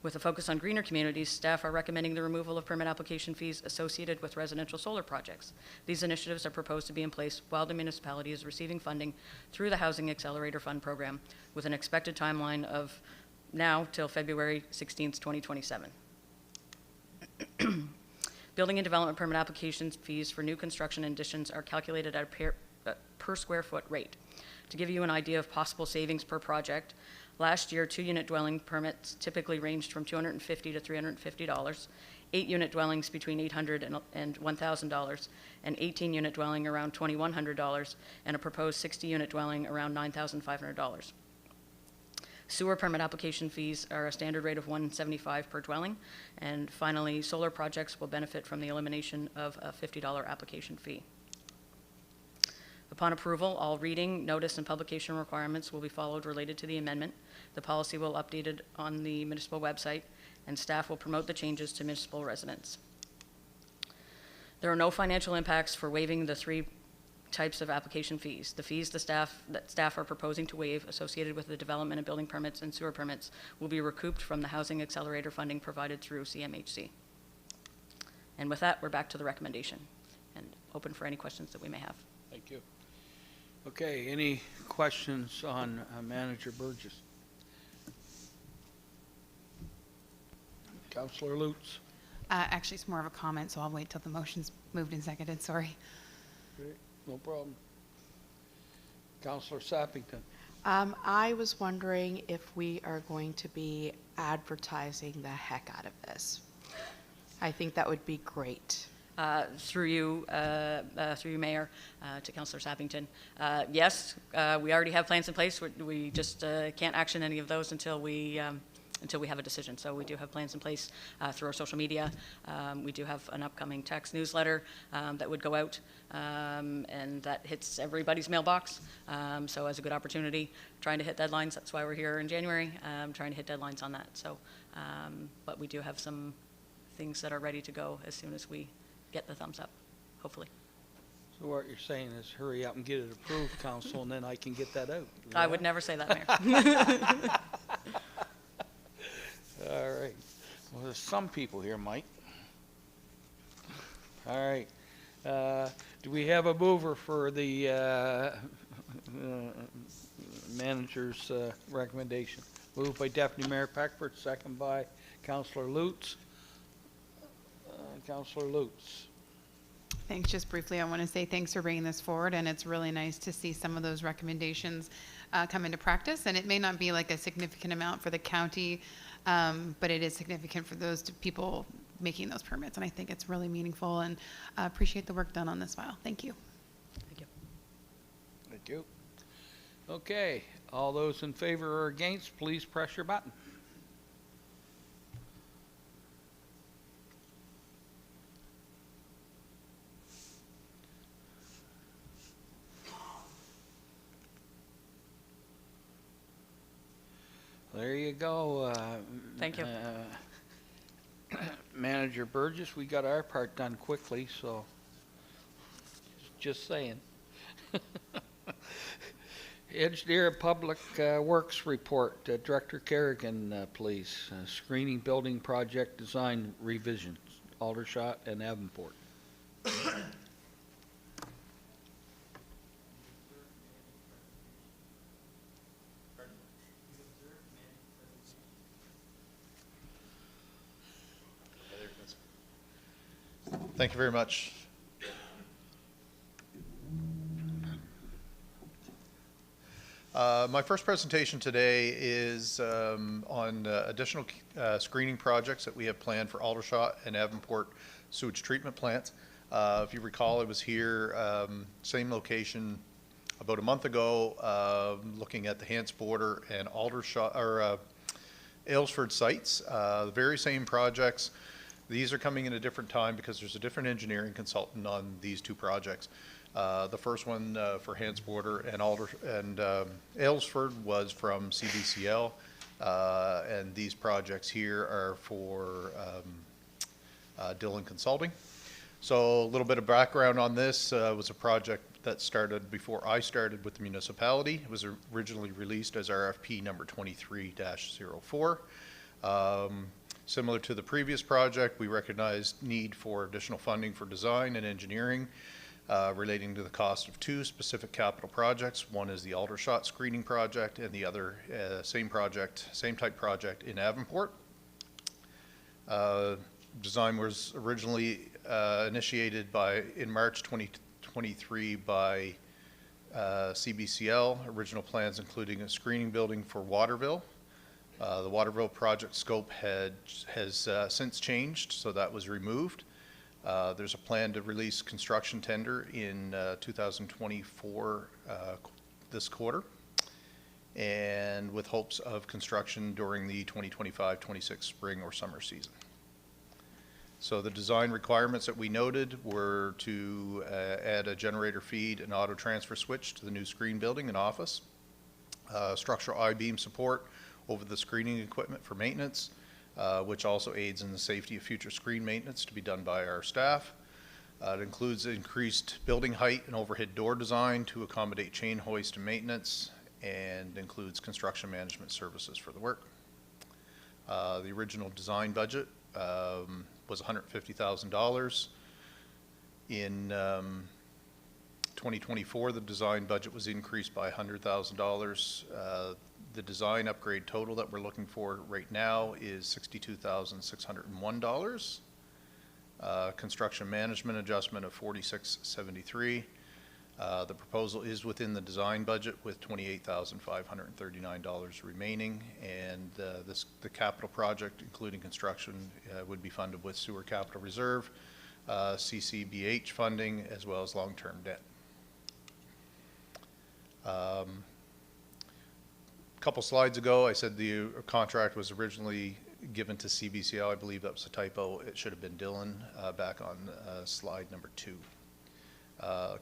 With a focus on greener communities, staff are recommending the removal of permit application fees associated with residential solar projects. These initiatives are proposed to be in place while the municipality is receiving funding through the Housing Accelerator Fund program, with an expected timeline of now till February 16th, 2027. Building and development permit application fees for new construction additions are calculated at a per square foot rate. To give you an idea of possible savings per project, last year, 2-unit dwelling permits typically ranged from $250 to $350, 8-unit dwellings between $800 and $1,000, an 18-unit dwelling around $2,100, and a proposed 60-unit dwelling around $9,500. Sewer permit application fees are a standard rate of $175 per dwelling, and finally, solar projects will benefit from the elimination of a $50 application fee. Upon approval, all reading, notice, and publication requirements will be followed related to the amendment. The policy will be updated on the municipal website, and staff will promote the changes to municipal residents. There are no financial impacts for waiving the 3 types of application fees. The fees that staff are proposing to waive associated with the development of building permits and sewer permits will be recouped from the Housing Accelerator funding provided through CMHC. And with that, we're back to the recommendation and open for any questions that we may have. Thank you. Okay, any questions on Manager Burgess? Councillor Lutz? Actually, it's more of a comment, so I'll wait till the motion's moved and seconded. Sorry. Great, no problem. Councillor Sappington? I was wondering if we are going to be advertising the heck out of this. I think that would be great. Through you, Mayor, to Councillor Sappington. Yes, we already have plans in place. We just can't action any of those until we have a decision. So we do have plans in place through our social media. We do have an upcoming text newsletter that would go out, and that hits everybody's mailbox. So as a good opportunity, trying to hit deadlines. That's why we're here in January, trying to hit deadlines on that. So, but we do have some things that are ready to go as soon as we get the thumbs up, hopefully. So what you're saying is hurry up and get it approved, Council, and then I can get that out. I would never say that, Mayor. All right. Well, there's some people here, Mike. All right. Do we have a mover for the manager's recommendation? Moved by Deputy Mayor Peckford, second by Councillor Lutz. Councillor Lutz. Thanks. Just briefly, I want to say thanks for bringing this forward, and it's really nice to see some of those recommendations come into practice. And it may not be like a significant amount for the county, but it is significant for those people making those permits. And I think it's really meaningful, and appreciate the work done on this file. Thank you. Thank you. Thank you. Okay. All those in favor or against, please press your button. There you go. Thank you. Manager Burgess, we got our part done quickly, so just saying. Engineer Public Works Report, Director Kerrigan, please. Screening building project design revisions, Aldershot and Avonport. Thank you very much. My first presentation today is on additional screening projects that we have planned for Aldershot and Avonport sewage treatment plants. If you recall, I was here, same location about a month ago, looking at the Hants Border and Aldershot or Aylesford sites. The very same projects. These are coming in a different time because there's a different engineering consultant on these two projects. The first one for Hants Border and Aylesford was from CBCL, and these projects here are for Dillon Consulting. So a little bit of background on this. Was a project that started before I started with the municipality. It was originally released as RFP number 23-04. Similar to the previous project, we recognized need for additional funding for design and engineering relating to the cost of two specific capital projects. One is the Aldershot screening project, and the other same type project in Avonport. Design was originally initiated in March 2023 by CBCL. Original plans including a screening building for Waterville. The Waterville project scope has since changed, so that was removed. There's a plan to release construction tender in 2024 this quarter, and with hopes of construction during the 2025-26 spring or summer season. So the design requirements that we noted were to add a generator feed and auto transfer switch to the new screen building and office, structural I-beam support over the screening equipment for maintenance, which also aids in the safety of future screen maintenance to be done by our staff. It includes increased building height and overhead door design to accommodate chain hoist and maintenance, and includes construction management services for the work. The original design budget was $150,000. In 2024, the design budget was increased by $100,000. The design upgrade total that we're looking for right now is $62,601. Construction management adjustment of $46,73. The proposal is within the design budget with $28,539 remaining, and the capital project, including construction, would be funded with sewer capital reserve, CCBH funding, as well as long-term debt. A couple slides ago, I said the contract was originally given to CBCL. I believe that was a typo. It should have been Dillon back on slide number 2.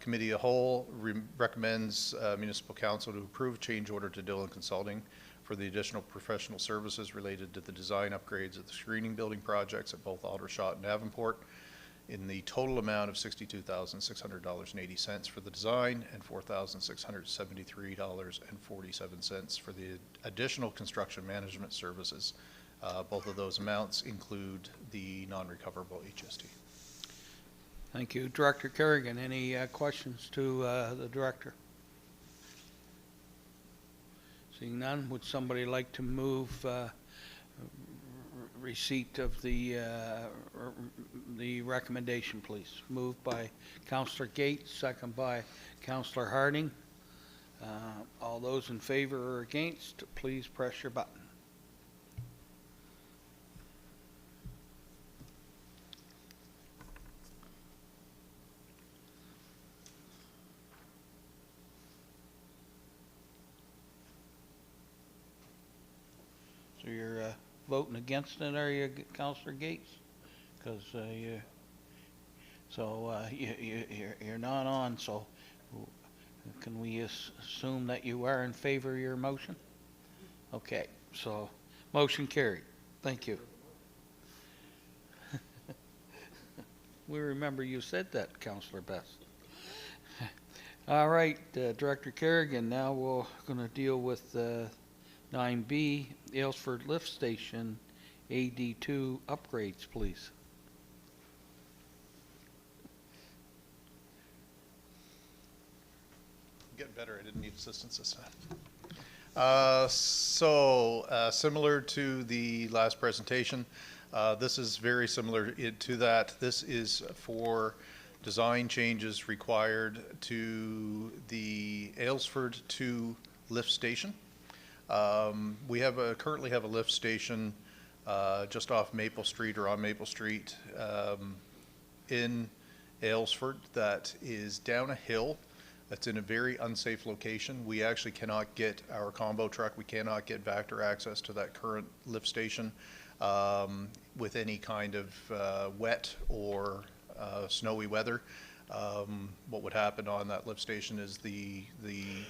Committee of whole recommends Municipal Council to approve change order to Dillon Consulting for the additional professional services related to the design upgrades of the screening building projects at both Aldershot and Avonport in the total amount of $62,600.80 for the design and $4,673.47 for the additional construction management services. Both of those amounts include the non-recoverable HST. Thank you. Director Kerrigan, any questions to the director? Seeing none, would somebody like to move receipt of the recommendation, please? Moved by Councillor Gates, second by Councillor Harding. All those in favor or against, please press your button. So you're voting against it, are you, Councillor Gates? Because you're not on. So can we assume that you are in favor of your motion? Okay. So motion carried. Thank you. We remember you said that, Councillor Best. All right, Director Kerrigan, now we're going to deal with 9B, Aylesford Lift Station AD2 upgrades, please. Getting better. I didn't need assistance this time. Similar to the last presentation, this is very similar to that. This is for design changes required to the Aylesford 2 lift station. We currently have a lift station just off Maple Street or on Maple Street in Aylesford that is down a hill. That's in a very unsafe location. We actually cannot get our combo truck, we cannot get Vector access to that current lift station with any kind of wet or snowy weather. What would happen on that lift station is the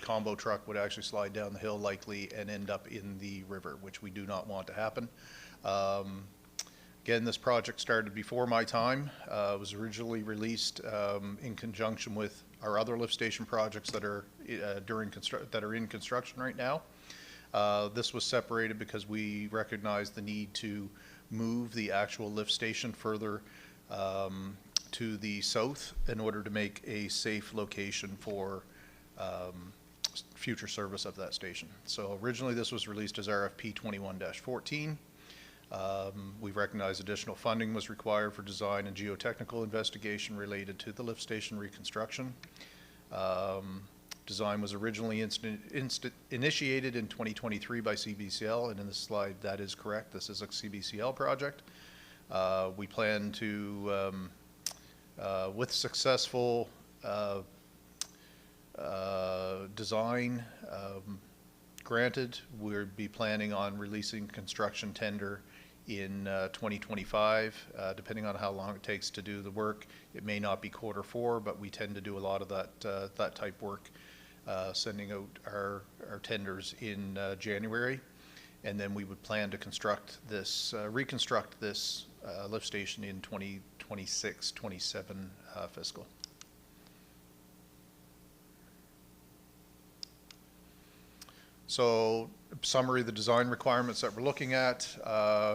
combo truck would actually slide down the hill likely and end up in the river, which we do not want to happen. Again, this project started before my time. It was originally released in conjunction with our other lift station projects that are in construction right now. This was separated because we recognized the need to move the actual lift station further to the south in order to make a safe location for future service of that station. So originally this was released as RFP 21-14. We recognized additional funding was required for design and geotechnical investigation related to the lift station reconstruction. Design was originally initiated in 2023 by CBCL, and in this slide that is correct. This is a CBCL project. We plan to, with successful design granted, we'll be planning on releasing construction tender in 2025, depending on how long it takes to do the work. It may not be Q4, but we tend to do a lot of that type work, sending out our tenders in January, and then we would plan to construct this, reconstruct this lift station in 2026-27 fiscal. So, summary of the design requirements that we're looking at: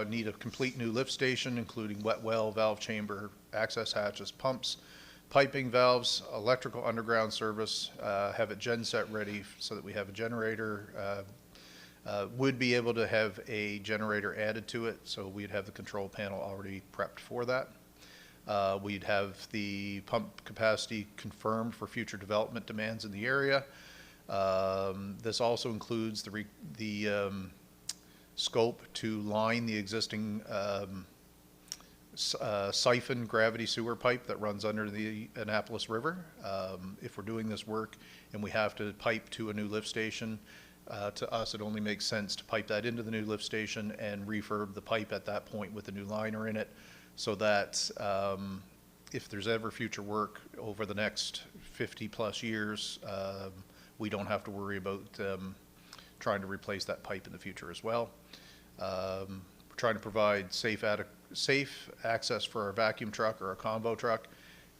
need a complete new lift station, including wet well, valve chamber, access hatches, pumps, piping, valves, electrical underground service, have a genset ready so that we have a generator. Would be able to have a generator added to it, so we'd have the control panel already prepped for that. We'd have the pump capacity confirmed for future development demands in the area. This also includes the scope to line the existing siphon gravity sewer pipe that runs under the Annapolis River. If we're doing this work and we have to pipe to a new lift station, to us it only makes sense to pipe that into the new lift station and refurb the pipe at that point with a new liner in it, so that if there's ever future work over the next 50 plus years, we don't have to worry about trying to replace that pipe in the future as well. We're trying to provide safe access for our vacuum truck or a combo truck,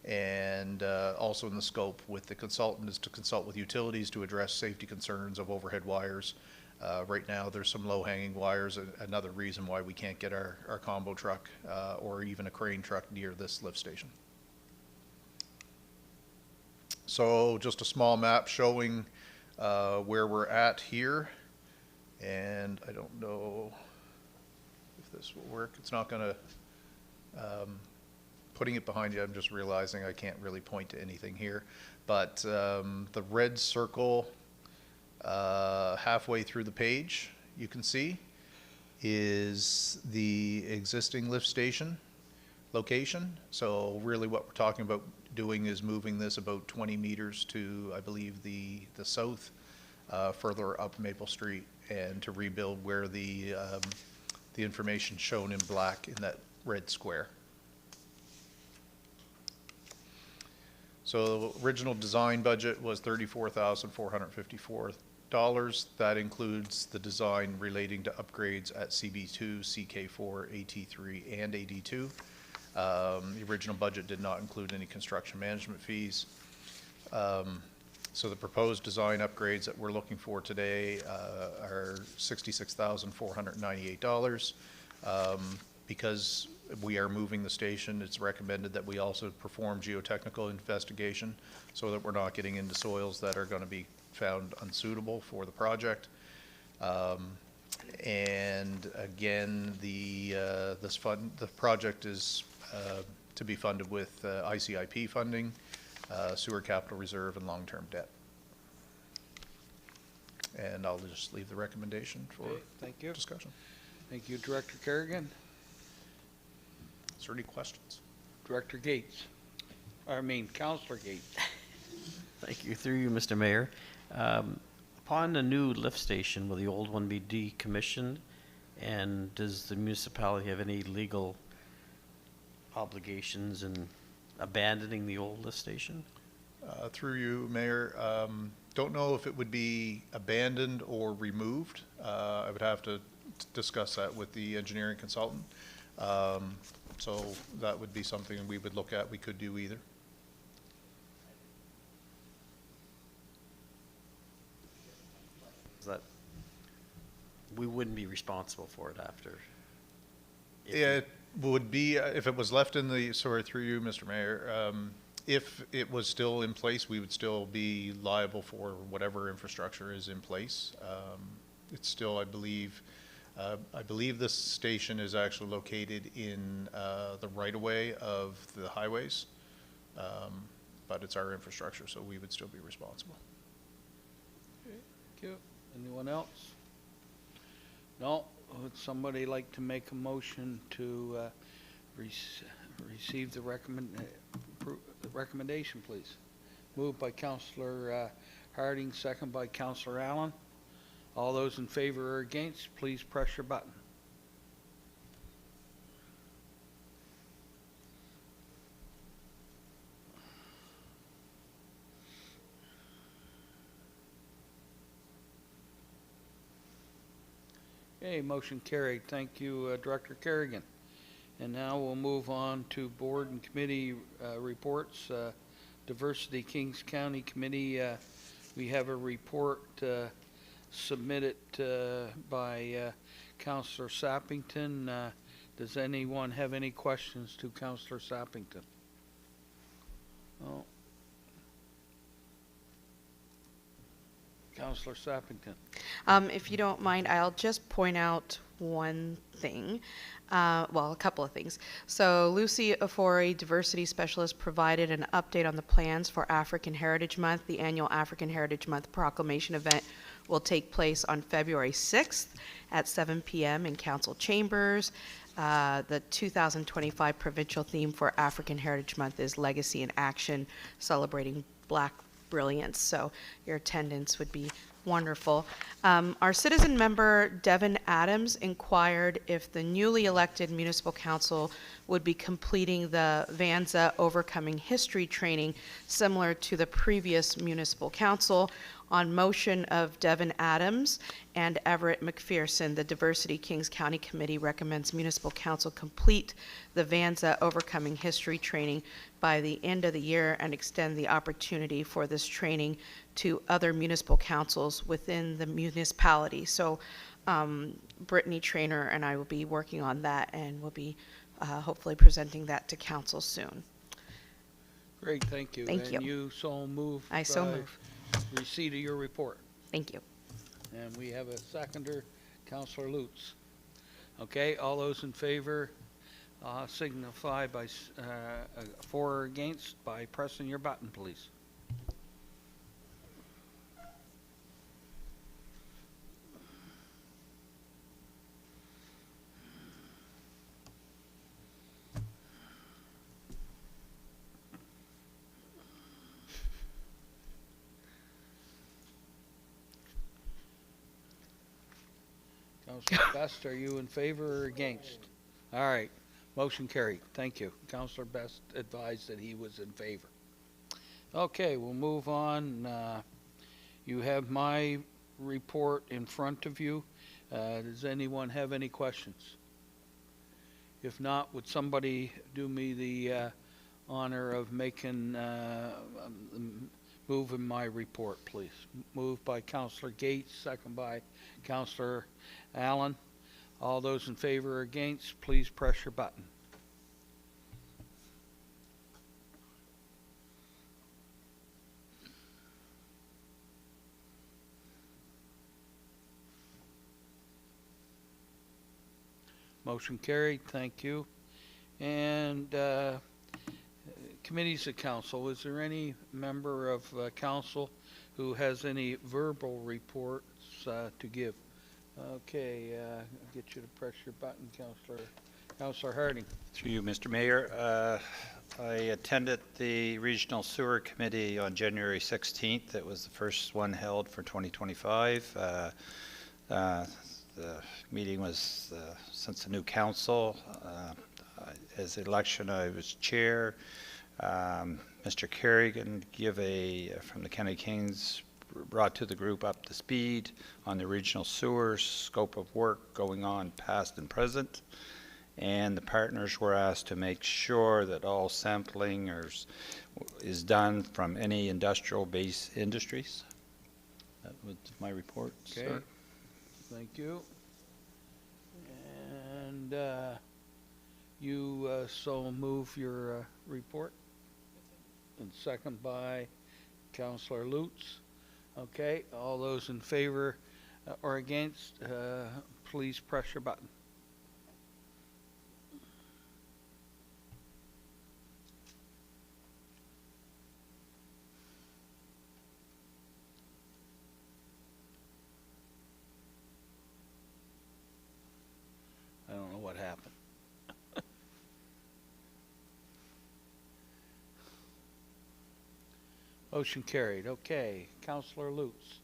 and also in the scope with the consultant is to consult with utilities to address safety concerns of overhead wires. Right now there's some low-hanging wires, another reason why we can't get our combo truck or even a crane truck near this lift station. So just a small map showing where we're at here, and I don't know if this will work. It's not going to, putting it behind you, I'm just realizing I can't really point to anything here, but the red circle halfway through the page, you can see, is the existing lift station location. So really what we're talking about doing is moving this about 20 meters to, I believe, the south, further up Maple Street, and to rebuild where the information shown in black in that red square. So original design budget was $34,454. That includes the design relating to upgrades at CB2, CK4, AT3, and AD2. The original budget did not include any construction management fees. So the proposed design upgrades that we're looking for today are $66,498. Because we are moving the station, it's recommended that we also perform geotechnical investigation so that we're not getting into soils that are going to be found unsuitable for the project. And again, the project is to be funded with ICIP funding, sewer capital reserve, and long-term debt. And I'll just leave the recommendation for Thank you. discussion. Thank you, Director Kerrigan. Is there any questions? Director Gates. Councillor Gates. Thank you. Through you, Mr. Mayor. Upon the new lift station, will the old one be decommissioned? And does the municipality have any legal obligations in abandoning the old lift station? Through you, Mayor, don't know if it would be abandoned or removed. I would have to discuss that with the engineering consultant. So that would be something we would look at. We could do either. That we wouldn't be responsible for it after? It would be, if it was left in the, sorry, through you, Mr. Mayor, if it was still in place, we would still be liable for whatever infrastructure is in place. It's still, I believe this station is actually located in the right-of-way of the highways, but it's our infrastructure, so we would still be responsible. Thank you. Anyone else? No? Would somebody like to make a motion to receive the recommendation, please? Moved by Councillor Harding, second by Councillor Allen. All those in favor or against, please press your button. Okay, motion carried. Thank you, Director Kerrigan. And now we'll move on to board and committee reports. Diversity Kings County Committee, we have a report submitted by Councillor Sappington. Does anyone have any questions to Councillor Sappington? No. Councillor Sappington. If you don't mind, I'll just point out one thing. Well, a couple of things. So Lucy Ofori, Diversity Specialist, provided an update on the plans for African Heritage Month. The annual African Heritage Month proclamation event will take place on February 6th at 7 p.m. in Council Chambers. The 2025 provincial theme for African Heritage Month is Legacy in Action, celebrating Black brilliance. So your attendance would be wonderful. Our citizen member, Devin Adams, inquired if the newly elected municipal council would be completing the Vanza Overcoming History training similar to the previous municipal council. On motion of Devin Adams and Everett McPherson, the Diversity Kings County Committee recommends municipal council complete the Vanza Overcoming History training by the end of the year and extend the opportunity for this training to other municipal councils within the municipality. So Brittany Traynor and I will be working on that, and we'll be hopefully presenting that to council soon. Great, thank you. Thank you. And you so move. I so move. Receipt of your report. Thank you. And we have a seconder, Councillor Lutz. Okay, all those in favor signify by for or against by pressing your button, please. Councillor Best, are you in favor or against? All right, motion carried. Thank you. Councillor Best advised that he was in favor. Okay, we'll move on. You have my report in front of you. Does anyone have any questions? If not, would somebody do me the honor of making move in my report, please. Moved by Councillor Gates, second by Councillor Allen. All those in favor or against, please press your button. Motion carried, thank you. And committees of council, is there any member of council who has any verbal reports to give? Okay, I'll get you to press your button, Councillor Harding. Through you, Mr. Mayor. I attended the Regional Sewer Committee on January 16th. It was the first one held for 2025. The meeting was since the new council. As the election, I was chair. Mr. Kerrigan from the County Kings brought to the group up to speed on the regional sewers, scope of work going on past and present. And the partners were asked to make sure that all sampling is done from any industrial-based industries. That was my report, Okay. sir. Thank you. And you so move your report? And second by Councillor Lutz. Okay, all those in favor or against, please press your button. I don't know what happened. Motion carried. Okay, Councillor Lutz.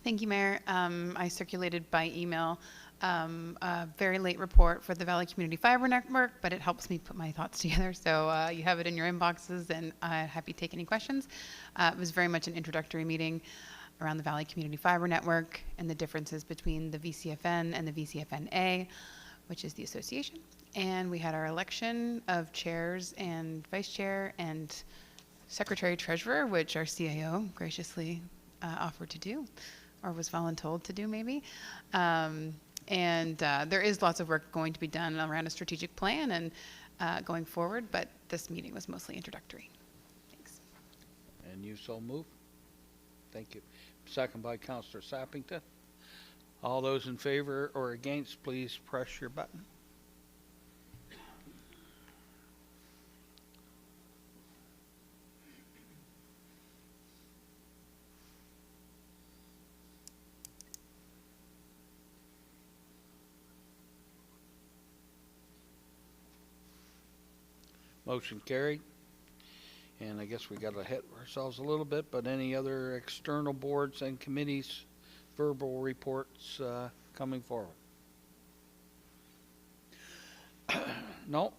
Thank you, Mayor. I circulated by email a very late report for the Valley Community Fiber Network, but it helps me put my thoughts together. So you have it in your inboxes, and I'm happy to take any questions. It was very much an introductory meeting around the Valley Community Fiber Network and the differences between the VCFN and the VCFNA, which is the association. And we had our election of chairs and vice chair and secretary treasurer, which our CAO graciously offered to do, or was voluntold to do maybe. There is lots of work going to be done around a strategic plan and going forward, but this meeting was mostly introductory. Thanks. And you so move? Thank you. Second by Councillor Sappington. All those in favor or against, please press your button. Motion carried. And I guess we got to hit ourselves a little bit, but any other external boards and committees, verbal reports coming forward? No.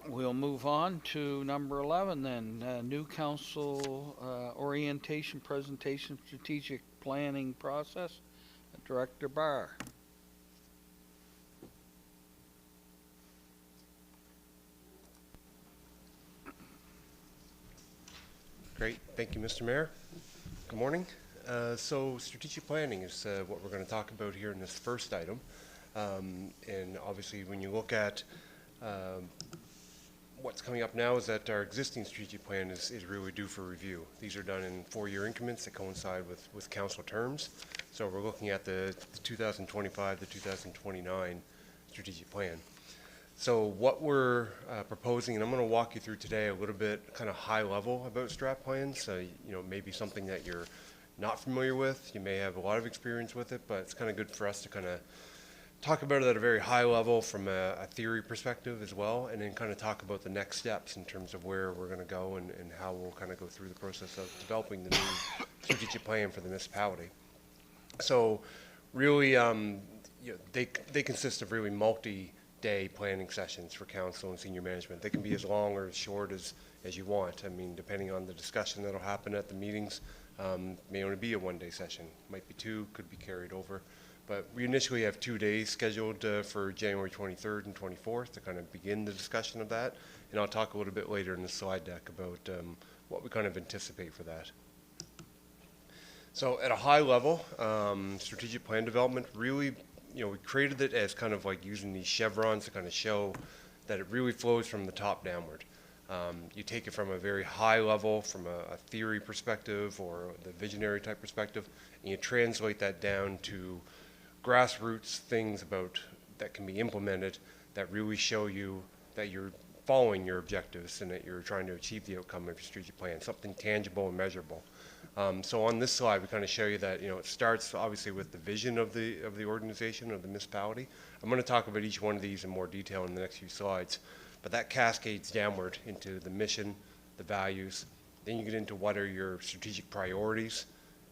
We'll move on to number 11 then. New council orientation presentation, strategic planning process. Director Barr. Great. Thank you, Mr. Mayor. Good morning. So strategic planning is what we're going to talk about here in this first item. And obviously, when you look at what's coming up now is that our existing strategic plan is really due for review. These are done in 4-year increments that coincide with council terms. So we're looking at the 2025 to 2029 strategic plan. So what we're proposing, and I'm going to walk you through today a little bit kind of high level about strat plans. Maybe something that you're not familiar with. You may have a lot of experience with it, but it's kind of good for us to kind of talk about it at a very high level from a theory perspective as well, and then kind of talk about the next steps in terms of where we're going to go and how we'll kind of go through the process of developing the new strategic plan for the municipality. So really, they consist of really multi-day planning sessions for council and senior management. They can be as long or as short as you want. I mean, depending on the discussion that'll happen at the meetings, may only be a one-day session. Might be 2, could be carried over. But we initially have 2 days scheduled for January 23rd and 24th to kind of begin the discussion of that. And I'll talk a little bit later in the slide deck about what we kind of anticipate for that. So at a high level, strategic plan development really, we created it as kind of like using these chevrons to kind of show that it really flows from the top downward. You take it from a very high level, from a theory perspective or the visionary type perspective, and you translate that down to grassroots things about that can be implemented that really show you that you're following your objectives and that you're trying to achieve the outcome of your strategic plan, something tangible and measurable. So on this slide, we kind of show you that it starts obviously with the vision of the organization, of the municipality. I'm going to talk about each one of these in more detail in the next few slides, but that cascades downward into the mission, the values. Then you get into what are your strategic priorities,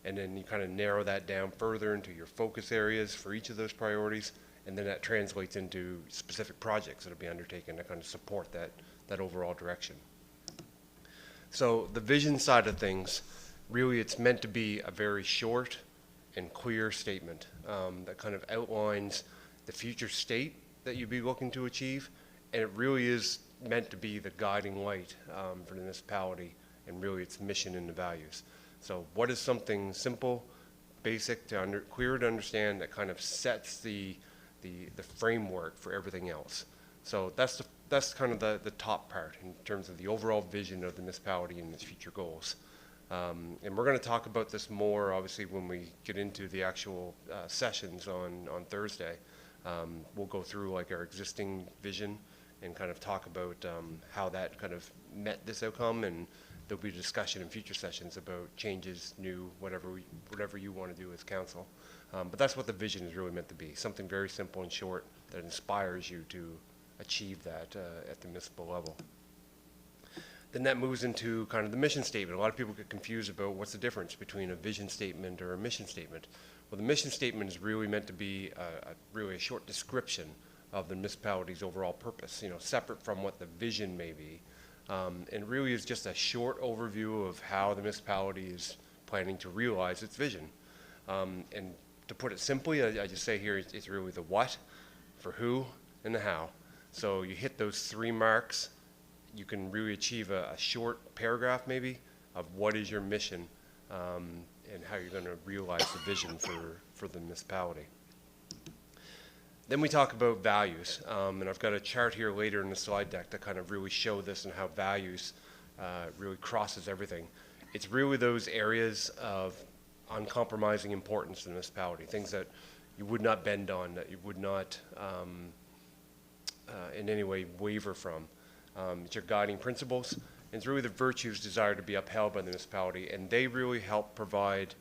and then you kind of narrow that down further into your focus areas for each of those priorities, and then that translates into specific projects that will be undertaken to kind of support that overall direction. So the vision side of things, really it's meant to be a very short and clear statement that kind of outlines the future state that you'd be looking to achieve, and it really is meant to be the guiding light for the municipality and really its mission and the values. So what is something simple, basic, clear to understand that kind of sets the framework for everything else? So that's kind of the top part in terms of the overall vision of the municipality and its future goals. And we're going to talk about this more, obviously, when we get into the actual sessions on Thursday. We'll go through like our existing vision and kind of talk about how that kind of met this outcome, and there'll be discussion in future sessions about changes, new, whatever you want to do as council. But that's what the vision is really meant to be, something very simple and short that inspires you to achieve that at the municipal level. Then that moves into kind of the mission statement. A lot of people get confused about what's the difference between a vision statement or a mission statement. Well, the mission statement is really meant to be really a short description of the municipality's overall purpose, separate from what the vision may be. And really is just a short overview of how the municipality is planning to realize its vision. And to put it simply, I just say here, it's really the what, for who, and the how. So you hit those three marks, you can really achieve a short paragraph maybe of what is your mission and how you're going to realize the vision for the municipality. Then we talk about values, and I've got a chart here later in the slide deck to kind of really show this and how values really crosses everything. It's really those areas of uncompromising importance to the municipality, things that you would not bend on, that you would not in any way waver from. It's your guiding principles, and it's really the virtues desired to be upheld by the municipality, and they really help provide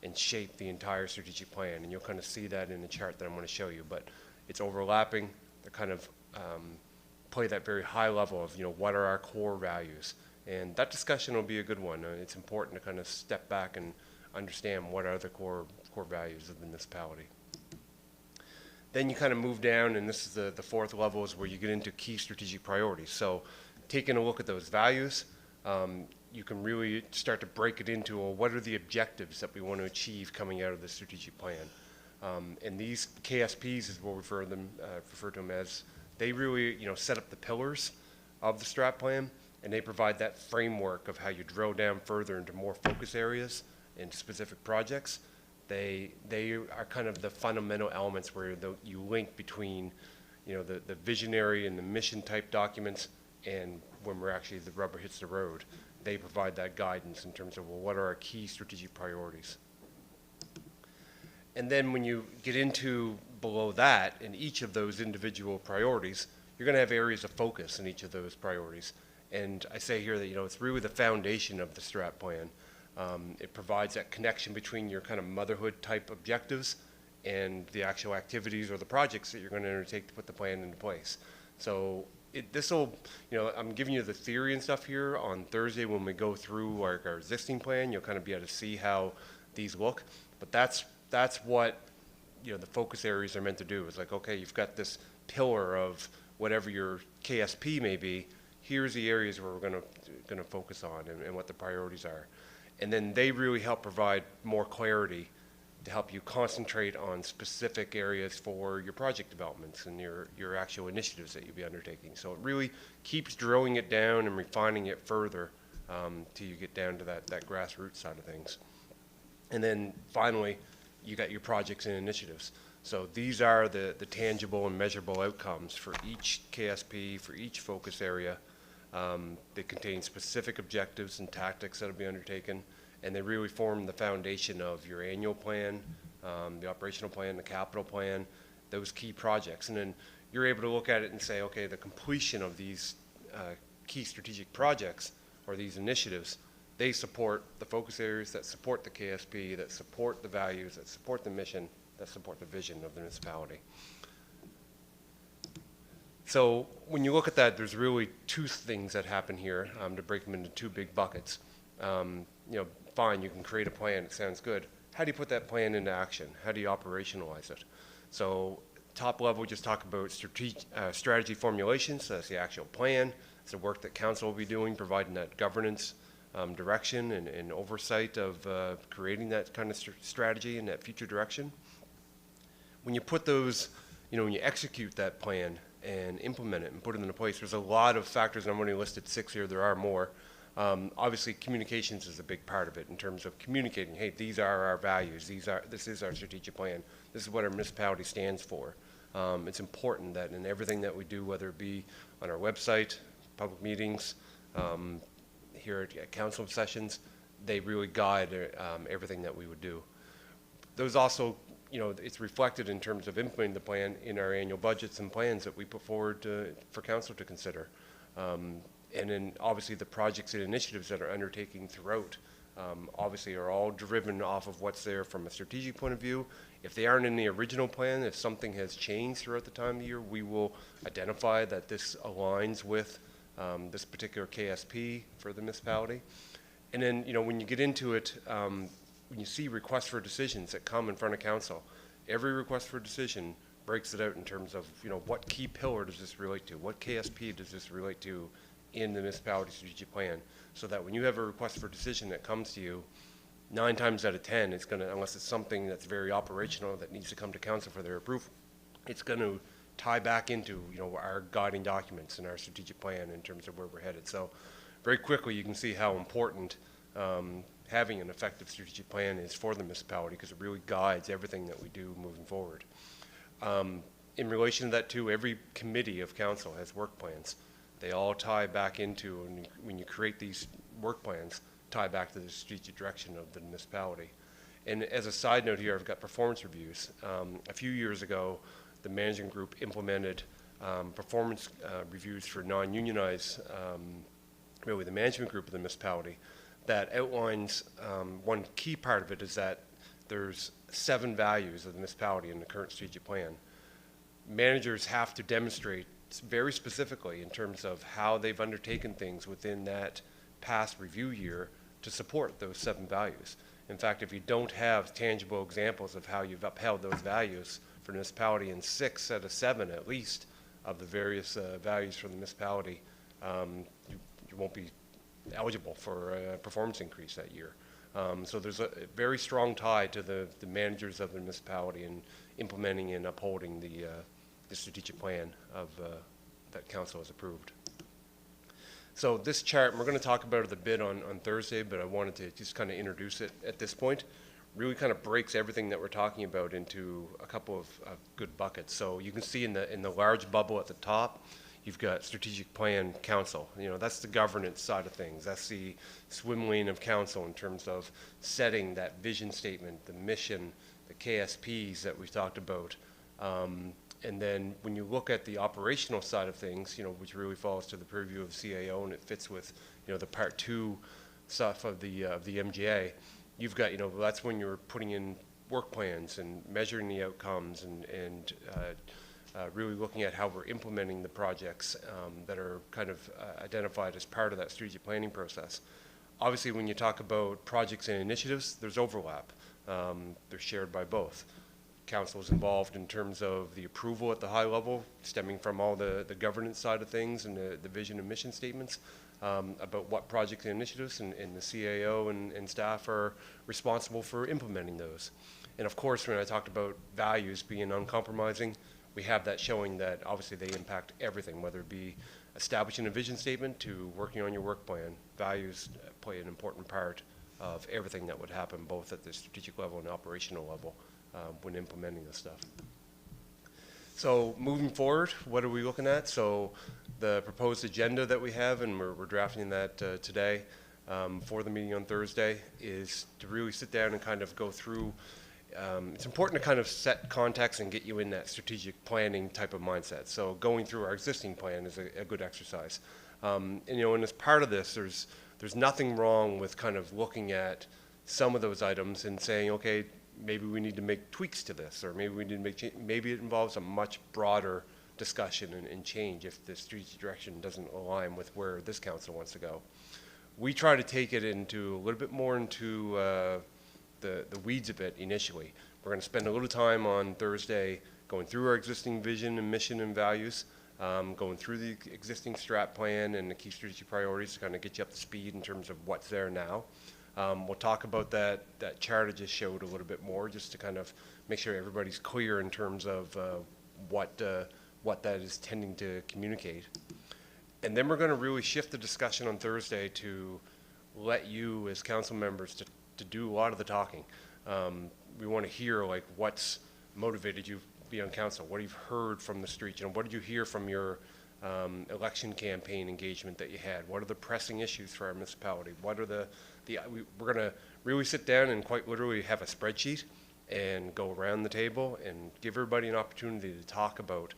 and shape the entire strategic plan, and you'll kind of see that in the chart that I'm going to show you, but it's overlapping. They kind of play that very high level of, what are our core values, and that discussion will be a good one. It's important to kind of step back and understand what are the core values of the municipality. Then you kind of move down, and this is the fourth level, is where you get into key strategic priorities. So taking a look at those values, you can really start to break it into, well, what are the objectives that we want to achieve coming out of the strategic plan? And these KSPs, as we'll refer to them as, they really set up the pillars of the strat plan, and they provide that framework of how you drill down further into more focus areas and specific projects. They are kind of the fundamental elements where you link between the visionary and the mission type documents, and when the rubber hits the road, they provide that guidance in terms of, well, what are our key strategic priorities? And then when you get into below that, in each of those individual priorities, you're going to have areas of focus in each of those priorities. And I say here that it's really the foundation of the strat plan. It provides that connection between your kind of motherhood type objectives and the actual activities or the projects that you're going to undertake to put the plan into place. So I'm giving you the theory and stuff here. On Thursday when we go through our existing plan, you'll kind of be able to see how these look. But that's what the focus areas are meant to do. It's like, okay, you've got this pillar of whatever your KSP may be. Here's the areas where we're going to focus on and what the priorities are. And then they really help provide more clarity to help you concentrate on specific areas for your project developments and your actual initiatives that you'll be undertaking. So it really keeps drilling it down and refining it further till you get down to that grassroots side of things. And then finally, you got your projects and initiatives. So these are the tangible and measurable outcomes for each KSP, for each focus area. They contain specific objectives and tactics that will be undertaken, and they really form the foundation of your annual plan, the operational plan, the capital plan, those key projects. And then you're able to look at it and say, okay, the completion of these key strategic projects or these initiatives, they support the focus areas that support the KSP, that support the values, that support the mission, that support the vision of the municipality. So when you look at that, there's really two things that happen here, to break them into two big buckets. Fine, you can create a plan, it sounds good. How do you put that plan into action? How do you operationalize it? So top level, we just talk about strategy formulation, so that's the actual plan. It's the work that council will be doing, providing that governance, direction and oversight of creating that kind of strategy and that future direction. When you put those, when you execute that plan and implement it and put it into place, there's a lot of factors, and I've only listed 6 here, there are more. Obviously, communications is a big part of it in terms of communicating, hey, these are our values, this is our strategic plan, this is what our municipality stands for. It's important that in everything that we do, whether it be on our website, public meetings, here at council sessions, they really guide everything that we would do. Those also, it's reflected in terms of implementing the plan in our annual budgets and plans that we put forward for council to consider. And then obviously the projects and initiatives that are undertaking throughout obviously are all driven off of what's there from a strategic point of view. If they aren't in the original plan, if something has changed throughout the time of the year, we will identify that this aligns with this particular KSP for the municipality. And then, when you get into it, when you see requests for decisions that come in front of council, every request for decision breaks it out in terms of, what key pillar does this relate to? What KSP does this relate to in the municipality strategic plan? So that when you have a request for decision that comes to you, 9 times out of 10, it's going to, unless it's something that's very operational that needs to come to council for their approval, it's going to tie back into, our guiding documents and our strategic plan in terms of where we're headed. So very quickly, you can see how important having an effective strategic plan is for the municipality, because it really guides everything that we do moving forward. In relation to that too, every committee of council has work plans. They all tie back into, when you create these work plans, tie back to the strategic direction of the municipality. And as a side note here, I've got performance reviews. A few years ago, the management group implemented performance reviews for non-unionized, really the management group of the municipality, that outlines, one key part of it is that there's 7 values of the municipality in the current strategic plan. Managers have to demonstrate very specifically in terms of how they've undertaken things within that past review year to support those 7 values. In fact, if you don't have tangible examples of how you've upheld those values for the municipality in 6 out of 7 at least of the various values for the municipality, you won't be eligible for a performance increase that year. So there's a very strong tie to the managers of the municipality in implementing and upholding the strategic plan of that council has approved. So this chart, we're going to talk about it a bit on Thursday, but I wanted to just kind of introduce it at this point. Really kind of breaks everything that we're talking about into a couple of good buckets. So you can see in the large bubble at the top, you've got strategic plan council. That's the governance side of things. That's the swim lane of council in terms of setting that vision statement, the mission, the KSPs that we've talked about. And then when you look at the operational side of things, which really falls to the purview of CAO, and it fits with, the part 2 stuff of the MGA, you've got, that's when you're putting in work plans and measuring the outcomes and really looking at how we're implementing the projects that are kind of identified as part of that strategic planning process. Obviously, when you talk about projects and initiatives, there's overlap. They're shared by both. Council is involved in terms of the approval at the high level, stemming from all the governance side of things and the vision and mission statements about what projects and initiatives, and the CAO and staff are responsible for implementing those. And of course, when I talked about values being uncompromising, we have that showing that obviously they impact everything, whether it be establishing a vision statement to working on your work plan. Values play an important part of everything that would happen, both at the strategic level and operational level, when implementing this stuff. So moving forward, what are we looking at? So the proposed agenda that we have, and we're drafting that today for the meeting on Thursday, is to really sit down and kind of go through. It's important to kind of set context and get you in that strategic planning type of mindset. So going through our existing plan is a good exercise. And as part of this, there's nothing wrong with kind of looking at some of those items and saying, okay, maybe we need to make tweaks to this, or maybe we need to make maybe it involves a much broader discussion and change if the strategic direction doesn't align with where this council wants to go. We try to take it into a little bit more into the weeds a bit initially. We're going to spend a little time on Thursday going through our existing vision and mission and values, going through the existing strat plan and the key strategic priorities to kind of get you up to speed in terms of what's there now. We'll talk about that chart I just showed a little bit more, just to kind of make sure everybody's clear in terms of what that is tending to communicate. And then we're going to really shift the discussion on Thursday to let you as council members to do a lot of the talking. We want to hear like what's motivated you to be on council, what you've heard from the street, what did you hear from your election campaign engagement that you had, what are the pressing issues for our municipality, what are we're going to really sit down and quite literally have a spreadsheet and go around the table and give everybody an opportunity to talk about,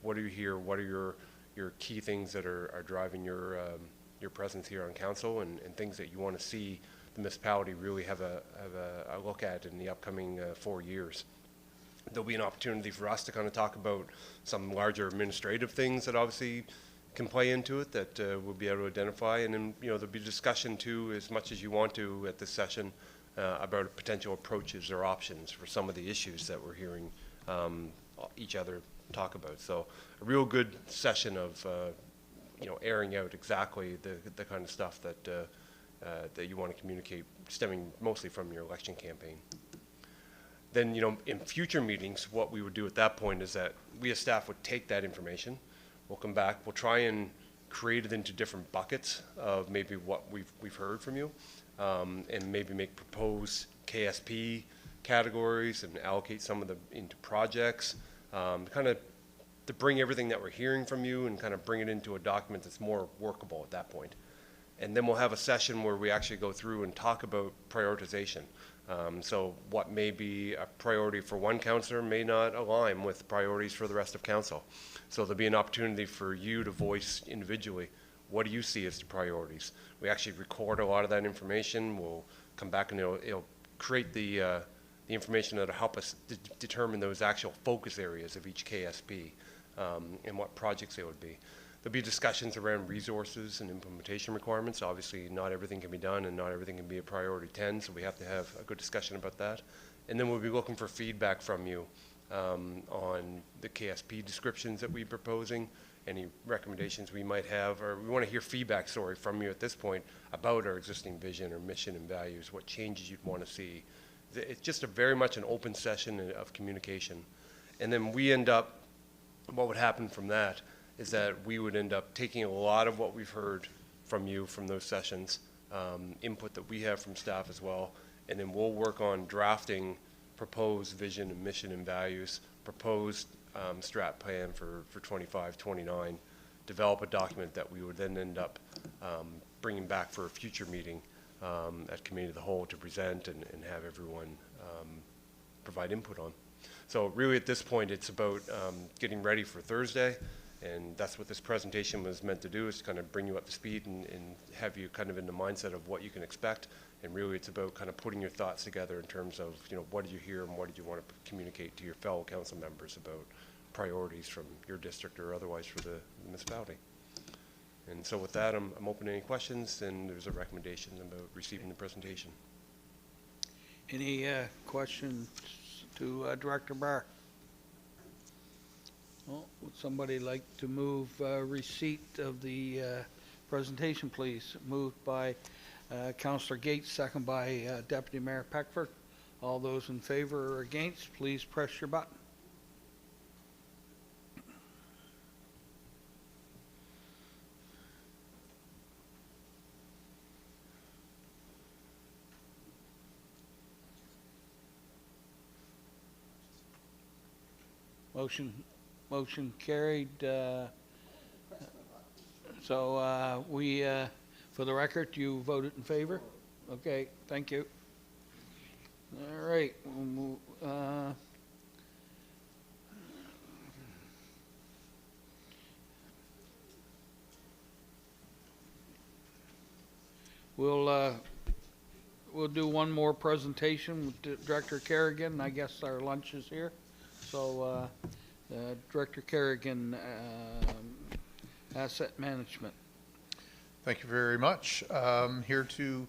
what do you hear, what are your key things that are driving your presence here on council, and things that you want to see the municipality really have a look at in the upcoming 4 years. There'll be an opportunity for us to kind of talk about some larger administrative things that obviously can play into it that we'll be able to identify, and then there'll be discussion too, as much as you want to at this session, about potential approaches or options for some of the issues that we're hearing each other talk about. So a real good session of airing out exactly the kind of stuff that you want to communicate, stemming mostly from your election campaign. Then, in future meetings, what we would do at that point is that we as staff would take that information, we'll come back, we'll try and create it into different buckets of maybe what we've heard from you, and maybe make proposed KSP categories and allocate some of them into projects, kind of to bring everything that we're hearing from you and kind of bring it into a document that's more workable at that point. And then we'll have a session where we actually go through and talk about prioritization. So what may be a priority for one councillor may not align with priorities for the rest of council. So there'll be an opportunity for you to voice individually, what do you see as the priorities? We actually record a lot of that information. We'll come back and it'll create the information that'll help us determine those actual focus areas of each KSP, and what projects they would be. There'll be discussions around resources and implementation requirements. Obviously, not everything can be done and not everything can be a priority 10, so we have to have a good discussion about that. And then we'll be looking for feedback from you on the KSP descriptions that we're proposing, any recommendations we might have, or we want to hear feedback, from you at this point about our existing vision or mission and values, what changes you'd want to see. It's just very much an open session of communication. And then what would happen from that is that we would end up taking a lot of what we've heard from you from those sessions, input that we have from staff as well, and then we'll work on drafting proposed vision and mission and values, proposed strat plan for 25, 29, develop a document that we would then end up bringing back for a future meeting at Committee of the Whole to present and have everyone provide input on. So really at this point it's about getting ready for Thursday, and that's what this presentation was meant to do, is to kind of bring you up to speed and have you kind of in the mindset of what you can expect. And really it's about kind of putting your thoughts together in terms of, what did you hear and what did you want to communicate to your fellow council members about priorities from your district or otherwise for the municipality. And so with that, I'm open to any questions, and there's a recommendation about receiving the presentation. Any questions to Director Barr? Well, would somebody like to move receipt of the presentation, please? Moved by Councillor Gates, second by Deputy Mayor Peckford. All those in favor or against, please press your button. Motion carried. So we, for the record, you voted in favor? Okay, thank you. All right, we'll move, we'll do one more presentation with Director Kerrigan. I guess our lunch is here. So Director Kerrigan, Asset Management. Thank you very much. Here to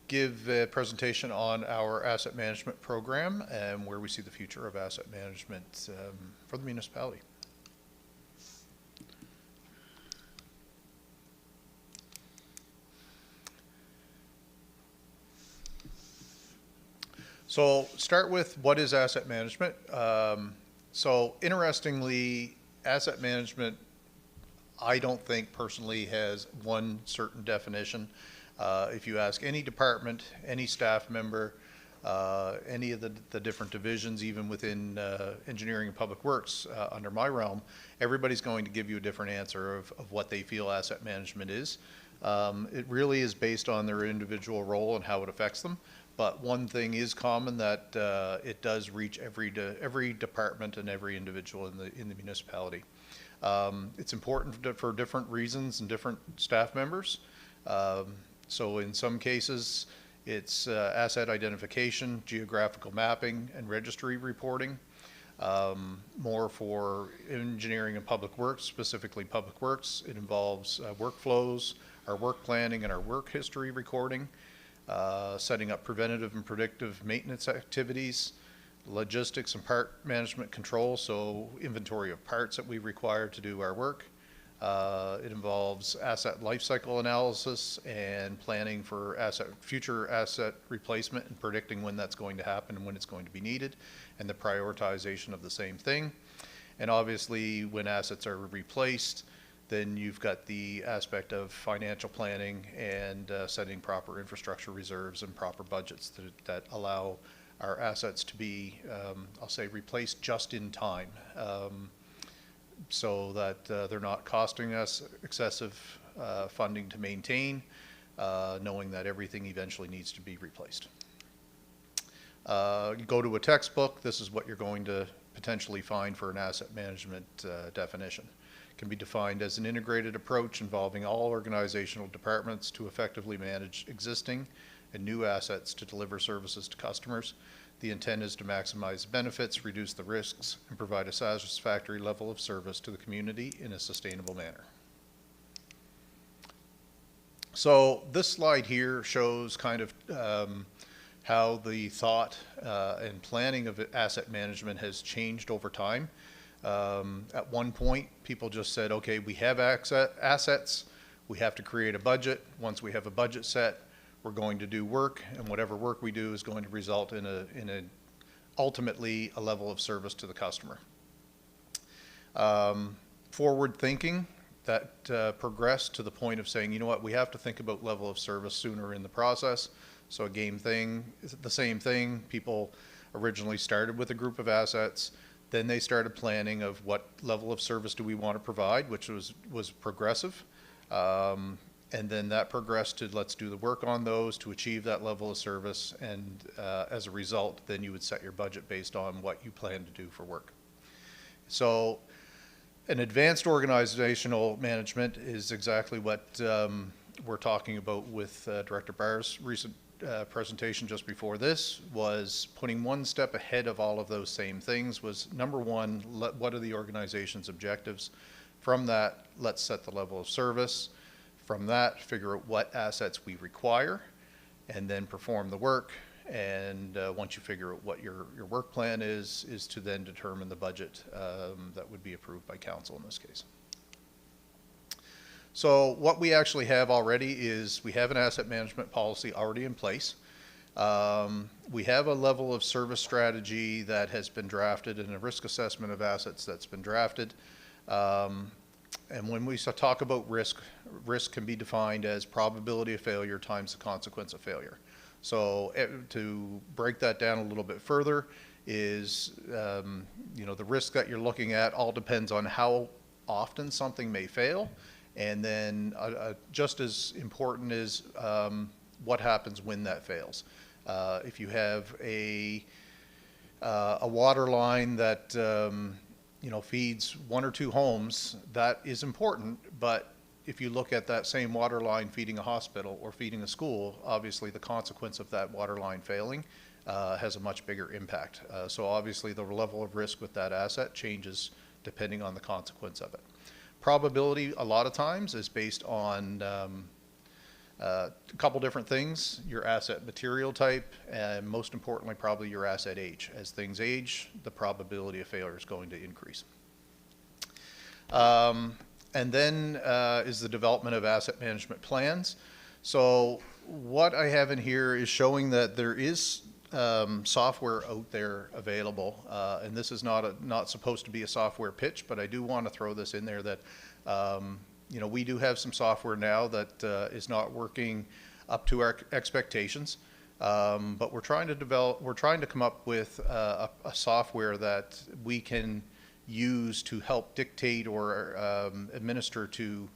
give a presentation on our asset management program and where we see the future of asset management for the municipality. So start with what is asset management. So interestingly, asset management, I don't think personally has one certain definition. If you ask any department, any staff member, any of the different divisions, even within engineering and public works under my realm, everybody's going to give you a different answer of what they feel asset management is. It really is based on their individual role and how it affects them. But one thing is common, that it does reach every department and every individual in the municipality. It's important for different reasons and different staff members. So in some cases, it's asset identification, geographical mapping, and registry reporting. More for engineering and public works, specifically public works, it involves workflows, our work planning, and our work history recording. Setting up preventative and predictive maintenance activities, logistics and part management control, so inventory of parts that we require to do our work. It involves asset lifecycle analysis and planning for future asset replacement and predicting when that's going to happen and when it's going to be needed, and the prioritization of the same thing. And obviously, when assets are replaced, then you've got the aspect of financial planning and setting proper infrastructure reserves and proper budgets that allow our assets to be, I'll say, replaced just in time, so that they're not costing us excessive funding to maintain, knowing that everything eventually needs to be replaced. You go to a textbook, this is what you're going to potentially find for an asset management definition. Can be defined as an integrated approach involving all organizational departments to effectively manage existing and new assets to deliver services to customers. The intent is to maximize benefits, reduce the risks, and provide a satisfactory level of service to the community in a sustainable manner. So this slide here shows kind of how the thought and planning of asset management has changed over time. At one point, people just said, okay, we have assets, we have to create a budget. Once we have a budget set, we're going to do work, and whatever work we do is going to result in ultimately a level of service to the customer. Forward thinking, that progressed to the point of saying, you know what, we have to think about level of service sooner in the process. So the same thing, people originally started with a group of assets. Then they started planning of what level of service do we want to provide, which was progressive. And then that progressed to let's do the work on those to achieve that level of service. And as a result, then you would set your budget based on what you plan to do for work. So an advanced organizational management is exactly what we're talking about with Director Barr's recent presentation just before this, was putting one step ahead of all of those same things. Was number one, what are the organization's objectives? From that, let's set the level of service. From that, figure out what assets we require, and then perform the work. And once you figure out what your work plan is to then determine the budget that would be approved by council in this case. So what we actually have already is we have an asset management policy already in place. We have a level of service strategy that has been drafted and a risk assessment of assets that's been drafted. And when we talk about risk can be defined as probability of failure times the consequence of failure. So to break that down a little bit further, is, you know, the risk that you're looking at all depends on how often something may fail. And then just as important is what happens when that fails. If you have a water line that you know, feeds 1 or 2 homes, that is important. But if you look at that same water line feeding a hospital or feeding a school, obviously the consequence of that water line failing has a much bigger impact. So obviously the level of risk with that asset changes depending on the consequence of it. Probability a lot of times is based on a couple different things: your asset material type, and most importantly probably your asset age. As things age, the probability of failure is going to increase. And then is the development of asset management plans. So what I have in here is showing that there is software out there available, and this is not supposed to be a software pitch, but I do want to throw this in there that you know, we do have some software now that is not working up to our expectations, but we're trying to come up with a software that we can use to help dictate or administer to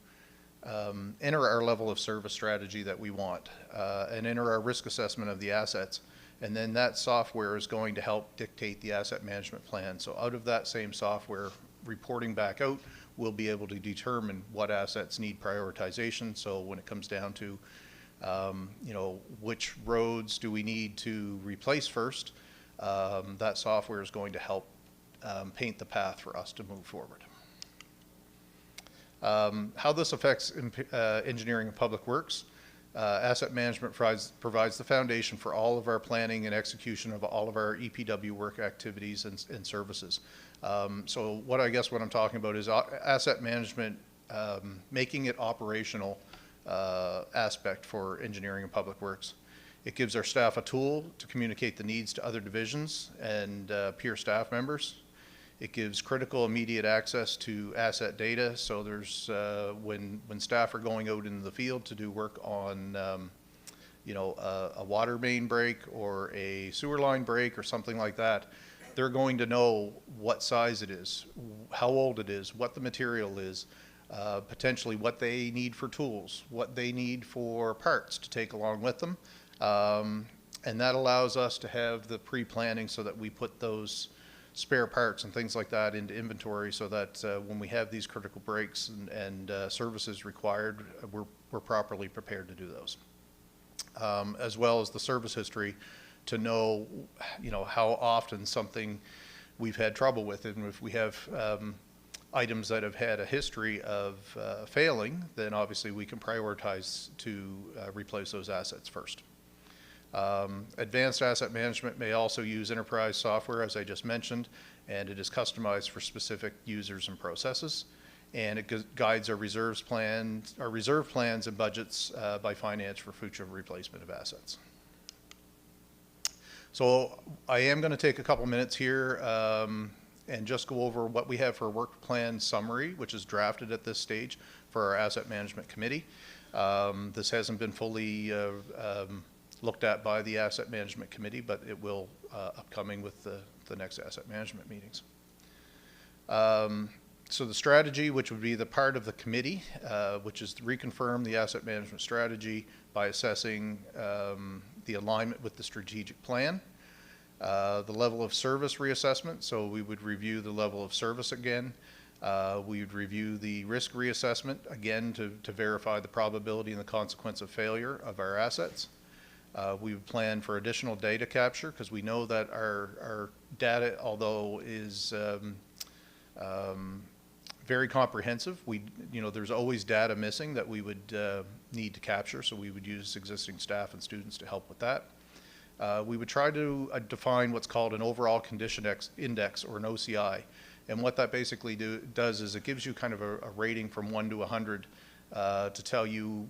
enter our level of service strategy that we want, and enter our risk assessment of the assets. And then that software is going to help dictate the asset management plan. So out of that same software, reporting back out, we'll be able to determine what assets need prioritization. So when it comes down to, you know, which roads do we need to replace first, that software is going to help paint the path for us to move forward. How this affects engineering and public works. Asset management provides the foundation for all of our planning and execution of all of our EPW work activities and services. So what I'm talking about is asset management, making it operational aspect for engineering and public works. It gives our staff a tool to communicate the needs to other divisions and peer staff members. It gives critical immediate access to asset data. So there's when staff are going out into the field to do work on you know, a water main break or a sewer line break or something like that, they're going to know what size it is, how old it is, what the material is, potentially what they need for tools, what they need for parts to take along with them. And that allows us to have the pre-planning so that we put those spare parts and things like that into inventory, so that when we have these critical breaks and services required, we're properly prepared to do those. As well as the service history to know, you know, how often something we've had trouble with, and if we have items that have had a history of failing, then obviously we can prioritize to replace those assets first. Advanced asset management may also use enterprise software, as I just mentioned, and it is customized for specific users and processes. And it guides our reserve plans and budgets by finance for future replacement of assets. So I am going to take a couple minutes here and just go over what we have for a work plan summary, which is drafted at this stage for our asset management committee. This hasn't been fully looked at by the asset management committee, but it will upcoming with the next asset management meetings. So the strategy, which would be the part of the committee, which is to reconfirm the asset management strategy by assessing the alignment with the strategic plan. The level of service reassessment, so we would review the level of service again. We would review the risk reassessment again to verify the probability and the consequence of failure of our assets. We would plan for additional data capture, because we know that our data, although is very comprehensive, there's always data missing that we would need to capture, so we would use existing staff and students to help with that. We would try to define what's called an overall condition index, or an OCI, and what that basically does is it gives you kind of a rating from 1 to 100 to tell you,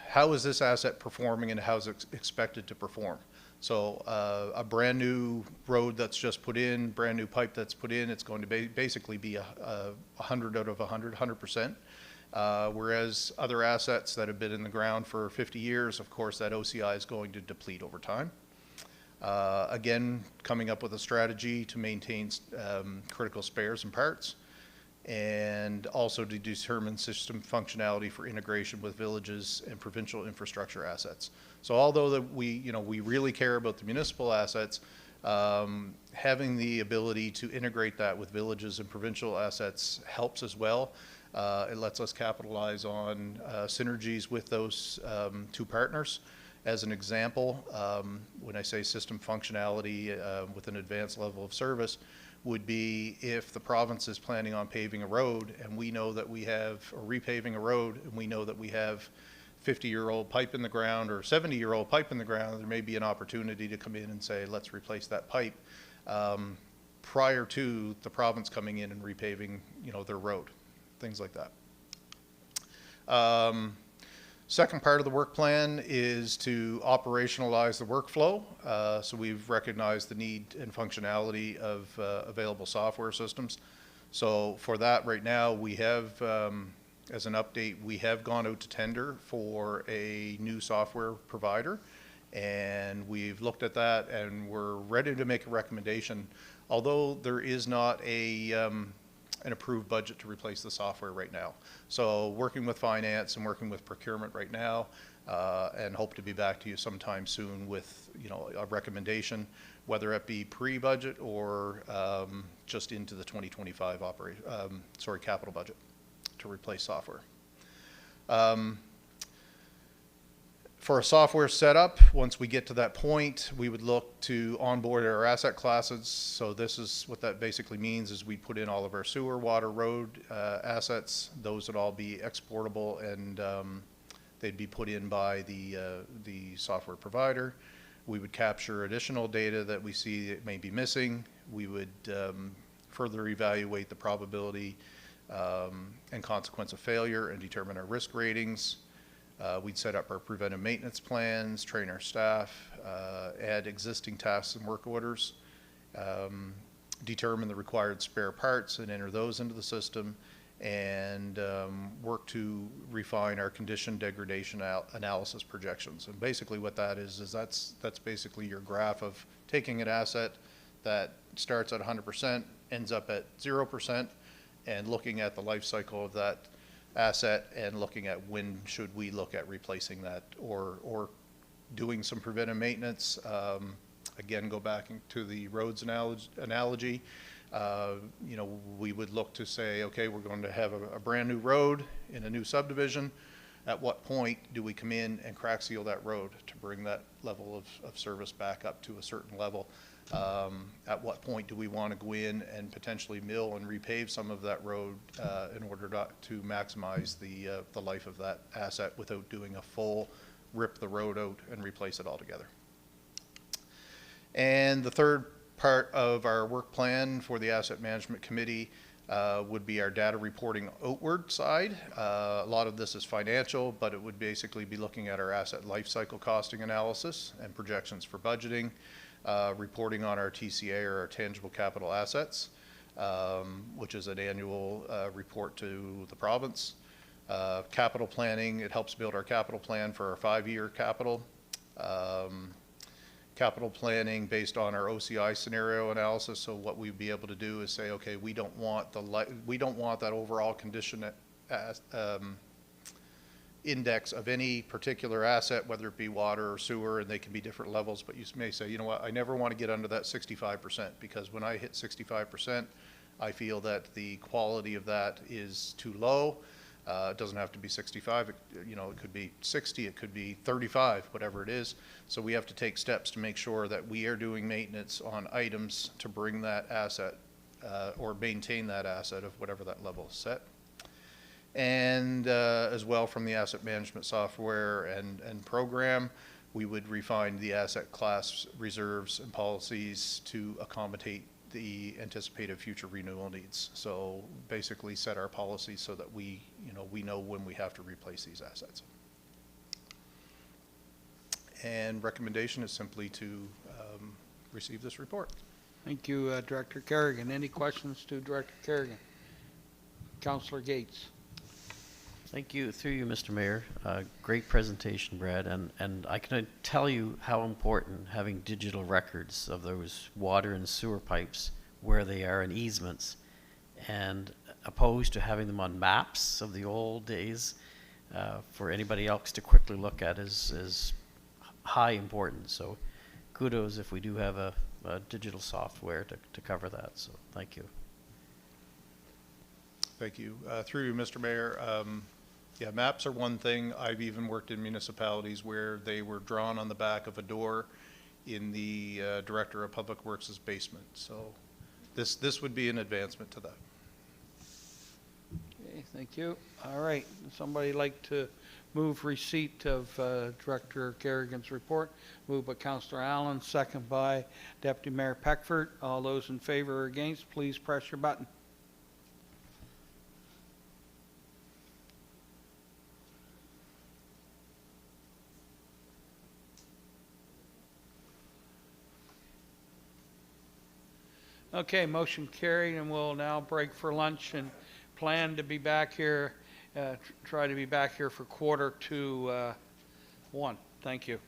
how is this asset performing and how is it expected to perform. So a brand new road that's just put in, brand new pipe that's put in, it's going to basically be 100 out of 100%. Whereas other assets that have been in the ground for 50 years, of course, that OCI is going to deplete over time. Again, coming up with a strategy to maintain critical spares and parts, and also to determine system functionality for integration with villages and provincial infrastructure assets. So although we really care about the municipal assets, having the ability to integrate that with villages and provincial assets helps as well. It lets us capitalize on synergies with those two partners. As an example, when I say system functionality with an advanced level of service, would be if the province is planning on paving a road and we know that we have, or repaving a road, and we know that we have 50-year-old pipe in the ground or 70-year-old pipe in the ground, there may be an opportunity to come in and say, let's replace that pipe prior to the province coming in and repaving, their road, things like that. Second part of the work plan is to operationalize the workflow. So we've recognized the need and functionality of available software systems. So for that right now, we have, as an update, we have gone out to tender for a new software provider. And we've looked at that and we're ready to make a recommendation. Although there is not an approved budget to replace the software right now. So working with finance and working with procurement right now, and hope to be back to you sometime soon with a recommendation, whether it be pre-budget or just into the 2025 capital budget to replace software. For a software setup, once we get to that point, we would look to onboard our asset classes. So this is what that basically means is we put in all of our sewer, water, road assets. Those would all be exportable and they'd be put in by the software provider. We would capture additional data that we see that may be missing. We would further evaluate the probability and consequence of failure and determine our risk ratings. We'd set up our preventive maintenance plans, train our staff, add existing tasks and work orders, determine the required spare parts and enter those into the system, and work to refine our condition degradation analysis projections. And basically what that is that's basically your graph of taking an asset that starts at 100%, ends up at 0%, and looking at the life cycle of that asset and looking at when should we look at replacing that or doing some preventive maintenance. Again, go back to the roads analogy. We would look to say, okay, we're going to have a brand new road in a new subdivision. At what point do we come in and crack seal that road to bring that level of service back up to a certain level? At what point do we want to go in and potentially mill and repave some of that road in order to maximize the life of that asset without doing a full rip the road out and replace it altogether? And the third part of our work plan for the Asset Management Committee would be our data reporting outward side. A lot of this is financial, but it would basically be looking at our asset life cycle costing analysis and projections for budgeting, reporting on our TCA or our tangible capital assets, which is an annual report to the province. Capital planning, it helps build our capital plan for our 5-year capital. Capital planning based on our OCI scenario analysis. So what we'd be able to do is say, okay, we don't want that overall condition index of any particular asset, whether it be water or sewer, and they can be different levels, but you may say, you know what, I never want to get under that 65% because when I hit 65%, I feel that the quality of that is too low. It doesn't have to be 65, it could be 60, it could be 35, whatever it is. So we have to take steps to make sure that we are doing maintenance on items to bring that asset or maintain that asset of whatever that level is set. And as well from the asset management software and program, we would refine the asset class reserves and policies to accommodate the anticipated future renewal needs. So basically set our policies so that we know when we have to replace these assets. And recommendation is simply to receive this report. Thank you, Director Kerrigan. Any questions to Director Kerrigan? Councillor Gates. Thank you. Through you, Mr. Mayor. Great presentation, Brad. And I can tell you how important having digital records of those water and sewer pipes, where they are in easements, and opposed to having them on maps of the old days for anybody else to quickly look at is high importance. So kudos if we do have a digital software to cover that. So thank you. Thank you. Through you, Mr. Mayor. Yeah, maps are one thing. I've even worked in municipalities where they were drawn on the back of a door in the Director of Public Works' basement. So this would be an advancement to that. Okay, thank you. All right, somebody like to move receipt of Director Kerrigan's report? Moved by Councillor Allen, second by Deputy Mayor Peckford. All those in favor or against, please press your button. Okay, motion carried, and we'll now break for lunch and plan to be back here, try to be back here for 1:45. Thank you.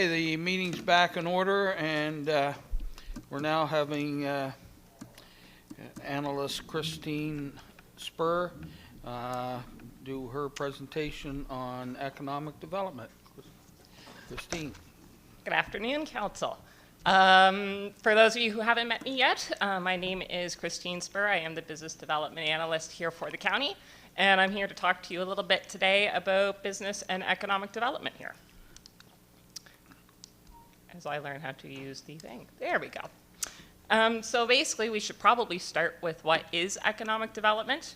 Okay, the meeting's back in order, and we're now having analyst Christine Spur do her presentation on economic development. Christine. Good afternoon, Council. For those of you who haven't met me yet, my name is Christine Spur. I am the Business Development Analyst here for the county, and I'm here to talk to you a little bit today about business and economic development here. As I learn how to use the thing. There we go. So basically, we should probably start with what is economic development.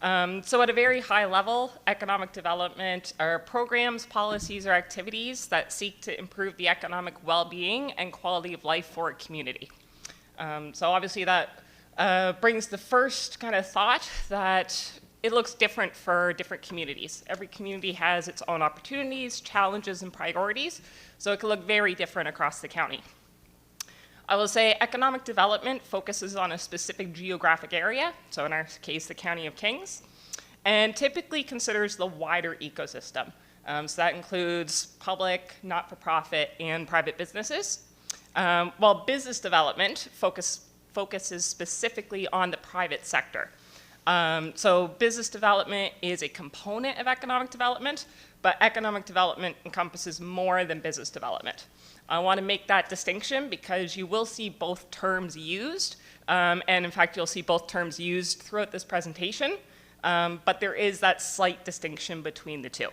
So at a very high level, economic development are programs, policies, or activities that seek to improve the economic well-being and quality of life for a community. So obviously that brings the first kind of thought that it looks different for different communities. Every community has its own opportunities, challenges, and priorities, so it can look very different across the county. I will say economic development focuses on a specific geographic area, so in our case, the County of Kings, and typically considers the wider ecosystem. So that includes public, not-for-profit, and private businesses, while business development focuses specifically on the private sector. So business development is a component of economic development, but economic development encompasses more than business development. I want to make that distinction because you will see both terms used, and in fact you'll see both terms used throughout this presentation, but there is that slight distinction between the two.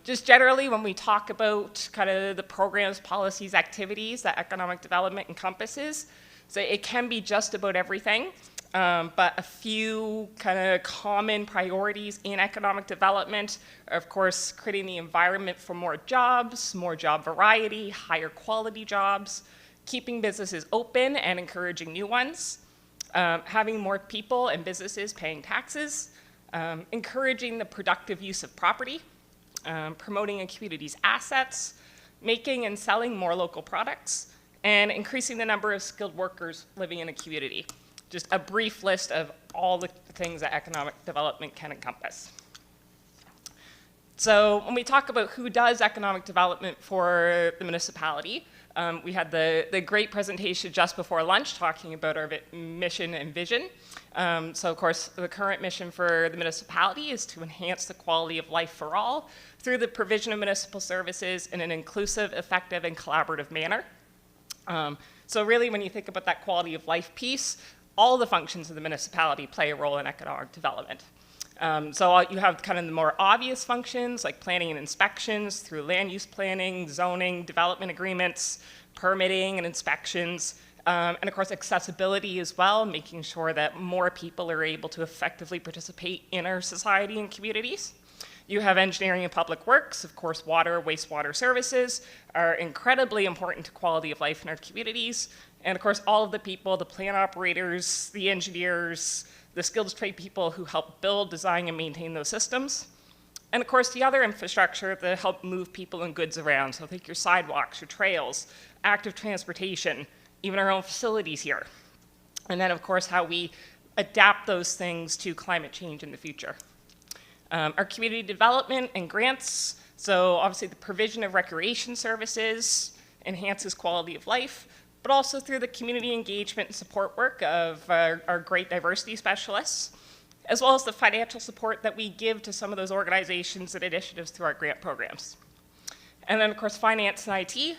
Just generally, when we talk about kind of the programs, policies, activities that economic development encompasses, so it can be just about everything. But a few kind of common priorities in economic development are, of course, creating the environment for more jobs, more job variety, higher quality jobs, keeping businesses open and encouraging new ones, having more people and businesses paying taxes, encouraging the productive use of property, promoting a community's assets, making and selling more local products, and increasing the number of skilled workers living in a community. Just a brief list of all the things that economic development can encompass. So when we talk about who does economic development for the municipality, we had the great presentation just before lunch talking about our mission and vision. So of course, the current mission for the municipality is to enhance the quality of life for all through the provision of municipal services in an inclusive, effective, and collaborative manner. So really, when you think about that quality of life piece, all the functions of the municipality play a role in economic development. So you have kind of the more obvious functions like planning and inspections through land use planning, zoning, development agreements, permitting and inspections, and of course accessibility as well, making sure that more people are able to effectively participate in our society and communities. You have engineering and public works. Of course, water, wastewater services are incredibly important to quality of life in our communities. And of course, all of the people, the plant operators, the engineers, the skilled trade people who help build, design, and maintain those systems. And of course, the other infrastructure that help move people and goods around. So think your sidewalks, your trails, active transportation, even our own facilities here. And then of course, how we adapt those things to climate change in the future. Our community development and grants. So obviously the provision of recreation services enhances quality of life, but also through the community engagement and support work of our great diversity specialists, as well as the financial support that we give to some of those organizations and initiatives through our grant programs. And then, of course, finance and IT.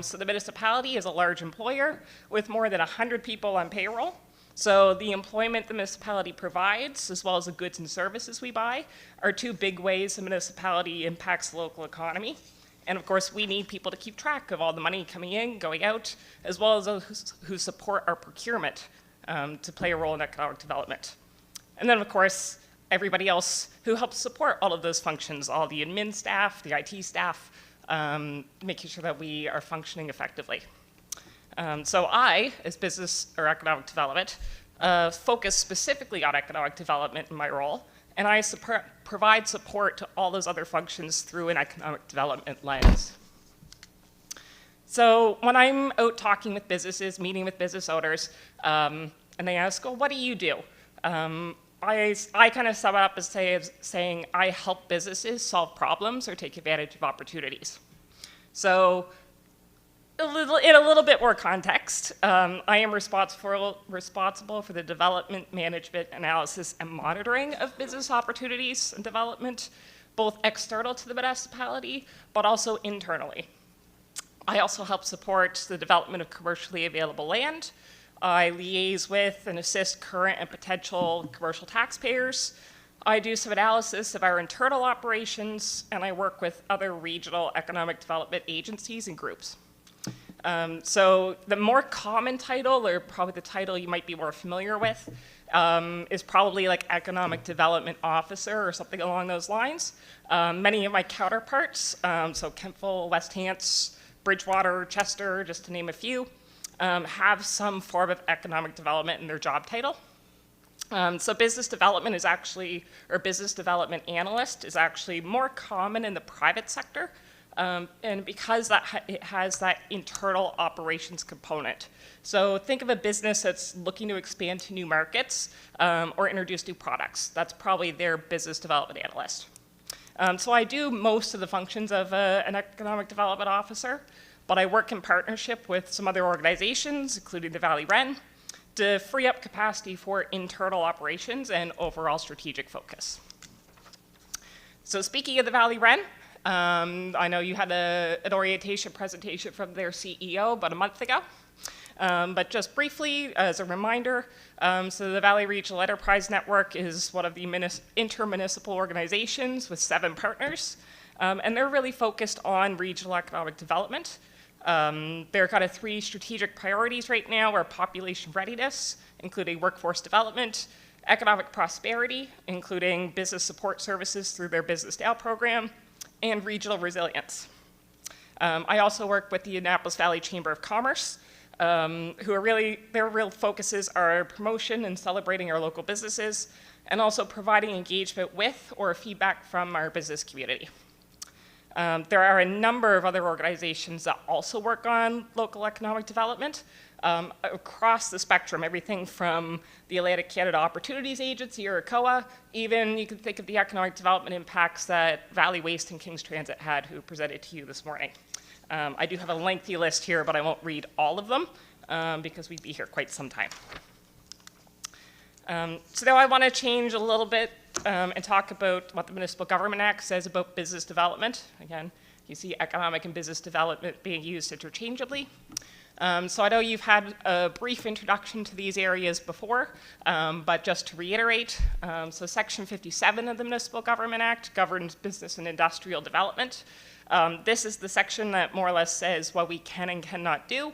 So the municipality is a large employer with more than 100 people on payroll. So the employment the municipality provides, as well as the goods and services we buy, are two big ways the municipality impacts the local economy. And of course, we need people to keep track of all the money coming in, going out, as well as those who support our procurement to play a role in economic development. And then, of course, everybody else who helps support all of those functions, all the admin staff, the IT staff, making sure that we are functioning effectively. So I, as business or economic development, focus specifically on economic development in my role, and I provide support to all those other functions through an economic development lens. So when I'm out talking with businesses, meeting with business owners, and they ask, well, what do you do? I kind of sum it up as saying I help businesses solve problems or take advantage of opportunities. So in a little bit more context, I am responsible for the development, management, analysis, and monitoring of business opportunities and development, both external to the municipality, but also internally. I also help support the development of commercially available land. I liaise with and assist current and potential commercial taxpayers. I do some analysis of our internal operations, and I work with other regional economic development agencies and groups. So the more common title, or probably the title you might be more familiar with, is probably like Economic Development Officer or something along those lines. Many of my counterparts, so Kemptville, West Hants, Bridgewater, Chester, just to name a few, have some form of economic development in their job title. So business development is actually, or business development analyst is actually more common in the private sector. And because it has that internal operations component. So think of a business that's looking to expand to new markets or introduce new products. That's probably their business development analyst. So I do most of the functions of an economic development officer, but I work in partnership with some other organizations, including the Valley Wren, to free up capacity for internal operations and overall strategic focus. So speaking of the Valley Wren, I know you had an orientation presentation from their CEO about a month ago, but just briefly as a reminder, so the Valley Regional Enterprise Network is one of the intermunicipal organizations with 7 partners, and they're really focused on regional economic development. There are kind of 3 strategic priorities right now are population readiness, including workforce development, economic prosperity, including business support services through their Business Now program, and regional resilience. I also work with the Annapolis Valley Chamber of Commerce, who are really, their real focuses are promotion and celebrating our local businesses, and also providing engagement with or feedback from our business community. There are a number of other organizations that also work on local economic development across the spectrum, everything from the Atlantic Canada Opportunities Agency, or ACOA, even you can think of the economic development impacts that Valley Waste and King's Transit had, who presented to you this morning. I do have a lengthy list here, but I won't read all of them because we'd be here quite some time. So now I want to change a little bit and talk about what the Municipal Government Act says about business development. Again, you see economic and business development being used interchangeably. So I know you've had a brief introduction to these areas before, but just to reiterate, so Section 57 of the Municipal Government Act governs business and industrial development. This is the section that more or less says what we can and cannot do.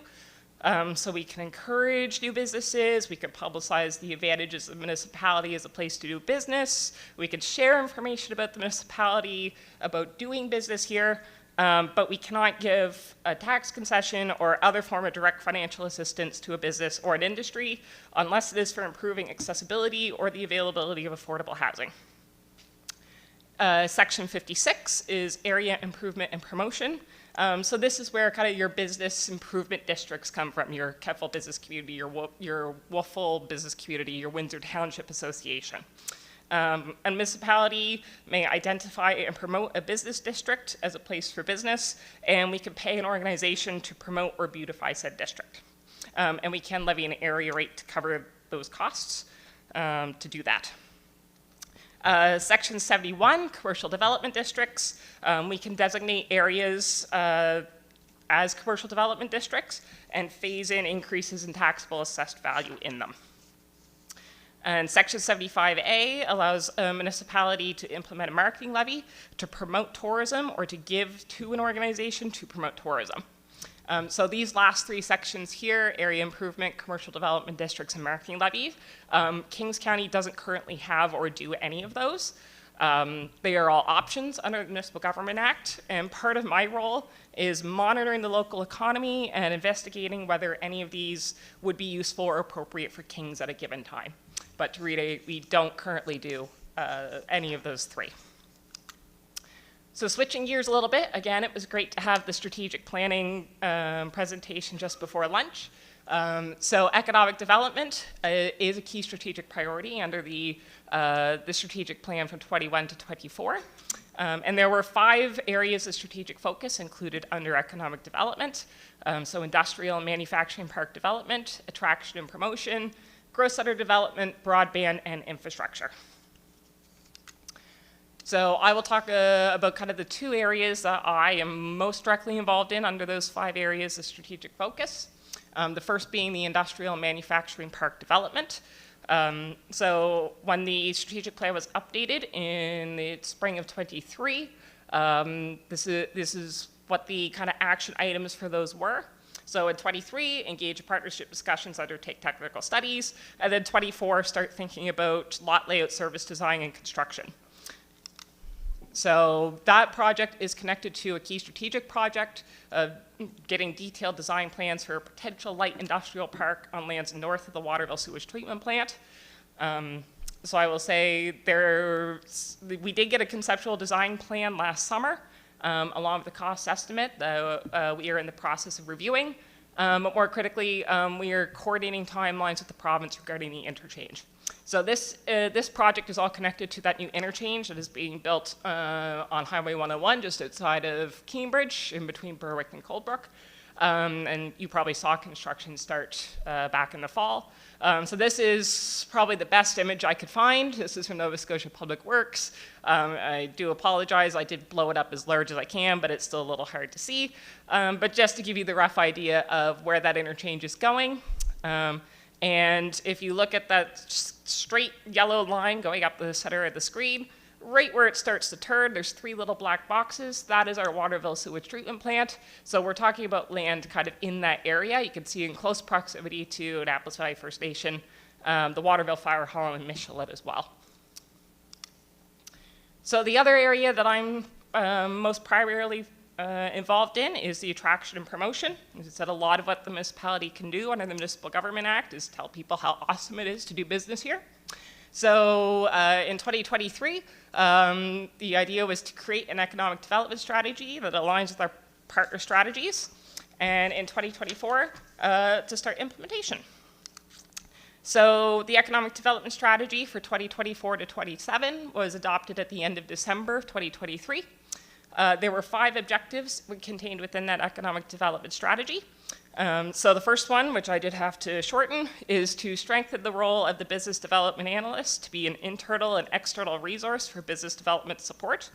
So we can encourage new businesses, we can publicize the advantages of the municipality as a place to do business, we can share information about the municipality, about doing business here, but we cannot give a tax concession or other form of direct financial assistance to a business or an industry unless it is for improving accessibility or the availability of affordable housing. Section 56 is area improvement and promotion. So this is where kind of your business improvement districts come from, your Kemptville Business Community, your Wolfville Business Community, your Windsor Township Association. A municipality may identify and promote a business district as a place for business, and we can pay an organization to promote or beautify said district. And we can levy an area rate to cover those costs to do that. Section 71, commercial development districts. We can designate areas as commercial development districts and phase in increases in taxable assessed value in them. And Section 75A allows a municipality to implement a marketing levy to promote tourism or to give to an organization to promote tourism. So these last 3 sections here, area improvement, commercial development districts, and marketing levies, Kings County doesn't currently have or do any of those. They are all options under the Municipal Government Act, and part of my role is monitoring the local economy and investigating whether any of these would be useful or appropriate for Kings at a given time. But to reiterate, we don't currently do any of those 3. So switching gears a little bit, again, it was great to have the strategic planning presentation just before lunch. So economic development is a key strategic priority under the strategic plan from 21 to 24. And there were 5 areas of strategic focus included under economic development. So industrial and manufacturing park development, attraction and promotion, growth center development, broadband, and infrastructure. So I will talk about kind of the 2 areas that I am most directly involved in under those 5 areas of strategic focus. The first being the industrial and manufacturing park development. So when the strategic plan was updated in the spring of 23, this is what the kind of action items for those were. So in 23, engage in partnership discussions, undertake technical studies, and then 24, start thinking about lot layout, service design, and construction. So that project is connected to a key strategic project of getting detailed design plans for a potential light industrial park on lands north of the Waterville sewage treatment plant. So I will say we did get a conceptual design plan last summer, along with the cost estimate that we are in the process of reviewing. But more critically, we are coordinating timelines with the province regarding the interchange. So this project is all connected to that new interchange that is being built on Highway 101 just outside of Cambridge, in between Berwick and Coldbrook. And you probably saw construction start back in the fall. So this is probably the best image I could find. This is from Nova Scotia Public Works. I do apologize. I did blow it up as large as I can, but it's still a little hard to see. But just to give you the rough idea of where that interchange is going. And if you look at that straight yellow line going up the center of the screen, right where it starts to turn, there's 3 little black boxes. That is our Waterville sewage treatment plant. So we're talking about land kind of in that area. You can see in close proximity to Annapolis Valley First Nation, the Waterville Fire Hall, and Michelet as well. So the other area that I'm most primarily involved in is the attraction and promotion. As I said, a lot of what the municipality can do under the Municipal Government Act is tell people how awesome it is to do business here. So in 2023, the idea was to create an economic development strategy that aligns with our partner strategies, and in 2024, to start implementation. So the economic development strategy for 2024 to 27 was adopted at the end of December of 2023. There were 5 objectives contained within that economic development strategy. So the first one, which I did have to shorten, is to strengthen the role of the business development analyst to be an internal and external resource for business development support.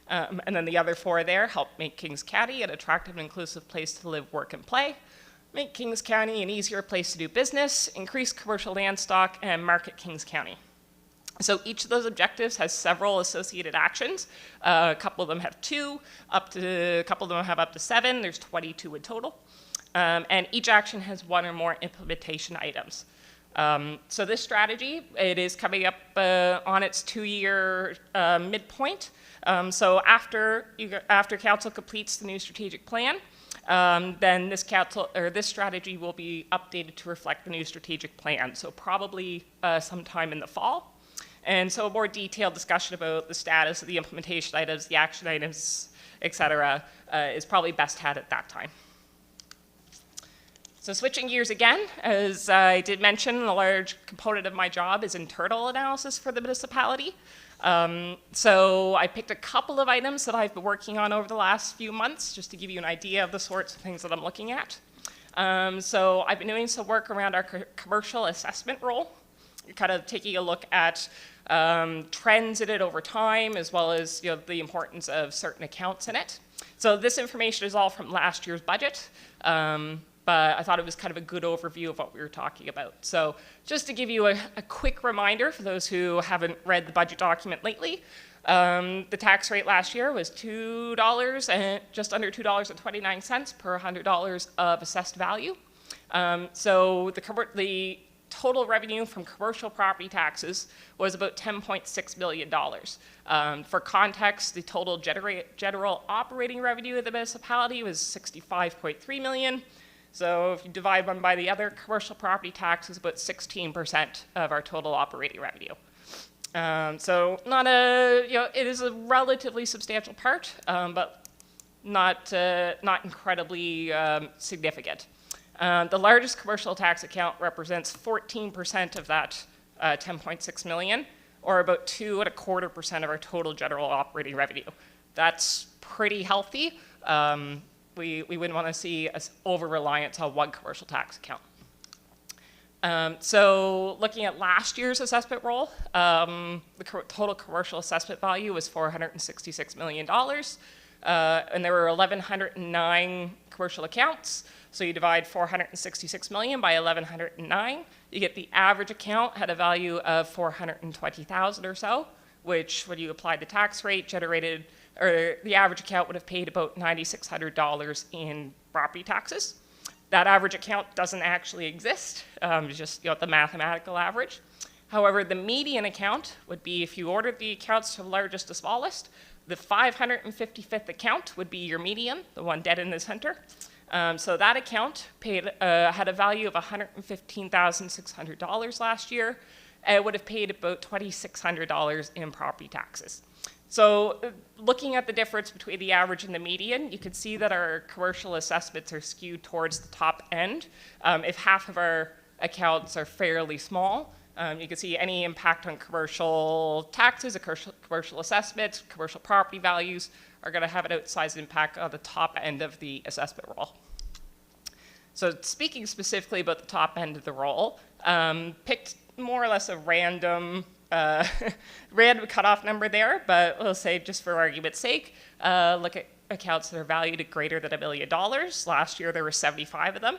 And then the other 4 there help make Kings County an attractive and inclusive place to live, work, and play, make Kings County an easier place to do business, increase commercial land stock, and market Kings County. So each of those objectives has several associated actions. A couple of them have 2, a couple of them have up to 7. There's 22 in total. And each action has 1 or more implementation items. So this strategy, it is coming up on its 2-year midpoint. So after council completes the new strategic plan, then this strategy will be updated to reflect the new strategic plan. So probably sometime in the fall. And so a more detailed discussion about the status of the implementation items, the action items, et cetera, is probably best had at that time. So switching gears again, as I did mention, a large component of my job is internal analysis for the municipality. So I picked a couple of items that I've been working on over the last few months, just to give you an idea of the sorts of things that I'm looking at. So I've been doing some work around our commercial assessment role, kind of taking a look at trends in it over time, as well as the importance of certain accounts in it. So this information is all from last year's budget, but I thought it was kind of a good overview of what we were talking about. So just to give you a quick reminder for those who haven't read the budget document lately, the tax rate last year was $2 and just under $2.29 per $100 of assessed value. So the total revenue from commercial property taxes was about $10.6 million. For context, the total general operating revenue of the municipality was $65.3 million. So if you divide one by the other, commercial property tax is about 16% of our total operating revenue. So not it is a relatively substantial part, but not incredibly significant. The largest commercial tax account represents 14% of that $10.6 million, or about 2.25% of our total general operating revenue. That's pretty healthy. We wouldn't want to see us over-reliance on one commercial tax account. So looking at last year's assessment roll, the total commercial assessment value was $466 million, and there were 1,109 commercial accounts. So you divide 466 million by 1,109, you get the average account had a value of 420,000 or so, which when you apply the tax rate generated, or the average account would have paid about $9,600 in property taxes. That average account doesn't actually exist, it's just the mathematical average. However, the median account would be, if you ordered the accounts from largest to smallest, the 555th account would be your median, the one dead in the center. So that account had a value of $115,600 last year, and it would have paid about $2,600 in property taxes. So looking at the difference between the average and the median, you can see that our commercial assessments are skewed towards the top end. If half of our accounts are fairly small, you can see any impact on commercial taxes, commercial assessments, commercial property values are going to have an outsized impact on the top end of the assessment roll. So speaking specifically about the top end of the roll, picked more or less a random cutoff number there, but we'll say just for argument's sake, look at accounts that are valued at greater than $1 million. Last year there were 75 of them.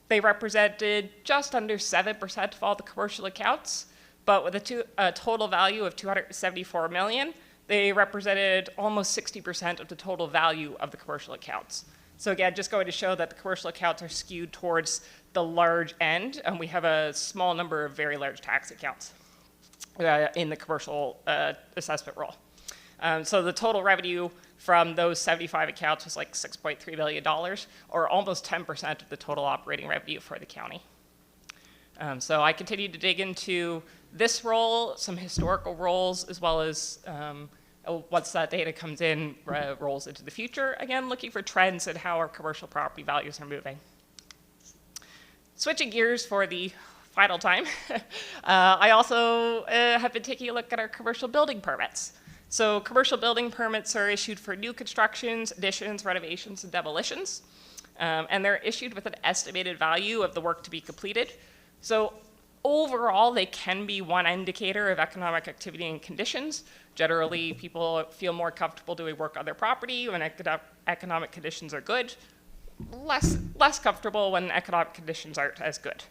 They represented just under 7% of all the commercial accounts, but with a total value of $274 million, they represented almost 60% of the total value of the commercial accounts. So again, just going to show that the commercial accounts are skewed towards the large end, and we have a small number of very large tax accounts in the commercial assessment roll. So the total revenue from those 75 accounts was like $6.3 million, or almost 10% of the total operating revenue for the county. So I continued to dig into this role, some historical roles, as well as once that data comes in, rolls into the future, again, looking for trends in how our commercial property values are moving. Switching gears for the final time, I also have been taking a look at our commercial building permits. So commercial building permits are issued for new constructions, additions, renovations, and demolitions. And they're issued with an estimated value of the work to be completed. So overall, they can be one indicator of economic activity and conditions. Generally, people feel more comfortable doing work on their property when economic conditions are good, less comfortable when economic conditions aren't as good.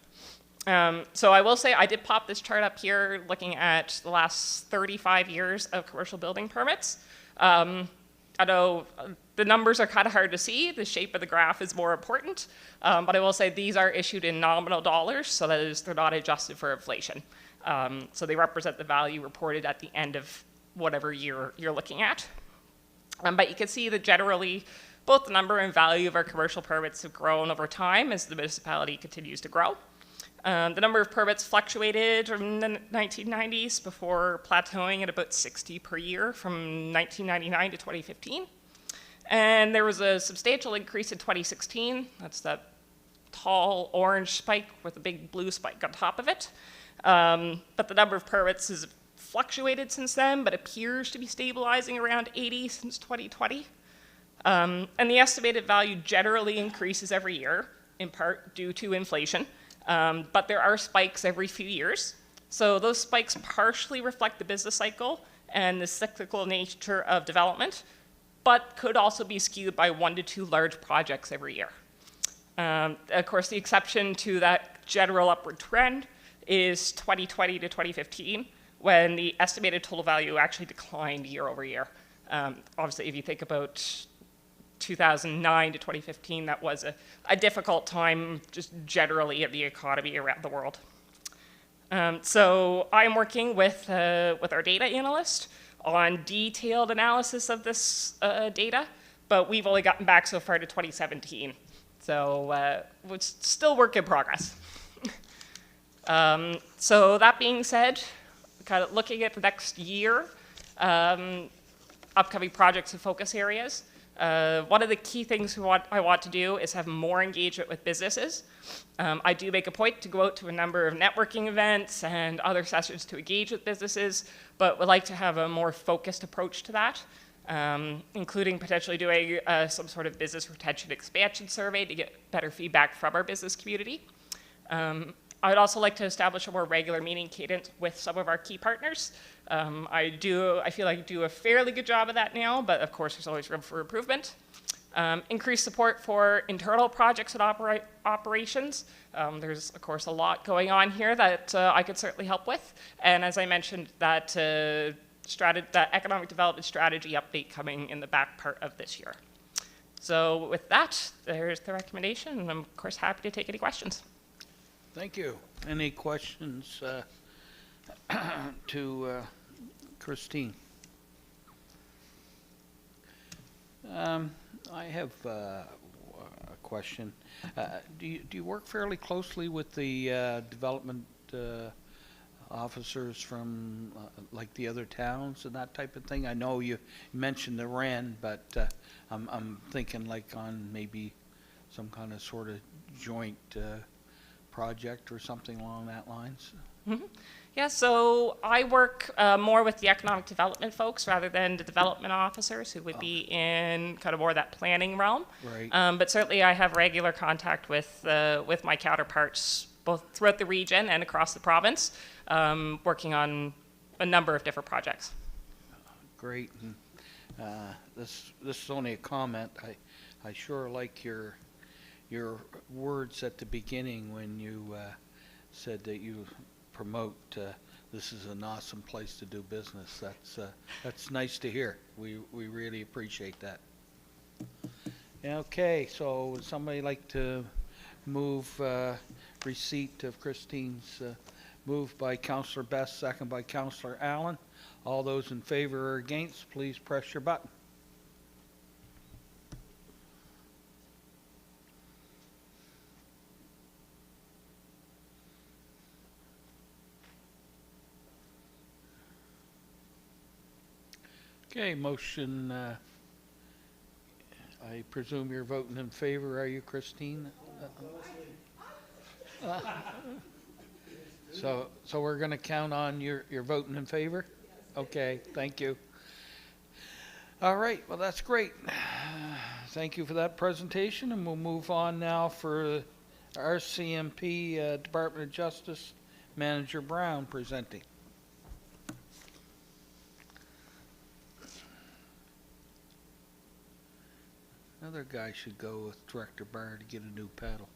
So I will say I did pop this chart up here looking at the last 35 years of commercial building permits. I know the numbers are kind of hard to see. The shape of the graph is more important. But I will say these are issued in nominal dollars, so that is, they're not adjusted for inflation. So they represent the value reported at the end of whatever year you're looking at. But you can see that generally both the number and value of our commercial permits have grown over time as the municipality continues to grow. The number of permits fluctuated from the 1990s before plateauing at about 60 per year from 1999 to 2015. And there was a substantial increase in 2016. That's that tall orange spike with a big blue spike on top of it. But the number of permits has fluctuated since then, but appears to be stabilizing around 80 since 2020. And the estimated value generally increases every year, in part due to inflation. But there are spikes every few years. So those spikes partially reflect the business cycle and the cyclical nature of development, but could also be skewed by 1 to 2 large projects every year. Of course, the exception to that general upward trend is 2020 to 2015, when the estimated total value actually declined year over year. Obviously, if you think about 2009 to 2015, that was a difficult time just generally of the economy around the world. So I'm working with our data analyst on detailed analysis of this data, but we've only gotten back so far to 2017. So it's still work in progress. So that being said, kind of looking at the next year, upcoming projects and focus areas, One of the key things I want to do is have more engagement with businesses. I do make a point to go out to a number of networking events and other sessions to engage with businesses, but would like to have a more focused approach to that, including potentially doing some sort of business retention expansion survey to get better feedback from our business community. I would also like to establish a more regular meeting cadence with some of our key partners. I feel like I do a fairly good job of that now, but of course there's always room for improvement. Increased support for internal projects and operations. There's of course a lot going on here that I could certainly help with. And as I mentioned, that economic development strategy update coming in the back part of this year. So with that, there's the recommendation, and I'm of course happy to take any questions. Thank you. Any questions to Christine? I have a question. Do you work fairly closely with the development officers from like the other towns and that type of thing? I know you mentioned the Wren, but I'm thinking like on maybe some kind of sort of joint project or something along that lines. Mm-hmm. Yeah, so I work more with the economic development folks rather than the development officers who would be in kind of more that planning realm. Right. But certainly I have regular contact with my counterparts both throughout the region and across the province, working on a number of different projects. Great. And, this is only a comment. I sure like your words at the beginning when you said that you promote this is an awesome place to do business. That's nice to hear. We really appreciate that. Okay, so would somebody like to move receipt of Christine's moved by Councillor Best, second by Councillor Allen. All those in favor or against, please press your button. Okay, motion, I presume you're voting in favor, are you, Christine? So we're going to count on your voting in favor? Okay, thank you. All right, well, that's great. Thank you for that presentation, and we'll move on now for RCMP, Department of Justice, Manager Brown presenting. Another guy should go with Director Barr to get a new paddle.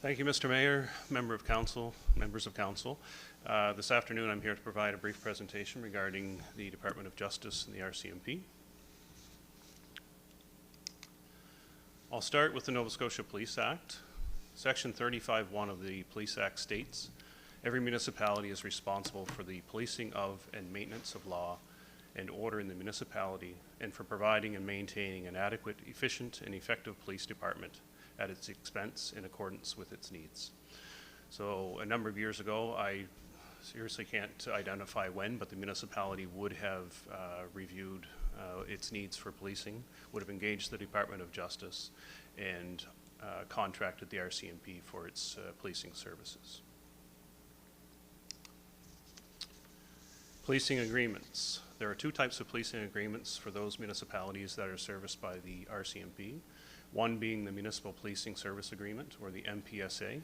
Thank you, Mr. Mayor, members of council. This afternoon, I'm here to provide a brief presentation regarding the Department of Justice and the RCMP. I'll start with the Nova Scotia Police Act. Section 35(1) of the Police Act states, every municipality is responsible for the policing of and maintenance of law and order in the municipality and for providing and maintaining an adequate, efficient, and effective police department at its expense in accordance with its needs. So a number of years ago, I seriously can't identify when, but the municipality would have reviewed its needs for policing, would have engaged the Department of Justice, and contracted the RCMP for its policing services. Policing agreements. There are two types of policing agreements for those municipalities that are serviced by the RCMP. One being the Municipal Policing Service Agreement, or the MPSA.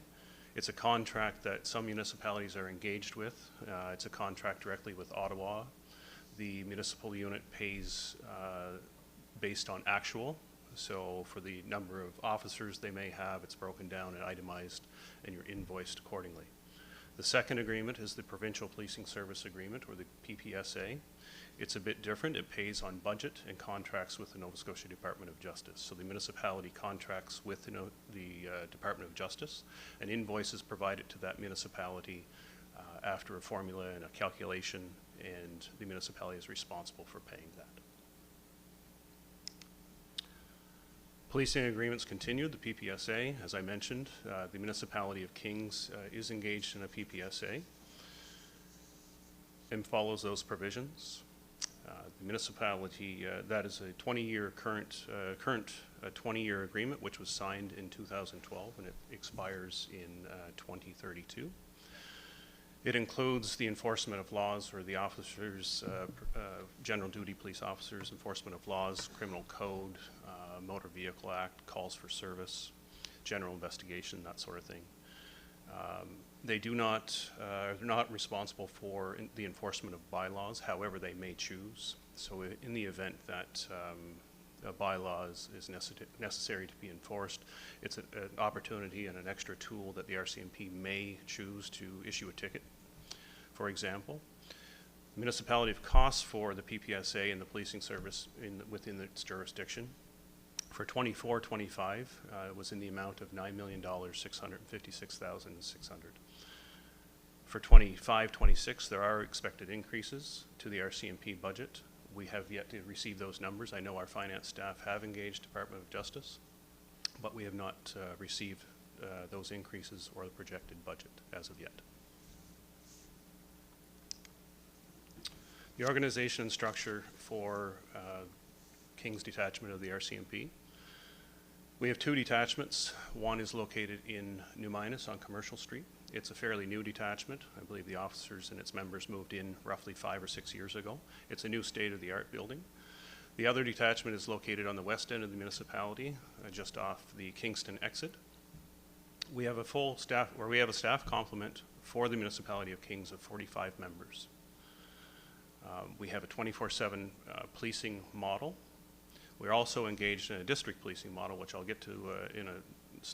It's a contract that some municipalities are engaged with. It's a contract directly with Ottawa. The municipal unit pays based on actual. So for the number of officers they may have, it's broken down and itemized, and you're invoiced accordingly. The second agreement is the Provincial Policing Service Agreement, or the PPSA. It's a bit different. It pays on budget and contracts with the Nova Scotia Department of Justice. So the municipality contracts with the Department of Justice, and invoices provided to that municipality after a formula and a calculation, and the municipality is responsible for paying that. Policing agreements continued, the PPSA, as I mentioned. The municipality of Kings is engaged in a PPSA and follows those provisions. The municipality, that is a 20-year current 20-year agreement, which was signed in 2012, and it expires in 2032. It includes the enforcement of laws, or the officers, general duty police officers, enforcement of laws, criminal code, Motor Vehicle Act, calls for service, general investigation, that sort of thing. They do not, are not responsible for the enforcement of bylaws, however they may choose. So in the event that a bylaw is necessary to be enforced, it's an opportunity and an extra tool that the RCMP may choose to issue a ticket. For example, municipality of costs for the PPSA and the policing service within its jurisdiction. For 24-25, it was in the amount of $9,656,600. For 25-26, there are expected increases to the RCMP budget. We have yet to receive those numbers. I know our finance staff have engaged Department of Justice, but we have not received those increases or the projected budget as of yet. The organization and structure for King's detachment of the RCMP. We have two detachments. One is located in New Minas on Commercial Street. It's a fairly new detachment. I believe the officers and its members moved in roughly 5 or 6 years ago. It's a new state-of-the-art building. The other detachment is located on the west end of the municipality, just off the Kingston exit. We have a full staff, or we have a staff complement for the municipality of Kings of 45 members. We have a 24/7 policing model. We're also engaged in a district policing model, which I'll get to in a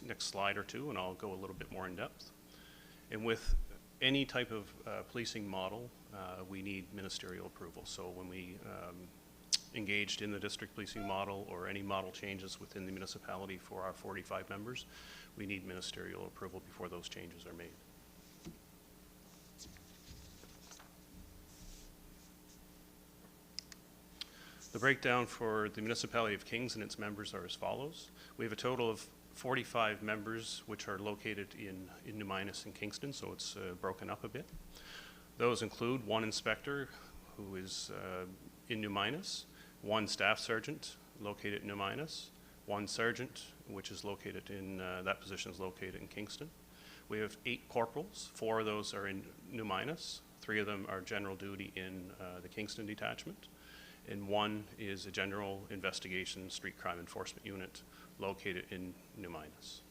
next slide or two, and I'll go a little bit more in depth. And with any type of policing model, we need ministerial approval. So when we engaged in the district policing model or any model changes within the municipality for our 45 members, we need ministerial approval before those changes are made. The breakdown for the municipality of Kings and its members are as follows. We have a total of 45 members which are located in New Minas and Kingston, so it's broken up a bit. Those include one inspector who is in New Minas, one staff sergeant located in New Minas, one sergeant which is located in, that position is located in Kingston. We have 8 corporals, 4 of those are in New Minas, 3 of them are general duty in the Kingston detachment, and 1 is a general investigation street crime enforcement unit located in New Minas.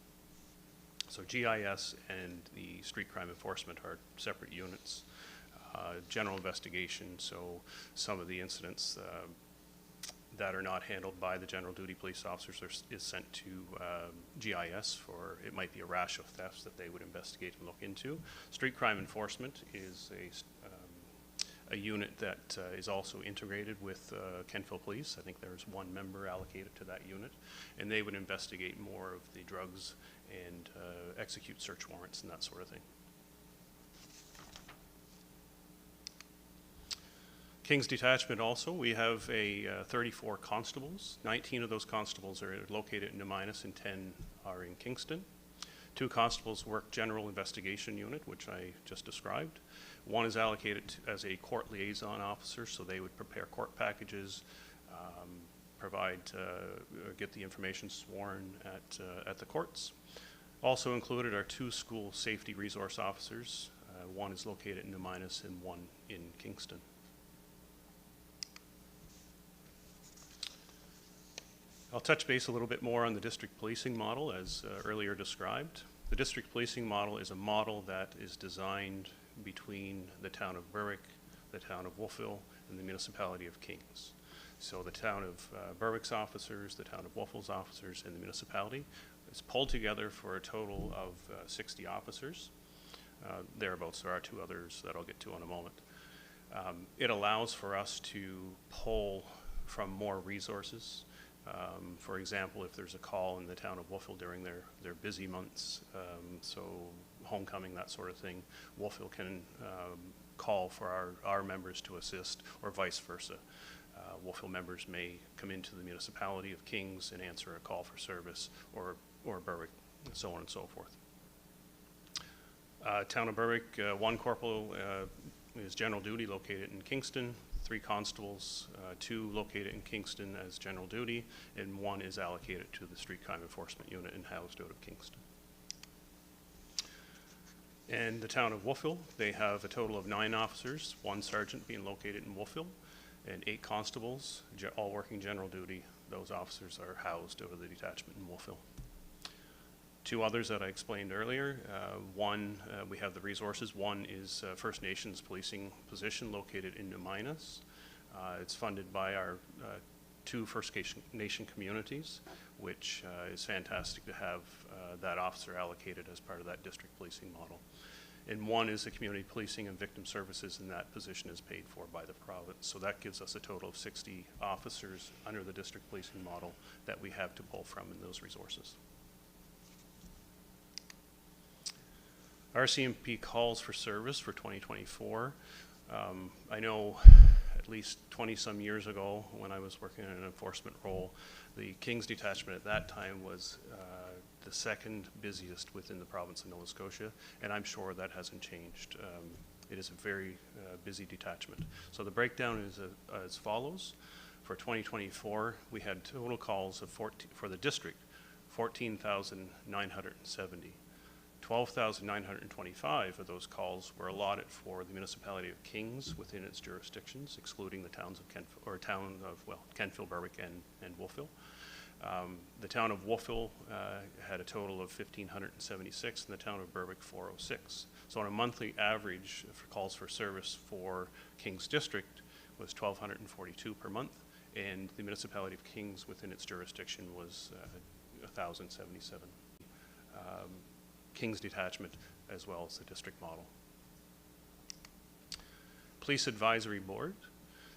So GIS and the street crime enforcement are separate units. General investigation, so some of the incidents that are not handled by the general duty police officers is sent to GIS for, it might be a rash of thefts that they would investigate and look into. Street crime enforcement is a unit that is also integrated with Kentville Police. I think there's 1 member allocated to that unit, and they would investigate more of the drugs and execute search warrants and that sort of thing. King's detachment also, we have 34 constables. 19 of those constables are located in New Minas and 10 are in Kingston. 2 constables work general investigation unit, which I just described. 1 is allocated as a court liaison officer, so they would prepare court packages, provide, get the information sworn at the courts. Also included are 2 school safety resource officers. 1 is located in New Minas and 1 in Kingston. I'll touch base a little bit more on the district policing model as earlier described. The district policing model is a model that is designed between the town of Berwick, the town of Wolfville, and the municipality of Kings. So the town of Berwick's officers, the town of Wolfville's officers, and the municipality is pulled together for a total of 60 officers. thereabouts. There are 2 others that I'll get to in a moment. It allows for us to pull from more resources. For example, if there's a call in the town of Wolfville during their busy months, so homecoming, that sort of thing, Wolfville can call for our members to assist, or vice versa. Wolfville members may come into the municipality of Kings and answer a call for service, or Berwick, so on and so forth. Town of Berwick, 1 corporal is general duty located in Kingston, 3 constables, 2 located in Kingston as general duty, and 1 is allocated to the street crime enforcement unit and housed out of Kingston. And the town of Wolfville, they have a total of 9 officers, 1 sergeant being located in Wolfville, and 8 constables, all working general duty. Those officers are housed out of the detachment in Wolfville. 2 others that I explained earlier. One, we have the resources. 1 is First Nations policing position located in New Minas. It's funded by our 2 First Nation communities, which is fantastic to have that officer allocated as part of that district policing model. And 1 is the community policing and victim services, and that position is paid for by the province. So that gives us a total of 60 officers under the district policing model that we have to pull from in those resources. RCMP calls for service for 2024. I know at least 20-some years ago, when I was working in an enforcement role, the Kings detachment at that time was the 2nd busiest within the province of Nova Scotia, and I'm sure that hasn't changed. It is a very busy detachment. So the breakdown is as follows. For 2024, we had total calls of for the district, 14,970. 12,925 of those calls were allotted for the municipality of Kings within its jurisdictions, excluding the towns of Kentfield, Berwick, and Wolfville. The town of Wolfville had a total of 1,576, and the town of Berwick 406. So on a monthly average for calls for service for Kings District was 1,242 per month, and the municipality of Kings within its jurisdiction was 1,077. Kings detachment as well as the district model. Police Advisory Board.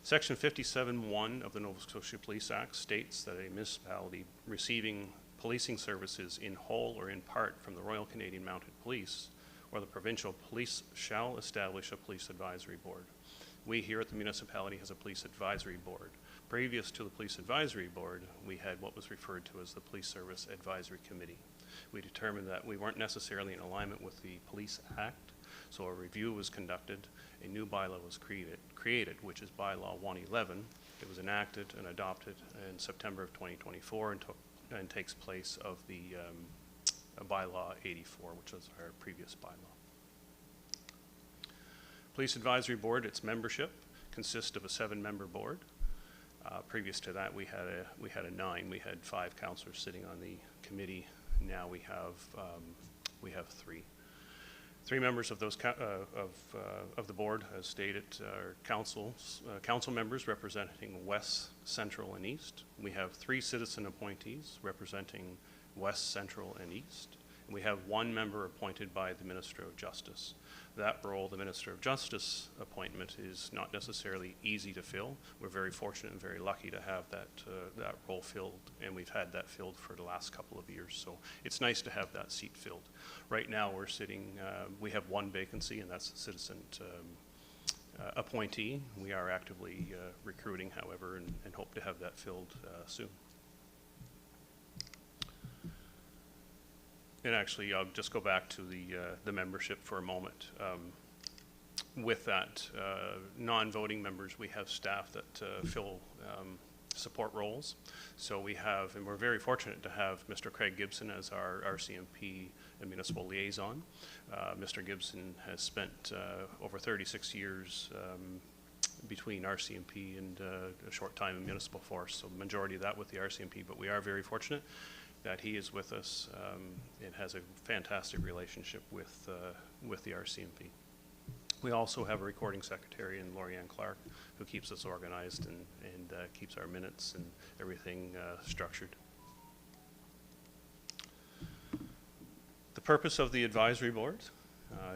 Section 57(1) of the Nova Scotia Police Act states that a municipality receiving policing services in whole or in part from the Royal Canadian Mounted Police or the provincial police shall establish a police advisory board. We here at the municipality has a police advisory board. Previous to the police advisory board, we had what was referred to as the Police Service Advisory Committee. We determined that we weren't necessarily in alignment with the Police Act, so a review was conducted. A new bylaw was created, which is Bylaw 111. It was enacted and adopted in September of 2024 and takes place of the Bylaw 84, which was our previous bylaw. Police Advisory Board, its membership consists of a 7-member board. Previous to that, we had a 9. We had 5 councillors sitting on the committee. Now we have 3. 3 members of those of the board, as stated, are council members representing West, Central, and East. We have 3 citizen appointees representing West, Central, and East. And we have 1 member appointed by the Minister of Justice. That role, the Minister of Justice appointment, is not necessarily easy to fill. We're very fortunate and very lucky to have that role filled, and we've had that filled for the last couple of years. So it's nice to have that seat filled. Right now we're sitting, we have 1 vacancy, and that's a citizen appointee. We are actively recruiting, however, and hope to have that filled soon. And actually, I'll just go back to the membership for a moment. With that, non-voting members, we have staff that fill support roles. So we have, and we're very fortunate to have Mr. Craig Gibson as our RCMP and municipal liaison. Mr. Gibson has spent over 36 years between RCMP and a short time in municipal force, so the majority of that with the RCMP, but we are very fortunate that he is with us and has a fantastic relationship with the RCMP. We also have a recording secretary in Lorianne Clark who keeps us organized and keeps our minutes and everything structured. The purpose of the advisory board,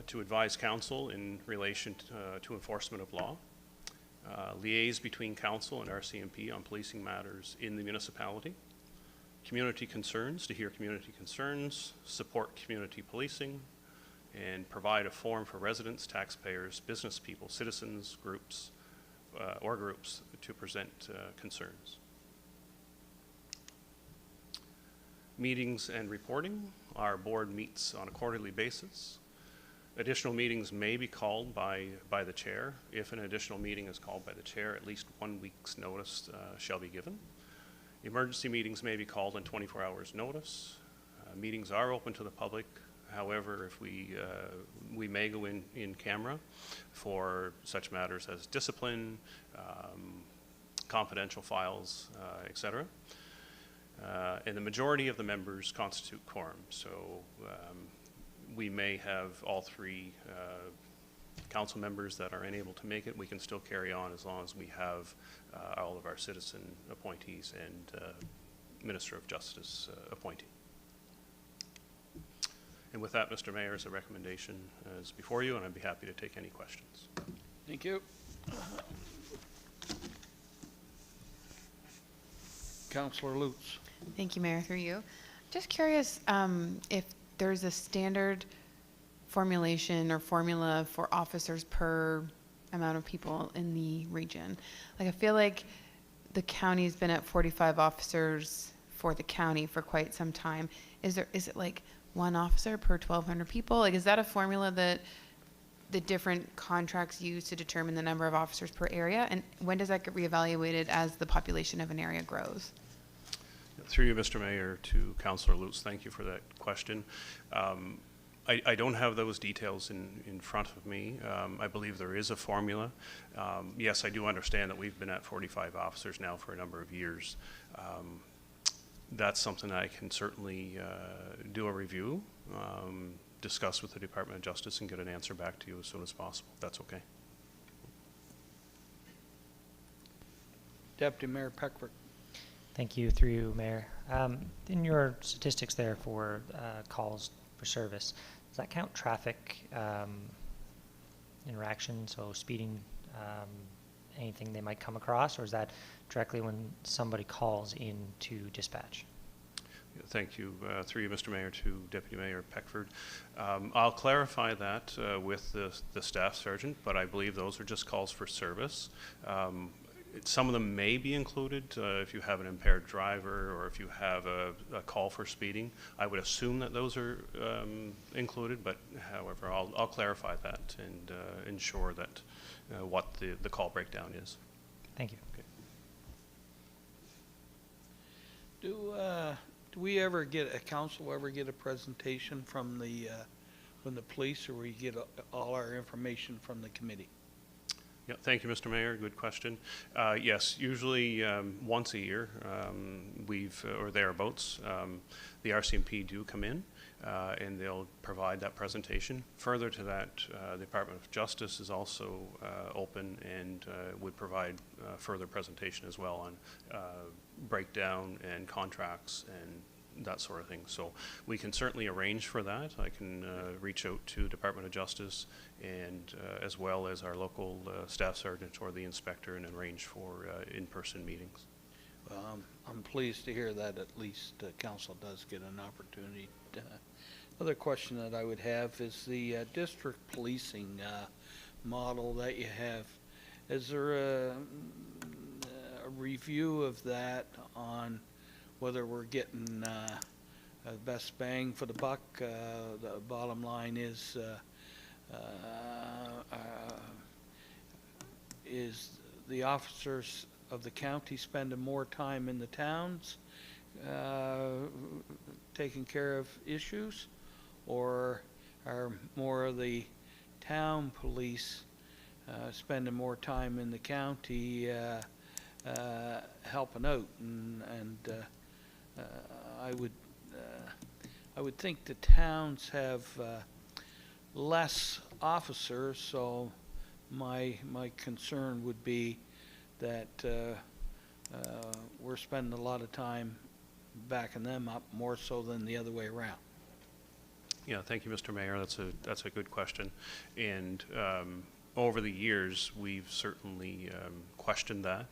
to advise council in relation to enforcement of law, liaise between council and RCMP on policing matters in the municipality, community concerns, to hear community concerns, support community policing, and provide a forum for residents, taxpayers, business people, citizens, groups, or groups to present concerns. Meetings and reporting. Our board meets on a quarterly basis. Additional meetings may be called by the chair. If an additional meeting is called by the chair, at least 1 week's notice shall be given. Emergency meetings may be called in 24 hours notice. Meetings are open to the public. However, if we may go in camera for such matters as discipline, confidential files, etc. And the majority of the members constitute quorum. So we may have all 3 council members that are unable to make it. We can still carry on as long as we have all of our citizen appointees and Minister of Justice appointee. And with that, Mr. Mayor, a recommendation is before you, and I'd be happy to take any questions. Thank you. Councillor Lutz. Thank you, Mayor, through you. Just curious if there's a standard formulation or formula for officers per amount of people in the region. Like, I feel like the county's been at 45 officers for the county for quite some time. Is it like 1 officer per 1,200 people? Like, is that a formula that the different contracts use to determine the number of officers per area? And when does that get reevaluated as the population of an area grows? Through you, Mr. Mayor, to Councillor Lutz, thank you for that question. I don't have those details in front of me. I believe there is a formula. Yes, I do understand that we've been at 45 officers now for a number of years. That's something I can certainly do a review, discuss with the Department of Justice, and get an answer back to you as soon as possible. That's okay. Deputy Mayor Peckford. Thank you, through you, Mayor. In your statistics there for calls for service, does that count traffic interaction, so speeding, anything they might come across, or is that directly when somebody calls in to dispatch? Thank you. Through you, Mr. Mayor, to Deputy Mayor Peckford. I'll clarify that with the staff sergeant, but I believe those are just calls for service. Some of them may be included if you have an impaired driver or if you have a call for speeding. I would assume that those are included, but however, I'll clarify that and ensure that what the call breakdown is. Thank you. Okay. Do we ever get, a council ever get a presentation from the police, or we get all our information from the committee? Yeah, thank you, Mr. Mayor. Good question. Yes, usually once a year, or thereabouts, the RCMP do come in and they'll provide that presentation. Further to that, the Department of Justice is also open and would provide further presentation as well on breakdown and contracts and that sort of thing. So we can certainly arrange for that. I can reach out to Department of Justice and as well as our local staff sergeant or the inspector and arrange for in-person meetings. Well, I'm pleased to hear that at least council does get an opportunity. Another question that I would have is the district policing model that you have. Is there a review of that on whether we're getting the best bang for the buck? The bottom line is the officers of the county spending more time in the towns taking care of issues, or are more of the town police spending more time in the county helping out? And I would think the towns have less officers, so my concern would be that we're spending a lot of time backing them up more so than the other way around. Yeah, thank you, Mr. Mayor. That's a good question. And over the years, we've certainly questioned that.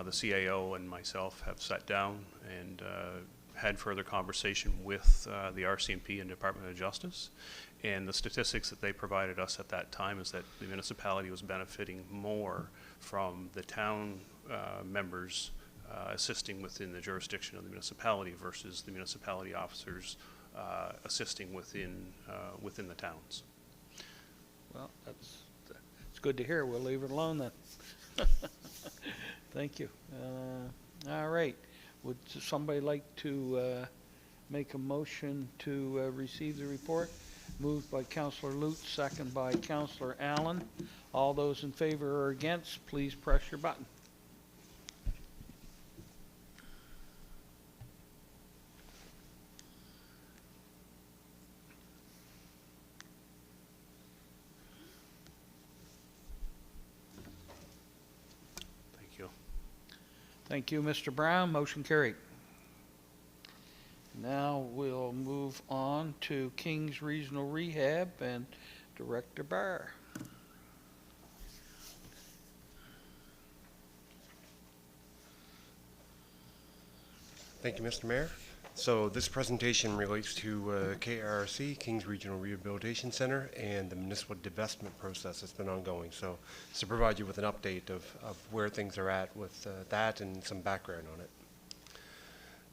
The CAO and myself have sat down and had further conversation with the RCMP and Department of Justice. And the statistics that they provided us at that time is that the municipality was benefiting more from the town members assisting within the jurisdiction of the municipality versus the municipality officers assisting within the towns. Well, it's good to hear. We'll leave it alone then. Thank you. All right. Would somebody like to make a motion to receive the report? Moved by Councillor Lutz, second by Councillor Allen. All those in favor or against, please press your button. Thank you. Thank you, Mr. Brown. Motion carried. Now we'll move on to Kings Regional Rehab and Director Barr. Thank you, Mr. Mayor. So this presentation relates to KRC, Kings Regional Rehabilitation Center, and the municipal divestment process that's been ongoing. So to provide you with an update of where things are at with that and some background on it.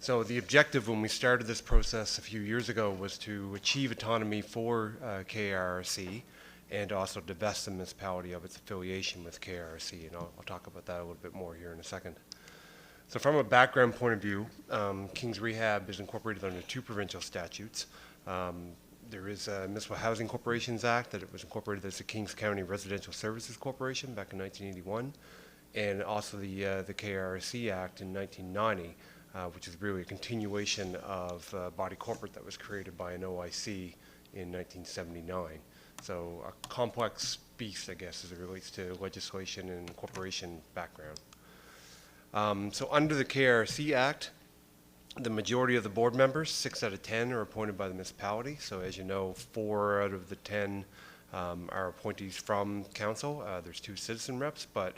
So the objective when we started this process a few years ago was to achieve autonomy for KRC and also divest the municipality of its affiliation with KRC, and I'll talk about that a little bit more here in a second. So from a background point of view, Kings Rehab is incorporated under 2 provincial statutes. There is a Municipal Housing Corporations Act that it was incorporated as the Kings County Residential Services Corporation back in 1981, and also the KRC Act in 1990, which is really a continuation of body corporate that was created by an OIC in 1979. So a complex beast, I guess, as it relates to legislation and corporation background. So under the KRC Act, the majority of the board members, 6 out of 10, are appointed by the municipality. So as you know, 4 out of the 10 are appointees from council. There's 2 citizen reps, but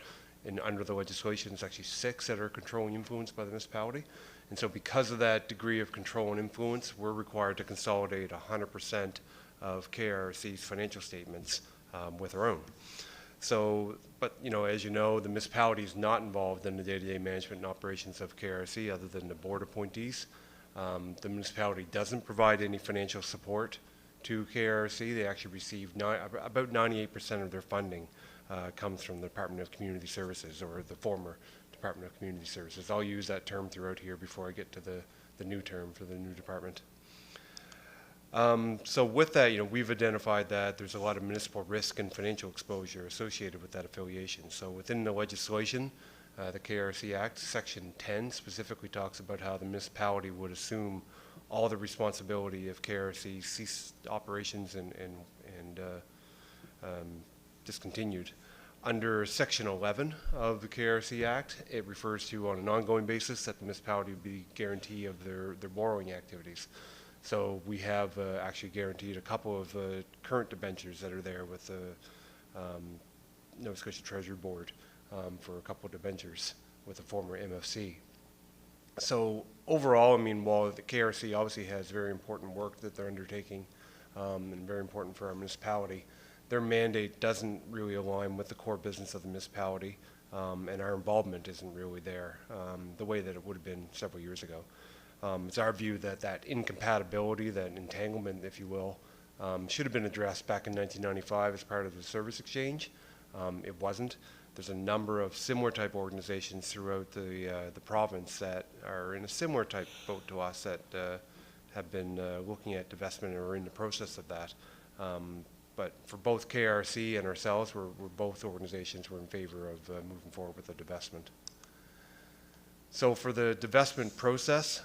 under the legislation, it's actually 6 that are controlling influence by the municipality. And so because of that degree of control and influence, we're required to consolidate 100% of KRC's financial statements with our own. So, but as you know, the municipality is not involved in the day-to-day management and operations of KRC other than the board appointees. The municipality doesn't provide any financial support to KRC. They actually receive about 98% of their funding comes from the Department of Community Services, or the former Department of Community Services. I'll use that term throughout here before I get to the new term for the new department. So with that, we've identified that there's a lot of municipal risk and financial exposure associated with that affiliation. So within the legislation, the KRC Act, Section 10 specifically talks about how the municipality would assume all the responsibility if KRC ceased operations and discontinued. Under Section 11 of the KRC Act, it refers to on an ongoing basis that the municipality would be guarantee of their borrowing activities. So we have actually guaranteed a couple of current debentures that are there with the Nova Scotia Treasury Board for a couple of debentures with the former MFC. So overall, while the KRC obviously has very important work that they're undertaking and very important for our municipality, their mandate doesn't really align with the core business of the municipality, and our involvement isn't really there the way that it would have been several years ago. It's our view that incompatibility, that entanglement, if you will, should have been addressed back in 1995 as part of the service exchange. It wasn't. There's a number of similar type organizations throughout the province that are in a similar type boat to us that have been looking at divestment and are in the process of that. But for both KRC and ourselves, we're both organizations were in favor of moving forward with the divestment. So for the divestment process,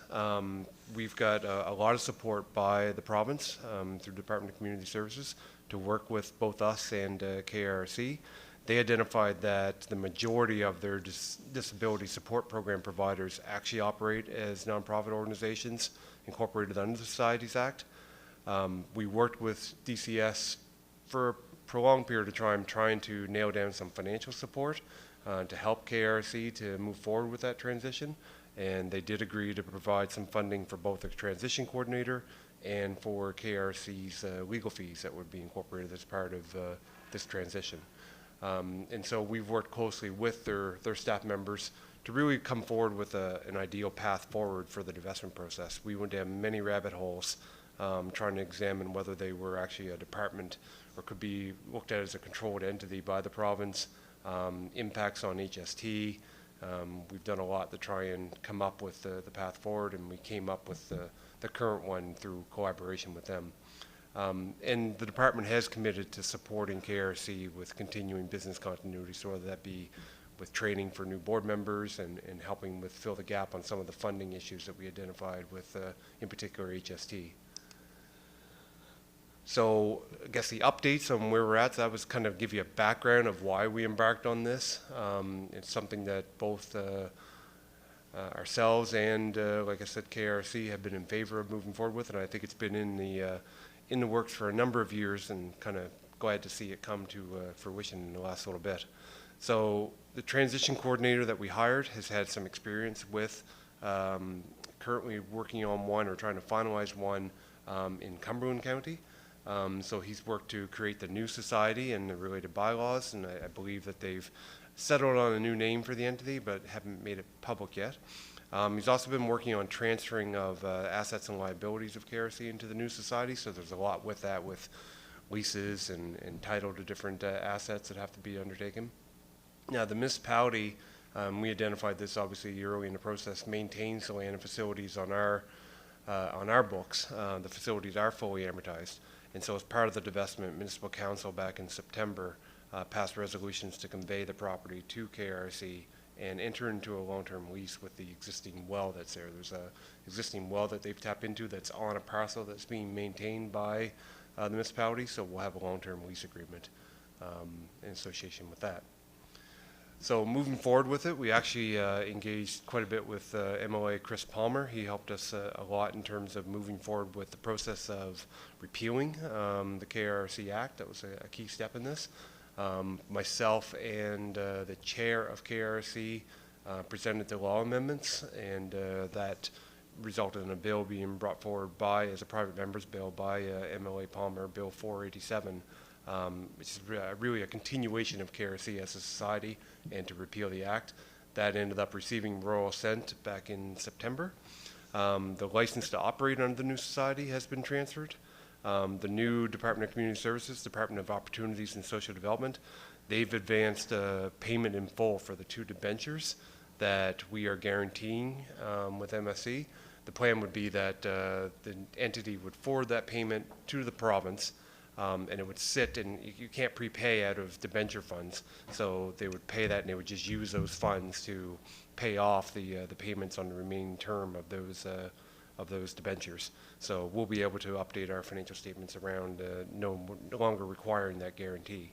we've got a lot of support by the province through Department of Community Services to work with both us and KRC. They identified that the majority of their disability support program providers actually operate as nonprofit organizations incorporated under the Societies Act. We worked with DCS for a prolonged period of time trying to nail down some financial support to help KRC to move forward with that transition. And they did agree to provide some funding for both the transition coordinator and for KRC's legal fees that would be incorporated as part of this transition. And so we've worked closely with their staff members to really come forward with an ideal path forward for the divestment process. We went down many rabbit holes trying to examine whether they were actually a department or could be looked at as a controlled entity by the province, impacts on HST. We've done a lot to try and come up with the path forward, and we came up with the current one through collaboration with them. And the department has committed to supporting KRC with continuing business continuity, so whether that be with training for new board members and helping with fill the gap on some of the funding issues that we identified with, in particular, HST. So I guess the updates on where we're at, so that was kind of give you a background of why we embarked on this. It's something that both ourselves and, like I said, KRC have been in favor of moving forward with, and I think it's been in the works for a number of years, and kind of glad to see it come to fruition in the last little bit. So the transition coordinator that we hired has had some experience with currently working on one or trying to finalize one in Cumberland County. So he's worked to create the new society and the related bylaws, and I believe that they've settled on a new name for the entity, but haven't made it public yet. He's also been working on transferring of assets and liabilities of KRC into the new society, so there's a lot with that, with leases and title to different assets that have to be undertaken. Now, the municipality, we identified this obviously early in the process, maintains the land and facilities on our books. The facilities are fully amortized. And so as part of the divestment, Municipal Council back in September passed resolutions to convey the property to KRC and enter into a long-term lease with the existing well that's there. There's a existing well that they've tapped into that's on a parcel that's being maintained by the municipality, so we'll have a long-term lease agreement in association with that. So moving forward with it, we actually engaged quite a bit with MLA Chris Palmer. He helped us a lot in terms of moving forward with the process of repealing the KRC Act. That was a key step in this. Myself and the chair of KRC presented the law amendments, and that resulted in a bill being brought forward as a private member's bill by MLA Palmer, Bill 487, which is really a continuation of KRC as a society and to repeal the act. That ended up receiving royal assent back in September. The license to operate under the new society has been transferred. The new Department of Community Services, Department of Opportunities and Social Development, they've advanced payment in full for the 2 debentures that we are guaranteeing with MSC. The plan would be that the entity would forward that payment to the province, and it would sit, and you can't prepay out of debenture funds, so they would pay that and they would just use those funds to pay off the payments on the remaining term of those debentures. So we'll be able to update our financial statements around no longer requiring that guarantee.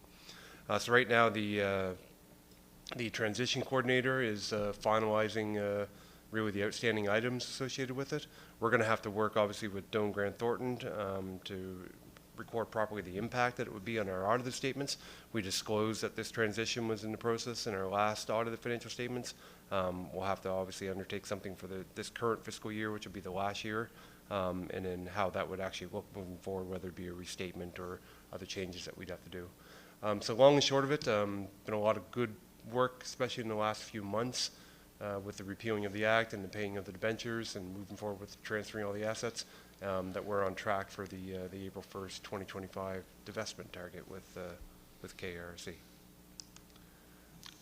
So right now the transition coordinator is finalizing really the outstanding items associated with it. We're going to have to work obviously with Doane Grant Thornton to record properly the impact that it would be on our audited statements. We disclosed that this transition was in the process in our last audited financial statements. We'll have to obviously undertake something for this current fiscal year, which would be the last year, and then how that would actually look moving forward, whether it be a restatement or other changes that we'd have to do. So long and short of it, been a lot of good work, especially in the last few months, with the repealing of the act and the paying of the debentures and moving forward with transferring all the assets, that we're on track for the April 1st, 2025 divestment target with KRC.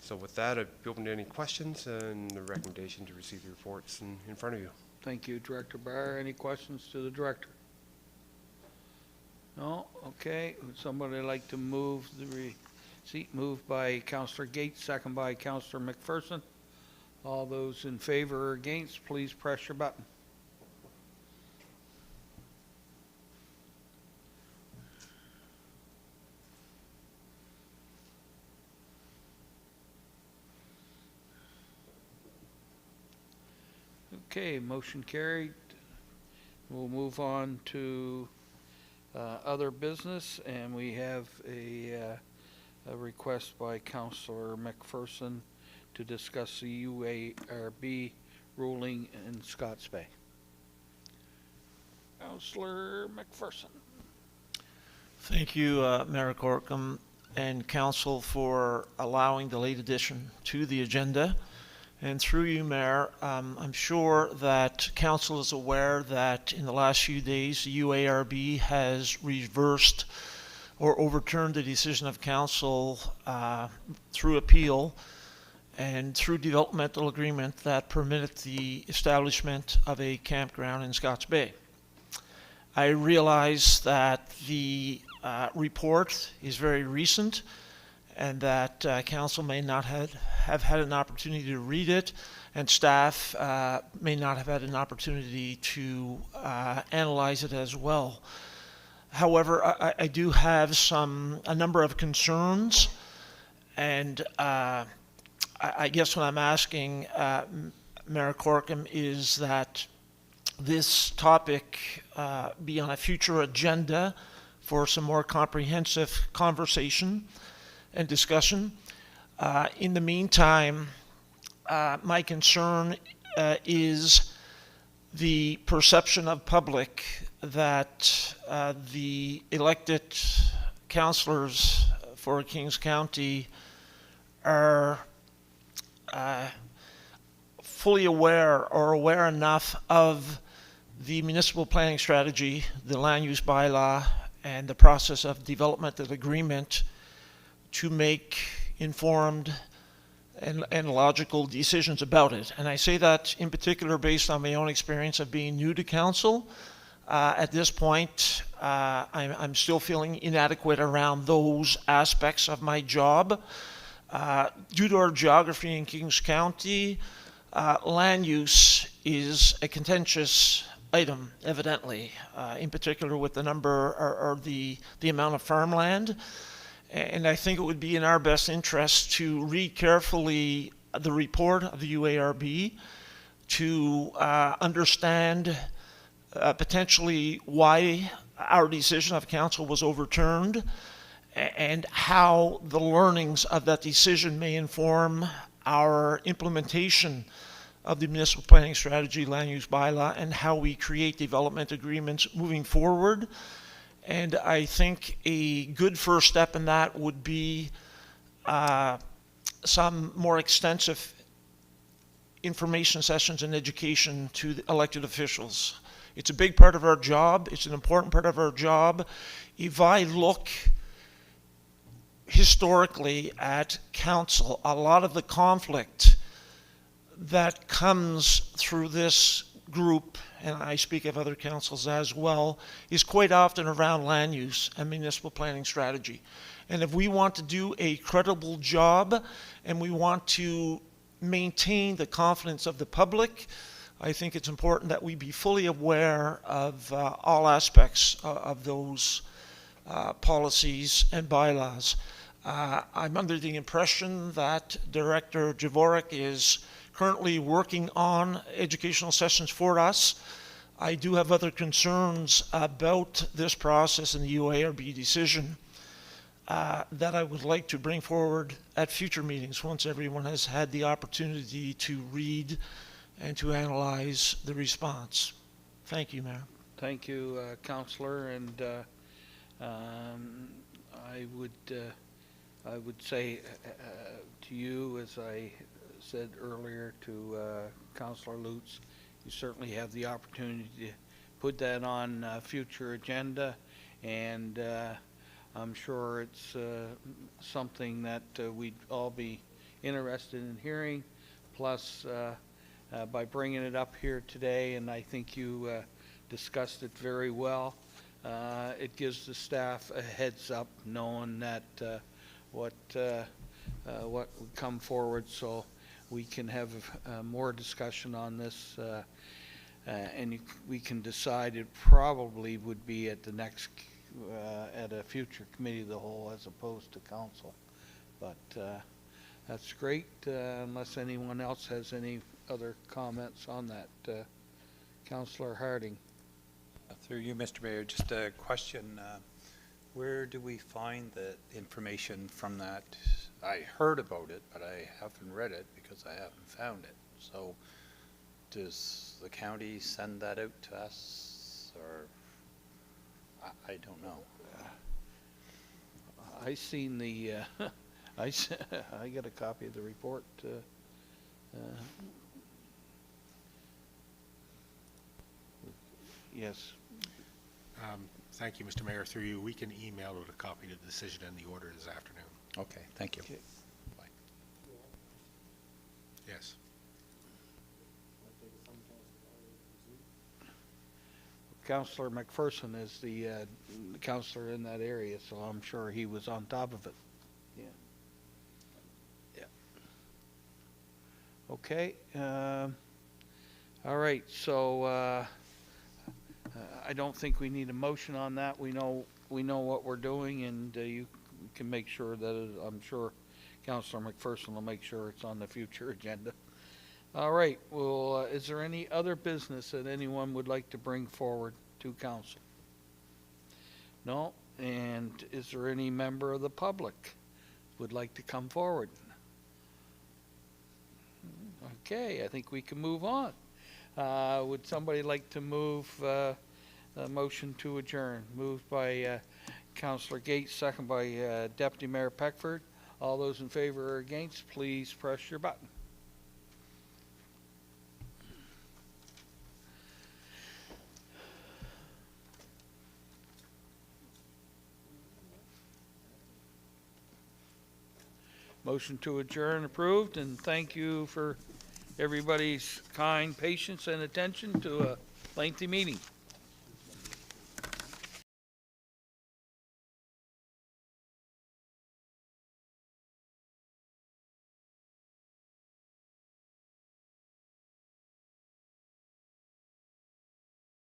So with that, I'd be open to any questions and the recommendation to receive the reports in front of you. Thank you, Director Barr. Any questions to the director? No? Okay. Would somebody like to move the receipt? Moved by Councillor Gates, second by Councillor McPherson. All those in favor or against, please press your button. Okay, motion carried. We'll move on to other business, and we have a request by Councillor McPherson to discuss the UARB ruling in Scotts Bay. Councillor McPherson. Thank you, Mayor Corkum and Council, for allowing the late addition to the agenda. And through you, Mayor, I'm sure that Council is aware that in the last few days, the UARB has reversed or overturned the decision of Council through appeal and through developmental agreement that permitted the establishment of a campground in Scotts Bay. I realize that the report is very recent and that Council may not have had an opportunity to read it, and staff may not have had an opportunity to analyze it as well. However, I do have a number of concerns, and I guess what I'm asking Mayor Corkum is that this topic be on a future agenda for some more comprehensive conversation and discussion. In the meantime, my concern is the perception of public that the elected councillors for Kings County are fully aware or aware enough of the municipal planning strategy, the land use bylaw, and the process of developmental agreement to make informed and logical decisions about it. And I say that in particular based on my own experience of being new to council. At this point, I'm still feeling inadequate around those aspects of my job. Due to our geography in Kings County, land use is a contentious item, evidently, in particular with the number or the amount of farmland. And I think it would be in our best interest to read carefully the report of the UARB to understand potentially why our decision of council was overturned and how the learnings of that decision may inform our implementation of the municipal planning strategy, land use bylaw, and how we create development agreements moving forward. And I think a good first step in that would be some more extensive information sessions and education to the elected officials. It's a big part of our job. It's an important part of our job. If I look historically at council, a lot of the conflict that comes through this group, and I speak of other councils as well, is quite often around land use and municipal planning strategy. And if we want to do a credible job and we want to maintain the confidence of the public, I think it's important that we be fully aware of all aspects of those policies and bylaws. I'm under the impression that Director Javorek is currently working on educational sessions for us. I do have other concerns about this process and the UARB decision that I would like to bring forward at future meetings once everyone has had the opportunity to read and to analyze the response. Thank you, Mayor. Thank you, Councillor, and I would say to you, as I said earlier to Councillor Lutz, you certainly have the opportunity to put that on a future agenda, and I'm sure it's something that we'd all be interested in hearing. Plus, by bringing it up here today, and I think you discussed it very well, it gives the staff a heads up knowing that what would come forward, so we can have more discussion on this, and we can decide. It probably would be at the next at a future committee of the whole as opposed to council, but that's great. Unless anyone else has any other comments on that. Councillor Harding. Through you, Mr. Mayor, just a question. Where do we find the information from that? I heard about it, but I haven't read it because I haven't found it. So does the county send that out to us, or I don't know. I seen the, I got a copy of the report. Yes. Thank you, Mr. Mayor. Through you, we can email out a copy of the decision and the order this afternoon. Okay, thank you. Bye. Yes. Councillor McPherson is the councillor in that area, so I'm sure he was on top of it. Yeah. Yeah. Okay. All right. So I don't think we need a motion on that. We know what we're doing, and you can make sure that I'm sure Councillor McPherson will make sure it's on the future agenda. All right. Well, is there any other business that anyone would like to bring forward to council? No? And is there any member of the public would like to come forward? Okay, I think we can move on. Would somebody like to move a motion to adjourn? Moved by Councillor Gates, second by Deputy Mayor Peckford. All those in favor or against, please press your button. Motion to adjourn approved, and thank you for everybody's kind patience and attention to a lengthy meeting.